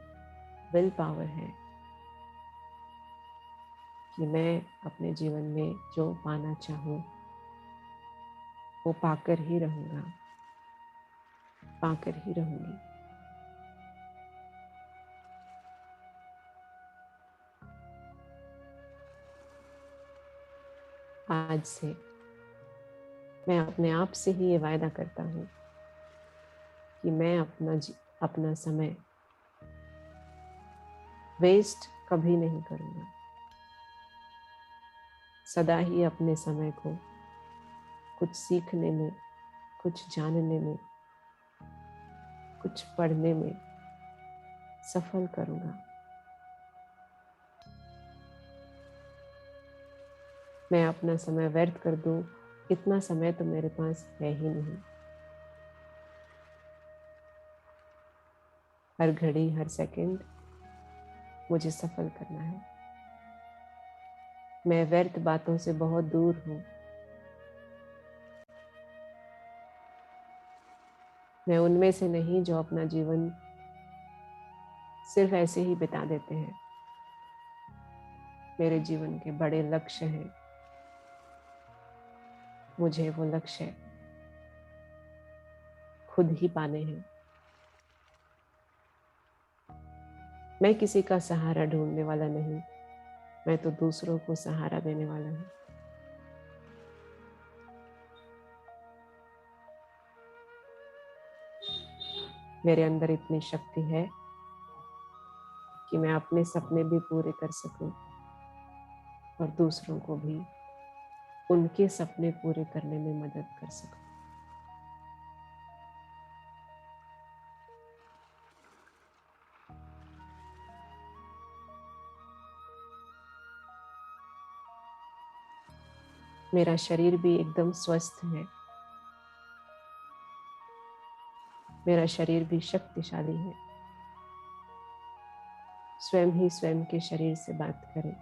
विल पावर है कि मैं अपने जीवन में जो पाना चाहूं वो पाकर ही रहूंगा, पाकर ही रहूंगी। आज से मैं अपने आप से ही ये वायदा करता हूँ कि मैं अपना समय वेस्ट कभी नहीं करूँगा। सदा ही अपने समय को कुछ सीखने में, कुछ जानने में, कुछ पढ़ने में सफल करूँगा। मैं अपना समय व्यर्थ कर दूँ, इतना समय तो मेरे पास है ही नहीं। हर घड़ी, हर सेकंड मुझे सफल करना है। मैं व्यर्थ बातों से बहुत दूर हूँ। मैं उनमें से नहीं जो अपना जीवन सिर्फ ऐसे ही बिता देते हैं। मेरे जीवन के बड़े लक्ष्य हैं। मुझे वो लक्ष्य खुद ही पाने हैं। मैं किसी का सहारा ढूंढने वाला नहीं, मैं तो दूसरों को सहारा देने वाला हूँ। मेरे अंदर इतनी शक्ति है कि मैं अपने सपने भी पूरे कर सकूं और दूसरों को भी उनके सपने पूरे करने में मदद कर सकूं। मेरा शरीर भी एकदम स्वस्थ है। मेरा शरीर भी शक्तिशाली है। स्वयं ही स्वयं के शरीर से बात करें।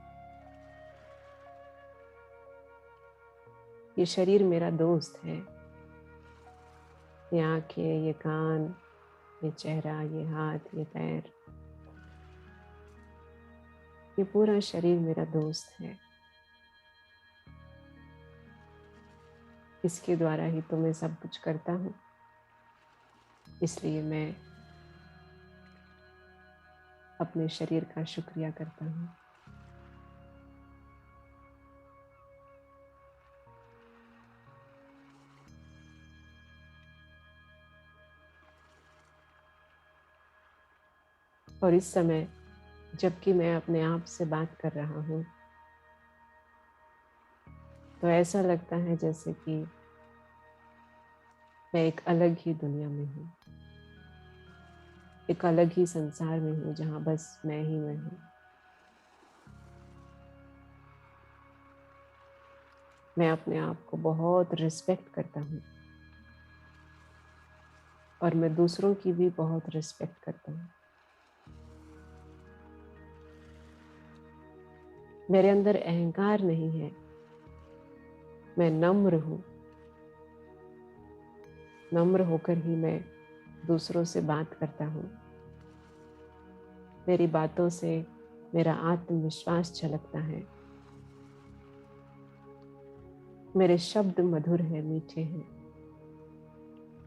ये शरीर मेरा दोस्त है। ये आंखें, ये कान, ये चेहरा, ये हाथ, ये पैर, ये पूरा शरीर मेरा दोस्त है। इसके द्वारा ही तो मैं सब कुछ करता हूँ। इसलिए मैं अपने शरीर का शुक्रिया करता हूँ। और इस समय जबकि मैं अपने आप से बात कर रहा हूँ तो ऐसा लगता है जैसे कि मैं एक अलग ही दुनिया में हूँ, एक अलग ही संसार में हूँ जहाँ बस मैं ही मैं हूँ। मैं अपने आप को बहुत रिस्पेक्ट करता हूँ और मैं दूसरों की भी बहुत रिस्पेक्ट करता हूँ। मेरे अंदर अहंकार नहीं है। मैं नम्र हूँ। नम्र होकर ही मैं दूसरों से बात करता हूँ। मेरी बातों से मेरा आत्मविश्वास झलकता है। मेरे शब्द मधुर हैं, मीठे हैं।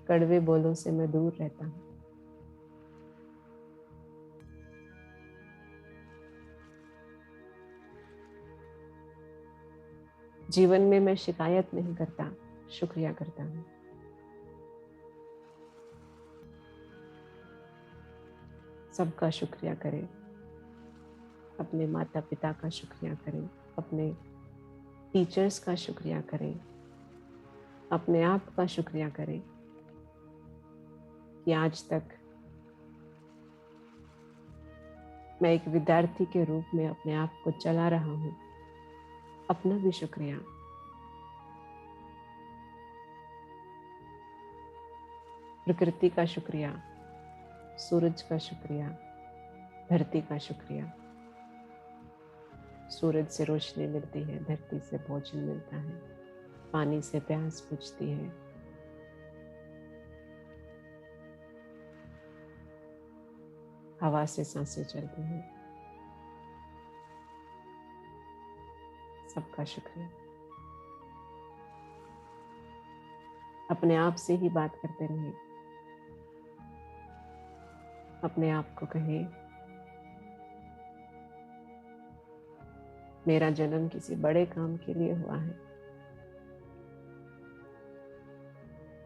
कड़वे बोलों से मैं दूर रहता हूँ। जीवन में मैं शिकायत नहीं करता, शुक्रिया करता हूँ। सबका शुक्रिया करें। अपने माता पिता का शुक्रिया करें, अपने टीचर्स का शुक्रिया करें, अपने आप का शुक्रिया करें कि आज तक मैं एक विद्यार्थी के रूप में अपने आप को चला रहा हूँ। अपना भी शुक्रिया। प्रकृति का शुक्रिया, सूरज का शुक्रिया, धरती का शुक्रिया। सूरज से रोशनी मिलती है, धरती से भोजन मिलता है, पानी से प्यास बुझती है। हवा से सांसें चलती हैं। सबका शुक्रिया। अपने आप से ही बात करते रहिए। अपने आप को कहें, मेरा जन्म किसी बड़े काम के लिए हुआ है।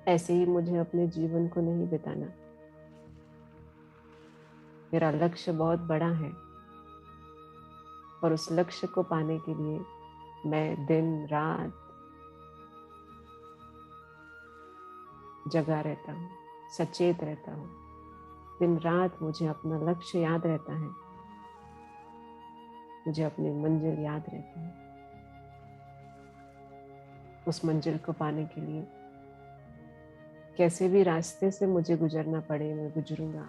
ऐसे ही मुझे अपने जीवन को नहीं बिताना। मेरा लक्ष्य बहुत बड़ा है और उस लक्ष्य को पाने के लिए मैं दिन रात जगा रहता हूँ, सचेत रहता हूँ। दिन रात मुझे अपना लक्ष्य याद रहता है, मुझे अपनी मंजिल याद रहती है। उस मंजिल को पाने के लिए कैसे भी रास्ते से मुझे गुजरना पड़े, मैं गुजरूंगा।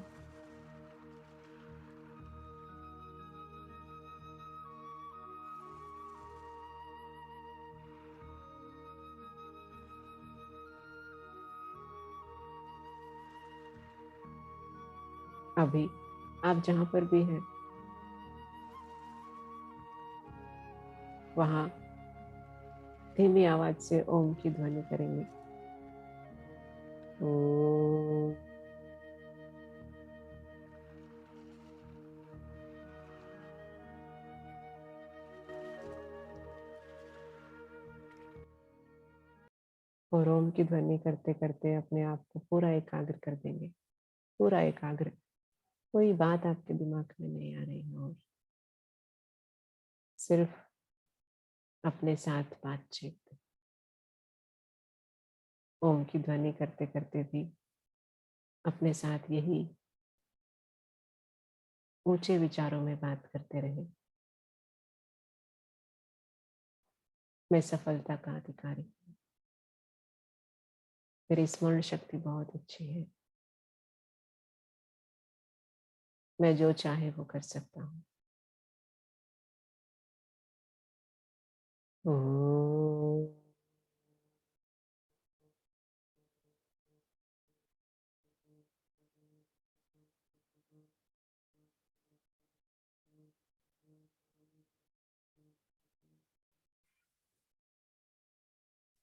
अभी आप जहां पर भी हैं वहां धीमी आवाज से ओम की ध्वनि करेंगे। ओम। और ओम की ध्वनि करते करते अपने आप को पूरा एकाग्र कर देंगे। पूरा एकाग्र। कोई बात आपके दिमाग में नहीं आ रही और सिर्फ अपने साथ बातचीत। ओम की ध्वनि करते करते भी अपने साथ यही ऊंचे विचारों में बात करते रहे। मैं सफलता का अधिकारी हूँ। मेरी स्मरण शक्ति बहुत अच्छी है। मैं जो चाहे वो कर सकता हूँ। ओम।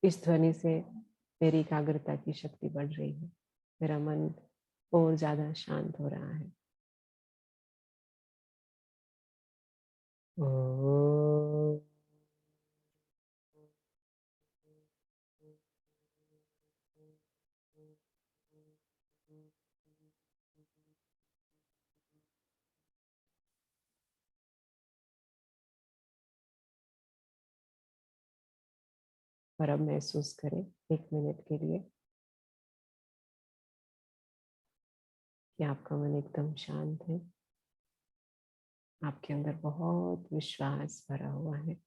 इस ध्वनि से मेरी एकाग्रता की शक्ति बढ़ रही है, मेरा मन और ज्यादा शांत हो रहा है। ओम। और अब महसूस करें 1 मिनट के लिए कि आपका मन एकदम शांत है, आपके अंदर बहुत विश्वास भरा हुआ है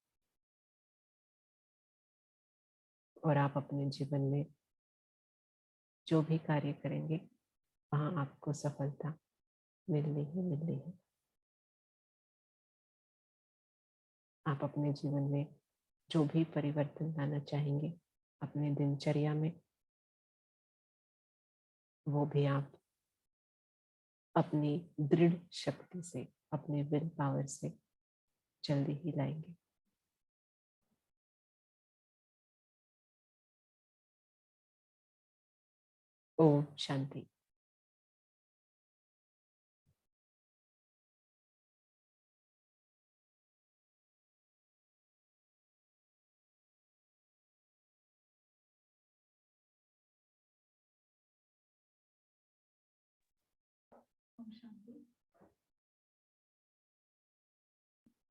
और आप अपने जीवन में जो भी कार्य करेंगे वहाँ आपको सफलता मिलनी ही मिलनी है। आप अपने जीवन में जो भी परिवर्तन लाना चाहेंगे अपने दिनचर्या में, वो भी आप अपनी दृढ़ शक्ति से, अपने विल पावर से जल्दी ही लाएंगे। ओम शांति। ओम शांति।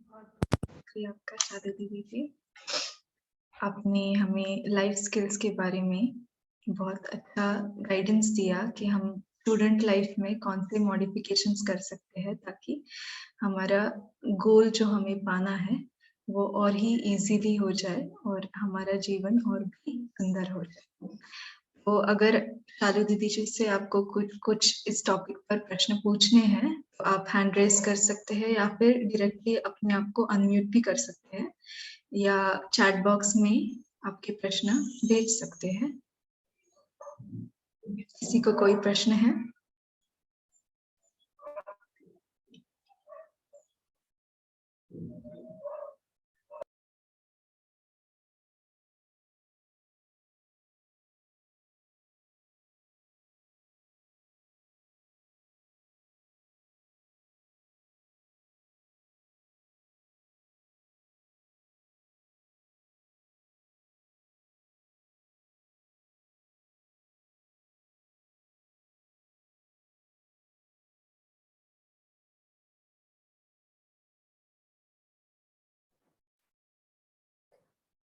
बहुत शुक्रिया आपका शादी दीदी जी। आपने हमें लाइफ स्किल्स के बारे में बहुत अच्छा गाइडेंस दिया कि हम स्टूडेंट लाइफ में कौन से मॉडिफिकेशंस कर सकते हैं ताकि हमारा गोल जो हमें पाना है वो और ही इजीली हो जाए और हमारा जीवन और भी सुंदर हो जाए। तो अगर शालू दीदी जी से आपको कुछ कुछ इस टॉपिक पर प्रश्न पूछने हैं तो आप हैंड रेज कर सकते हैं या फिर डायरेक्टली अपने आप को अनम्यूट भी कर सकते हैं या चैट बॉक्स में आपके प्रश्न भेज सकते हैं। किसी को कोई प्रश्न है?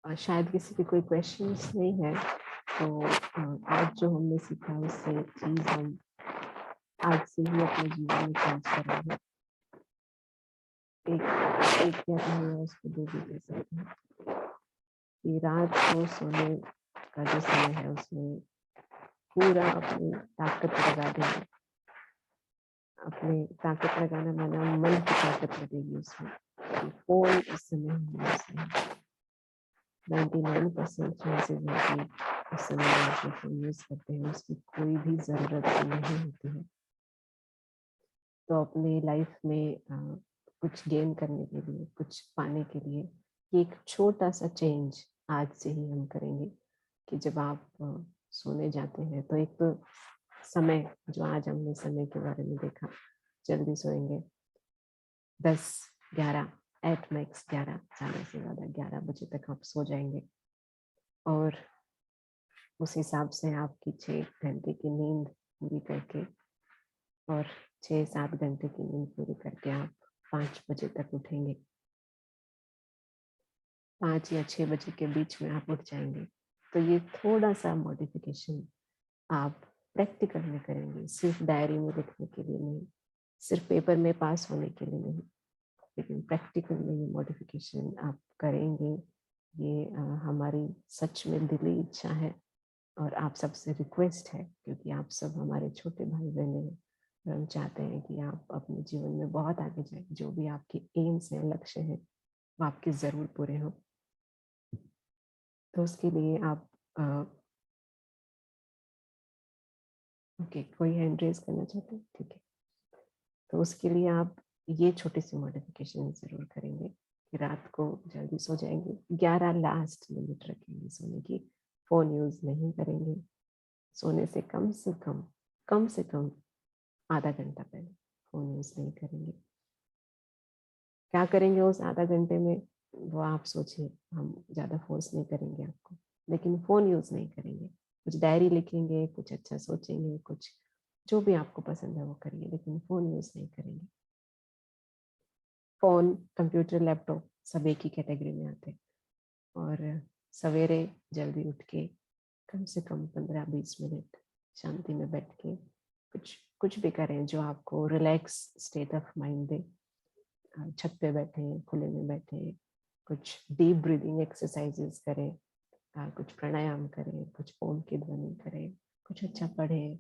और शायद किसी के कोई क्वेश्चंस नहीं है, तो आज जो हमने सीखा उससे चीज हम आज से ही अपने जीवन में चेंज करेंगे। एक क्या कहेंगे उसको दो भी दे सकते हैं कि रात को सोने का जो समय है उसमें पूरा अपनी ताकत लगा देंगे। अपनी ताकत लगाना माना मन की ताकत लगेगी उसमें। फोन इस समय हम यूज नहीं, 99% चांसेस है कि उस समय आप जो फोन यूज करते हैं उसकी कोई भी जरूरत नहीं होती है। तो अपनी लाइफ में कुछ गेन करने के लिए, कुछ पाने के लिए एक छोटा सा चेंज आज से ही हम करेंगे कि जब आप सोने जाते हैं तो एक तो समय, जो आज हमने समय के बारे में देखा, जल्दी सोएंगे 10-11 एट मैक्स 11, ज़्यादा से ज़्यादा 11 बजे तक आप सो जाएंगे और उस हिसाब से आपकी 6 घंटे की नींद पूरी करके और 6-7 घंटे की नींद पूरी करके आप 5 बजे तक उठेंगे। 5 या 6 बजे के बीच में आप उठ जाएंगे। तो ये थोड़ा सा मॉडिफिकेशन आप प्रैक्टिकल में करेंगे, सिर्फ डायरी में लिखने के लिए नहीं, सिर्फ पेपर में पास होने के लिए नहीं, लेकिन प्रैक्टिकल में ये मॉडिफिकेशन आप करेंगे। ये हमारी सच में दिली इच्छा है और आप सबसे रिक्वेस्ट है, क्योंकि आप सब हमारे छोटे भाई बहन हैं। और हम चाहते हैं कि आप अपने जीवन में बहुत आगे जाएं, जो भी आपके एम्स हैं, लक्ष्य हैं, वो आपके ज़रूर पूरे हों। तो उसके लिए आप ओके, कोई हैंड रेज करना चाहते हैं? ठीक है, तो उसके लिए आप ये छोटी सी मॉडिफिकेशन ज़रूर करेंगे कि रात को जल्दी सो जाएंगे, 11 लास्ट लिमिट रखेंगे सोने की, फ़ोन यूज़ नहीं करेंगे, सोने से कम से कम आधा घंटा पहले फ़ोन यूज़ नहीं करेंगे। क्या करेंगे उस आधा घंटे में, वो आप सोचिए, हम ज़्यादा फोर्स नहीं करेंगे आपको, लेकिन फ़ोन यूज़ नहीं करेंगे, कुछ डायरी लिखेंगे, कुछ अच्छा सोचेंगे, कुछ जो भी आपको पसंद है वो करिए, लेकिन फ़ोन यूज़ नहीं करेंगे। फ़ोन, कंप्यूटर, लैपटॉप सब एक ही कैटेगरी में आते हैं। और सवेरे जल्दी उठ के कम से कम 15-20 मिनट शांति में बैठ के कुछ कुछ भी करें जो आपको relax state of mind they. छत पे बैठे, खुले में बैठे, कुछ डीप ब्रीदिंग एक्सरसाइजेस करें, कुछ प्राणायाम करें, कुछ ओम की ध्वनि करें, कुछ अच्छा पढ़ें,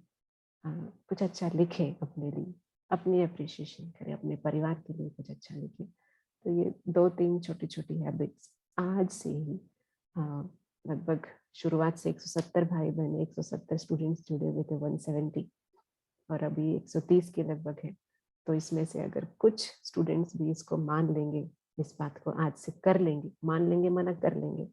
कुछ अच्छा लिखें अपने लिए, अपनी अप्रिशिएशन करें, अपने परिवार के लिए कुछ अच्छा लिखें। तो ये 2-3 छोटी छोटी हैबिट्स आज से ही, लगभग शुरुआत से 170 भाई बहन, 170 स्टूडेंट्स जुड़े हुए थे, 170, और अभी 130 के लगभग है। तो इसमें से अगर कुछ स्टूडेंट्स भी इसको मान लेंगे, इस बात को आज से कर लेंगे, मान लेंगे, मना कर लेंगे,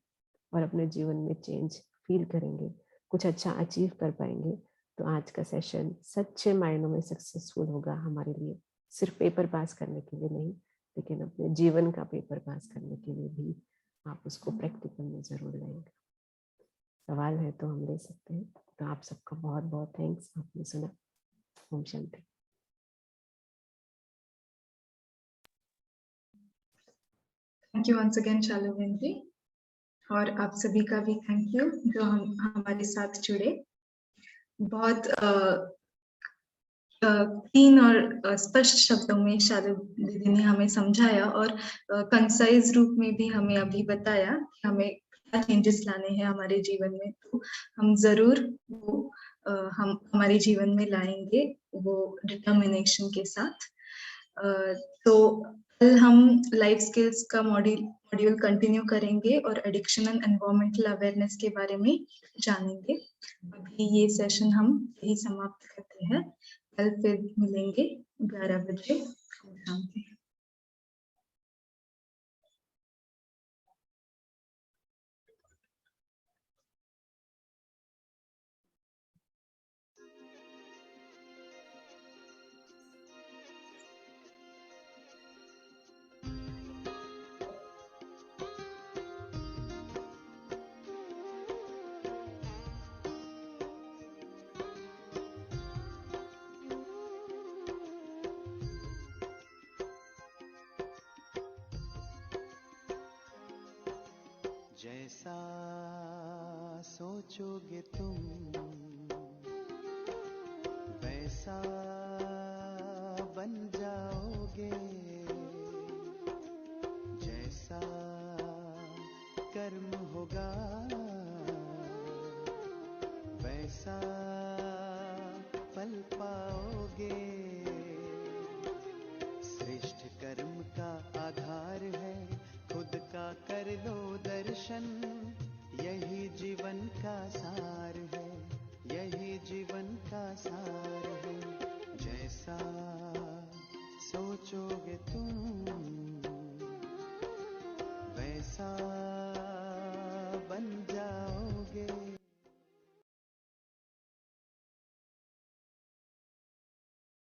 और अपने जीवन में चेंज फील करेंगे, कुछ अच्छा अचीव कर पाएंगे, तो आज का सेशन सच्चे मायनों में सक्सेसफुल होगा हमारे लिए। सिर्फ पेपर पास करने के लिए नहीं, लेकिन अपने जीवन का पेपर पास करने के लिए भी आप उसको प्रैक्टिकल में जरूर लाएंगे। सवाल है तो हम ले सकते हैं। तो आप सबका बहुत बहुत थैंक्स, आपने सुना। ओम Shanti. Thank you once again शालुबेन जी, और आप सभी का भी थैंक यू जो हमारे साथ जुड़े। बहुत क्लीन और स्पष्ट शब्दों में शालू दीदी ने हमें समझाया, और कंसाइज रूप में भी हमें अभी बताया कि हमें क्या चेंजेस लाने हैं हमारे जीवन में। तो हम जरूर वो हम हमारे जीवन में लाएंगे, वो डिटर्मिनेशन के साथ। तो कल हम लाइफ स्किल्स का मॉड्यूल कंटिन्यू करेंगे और एडिक्शन एंड एनवायरमेंटल अवेयरनेस के बारे में जानेंगे। अभी ये सेशन हम यही समाप्त करते हैं, कल फिर मिलेंगे 11 बजे शाम के। जैसा सोचोगे तुम वैसा बन जाओगे, जैसा कर्म होगा वैसा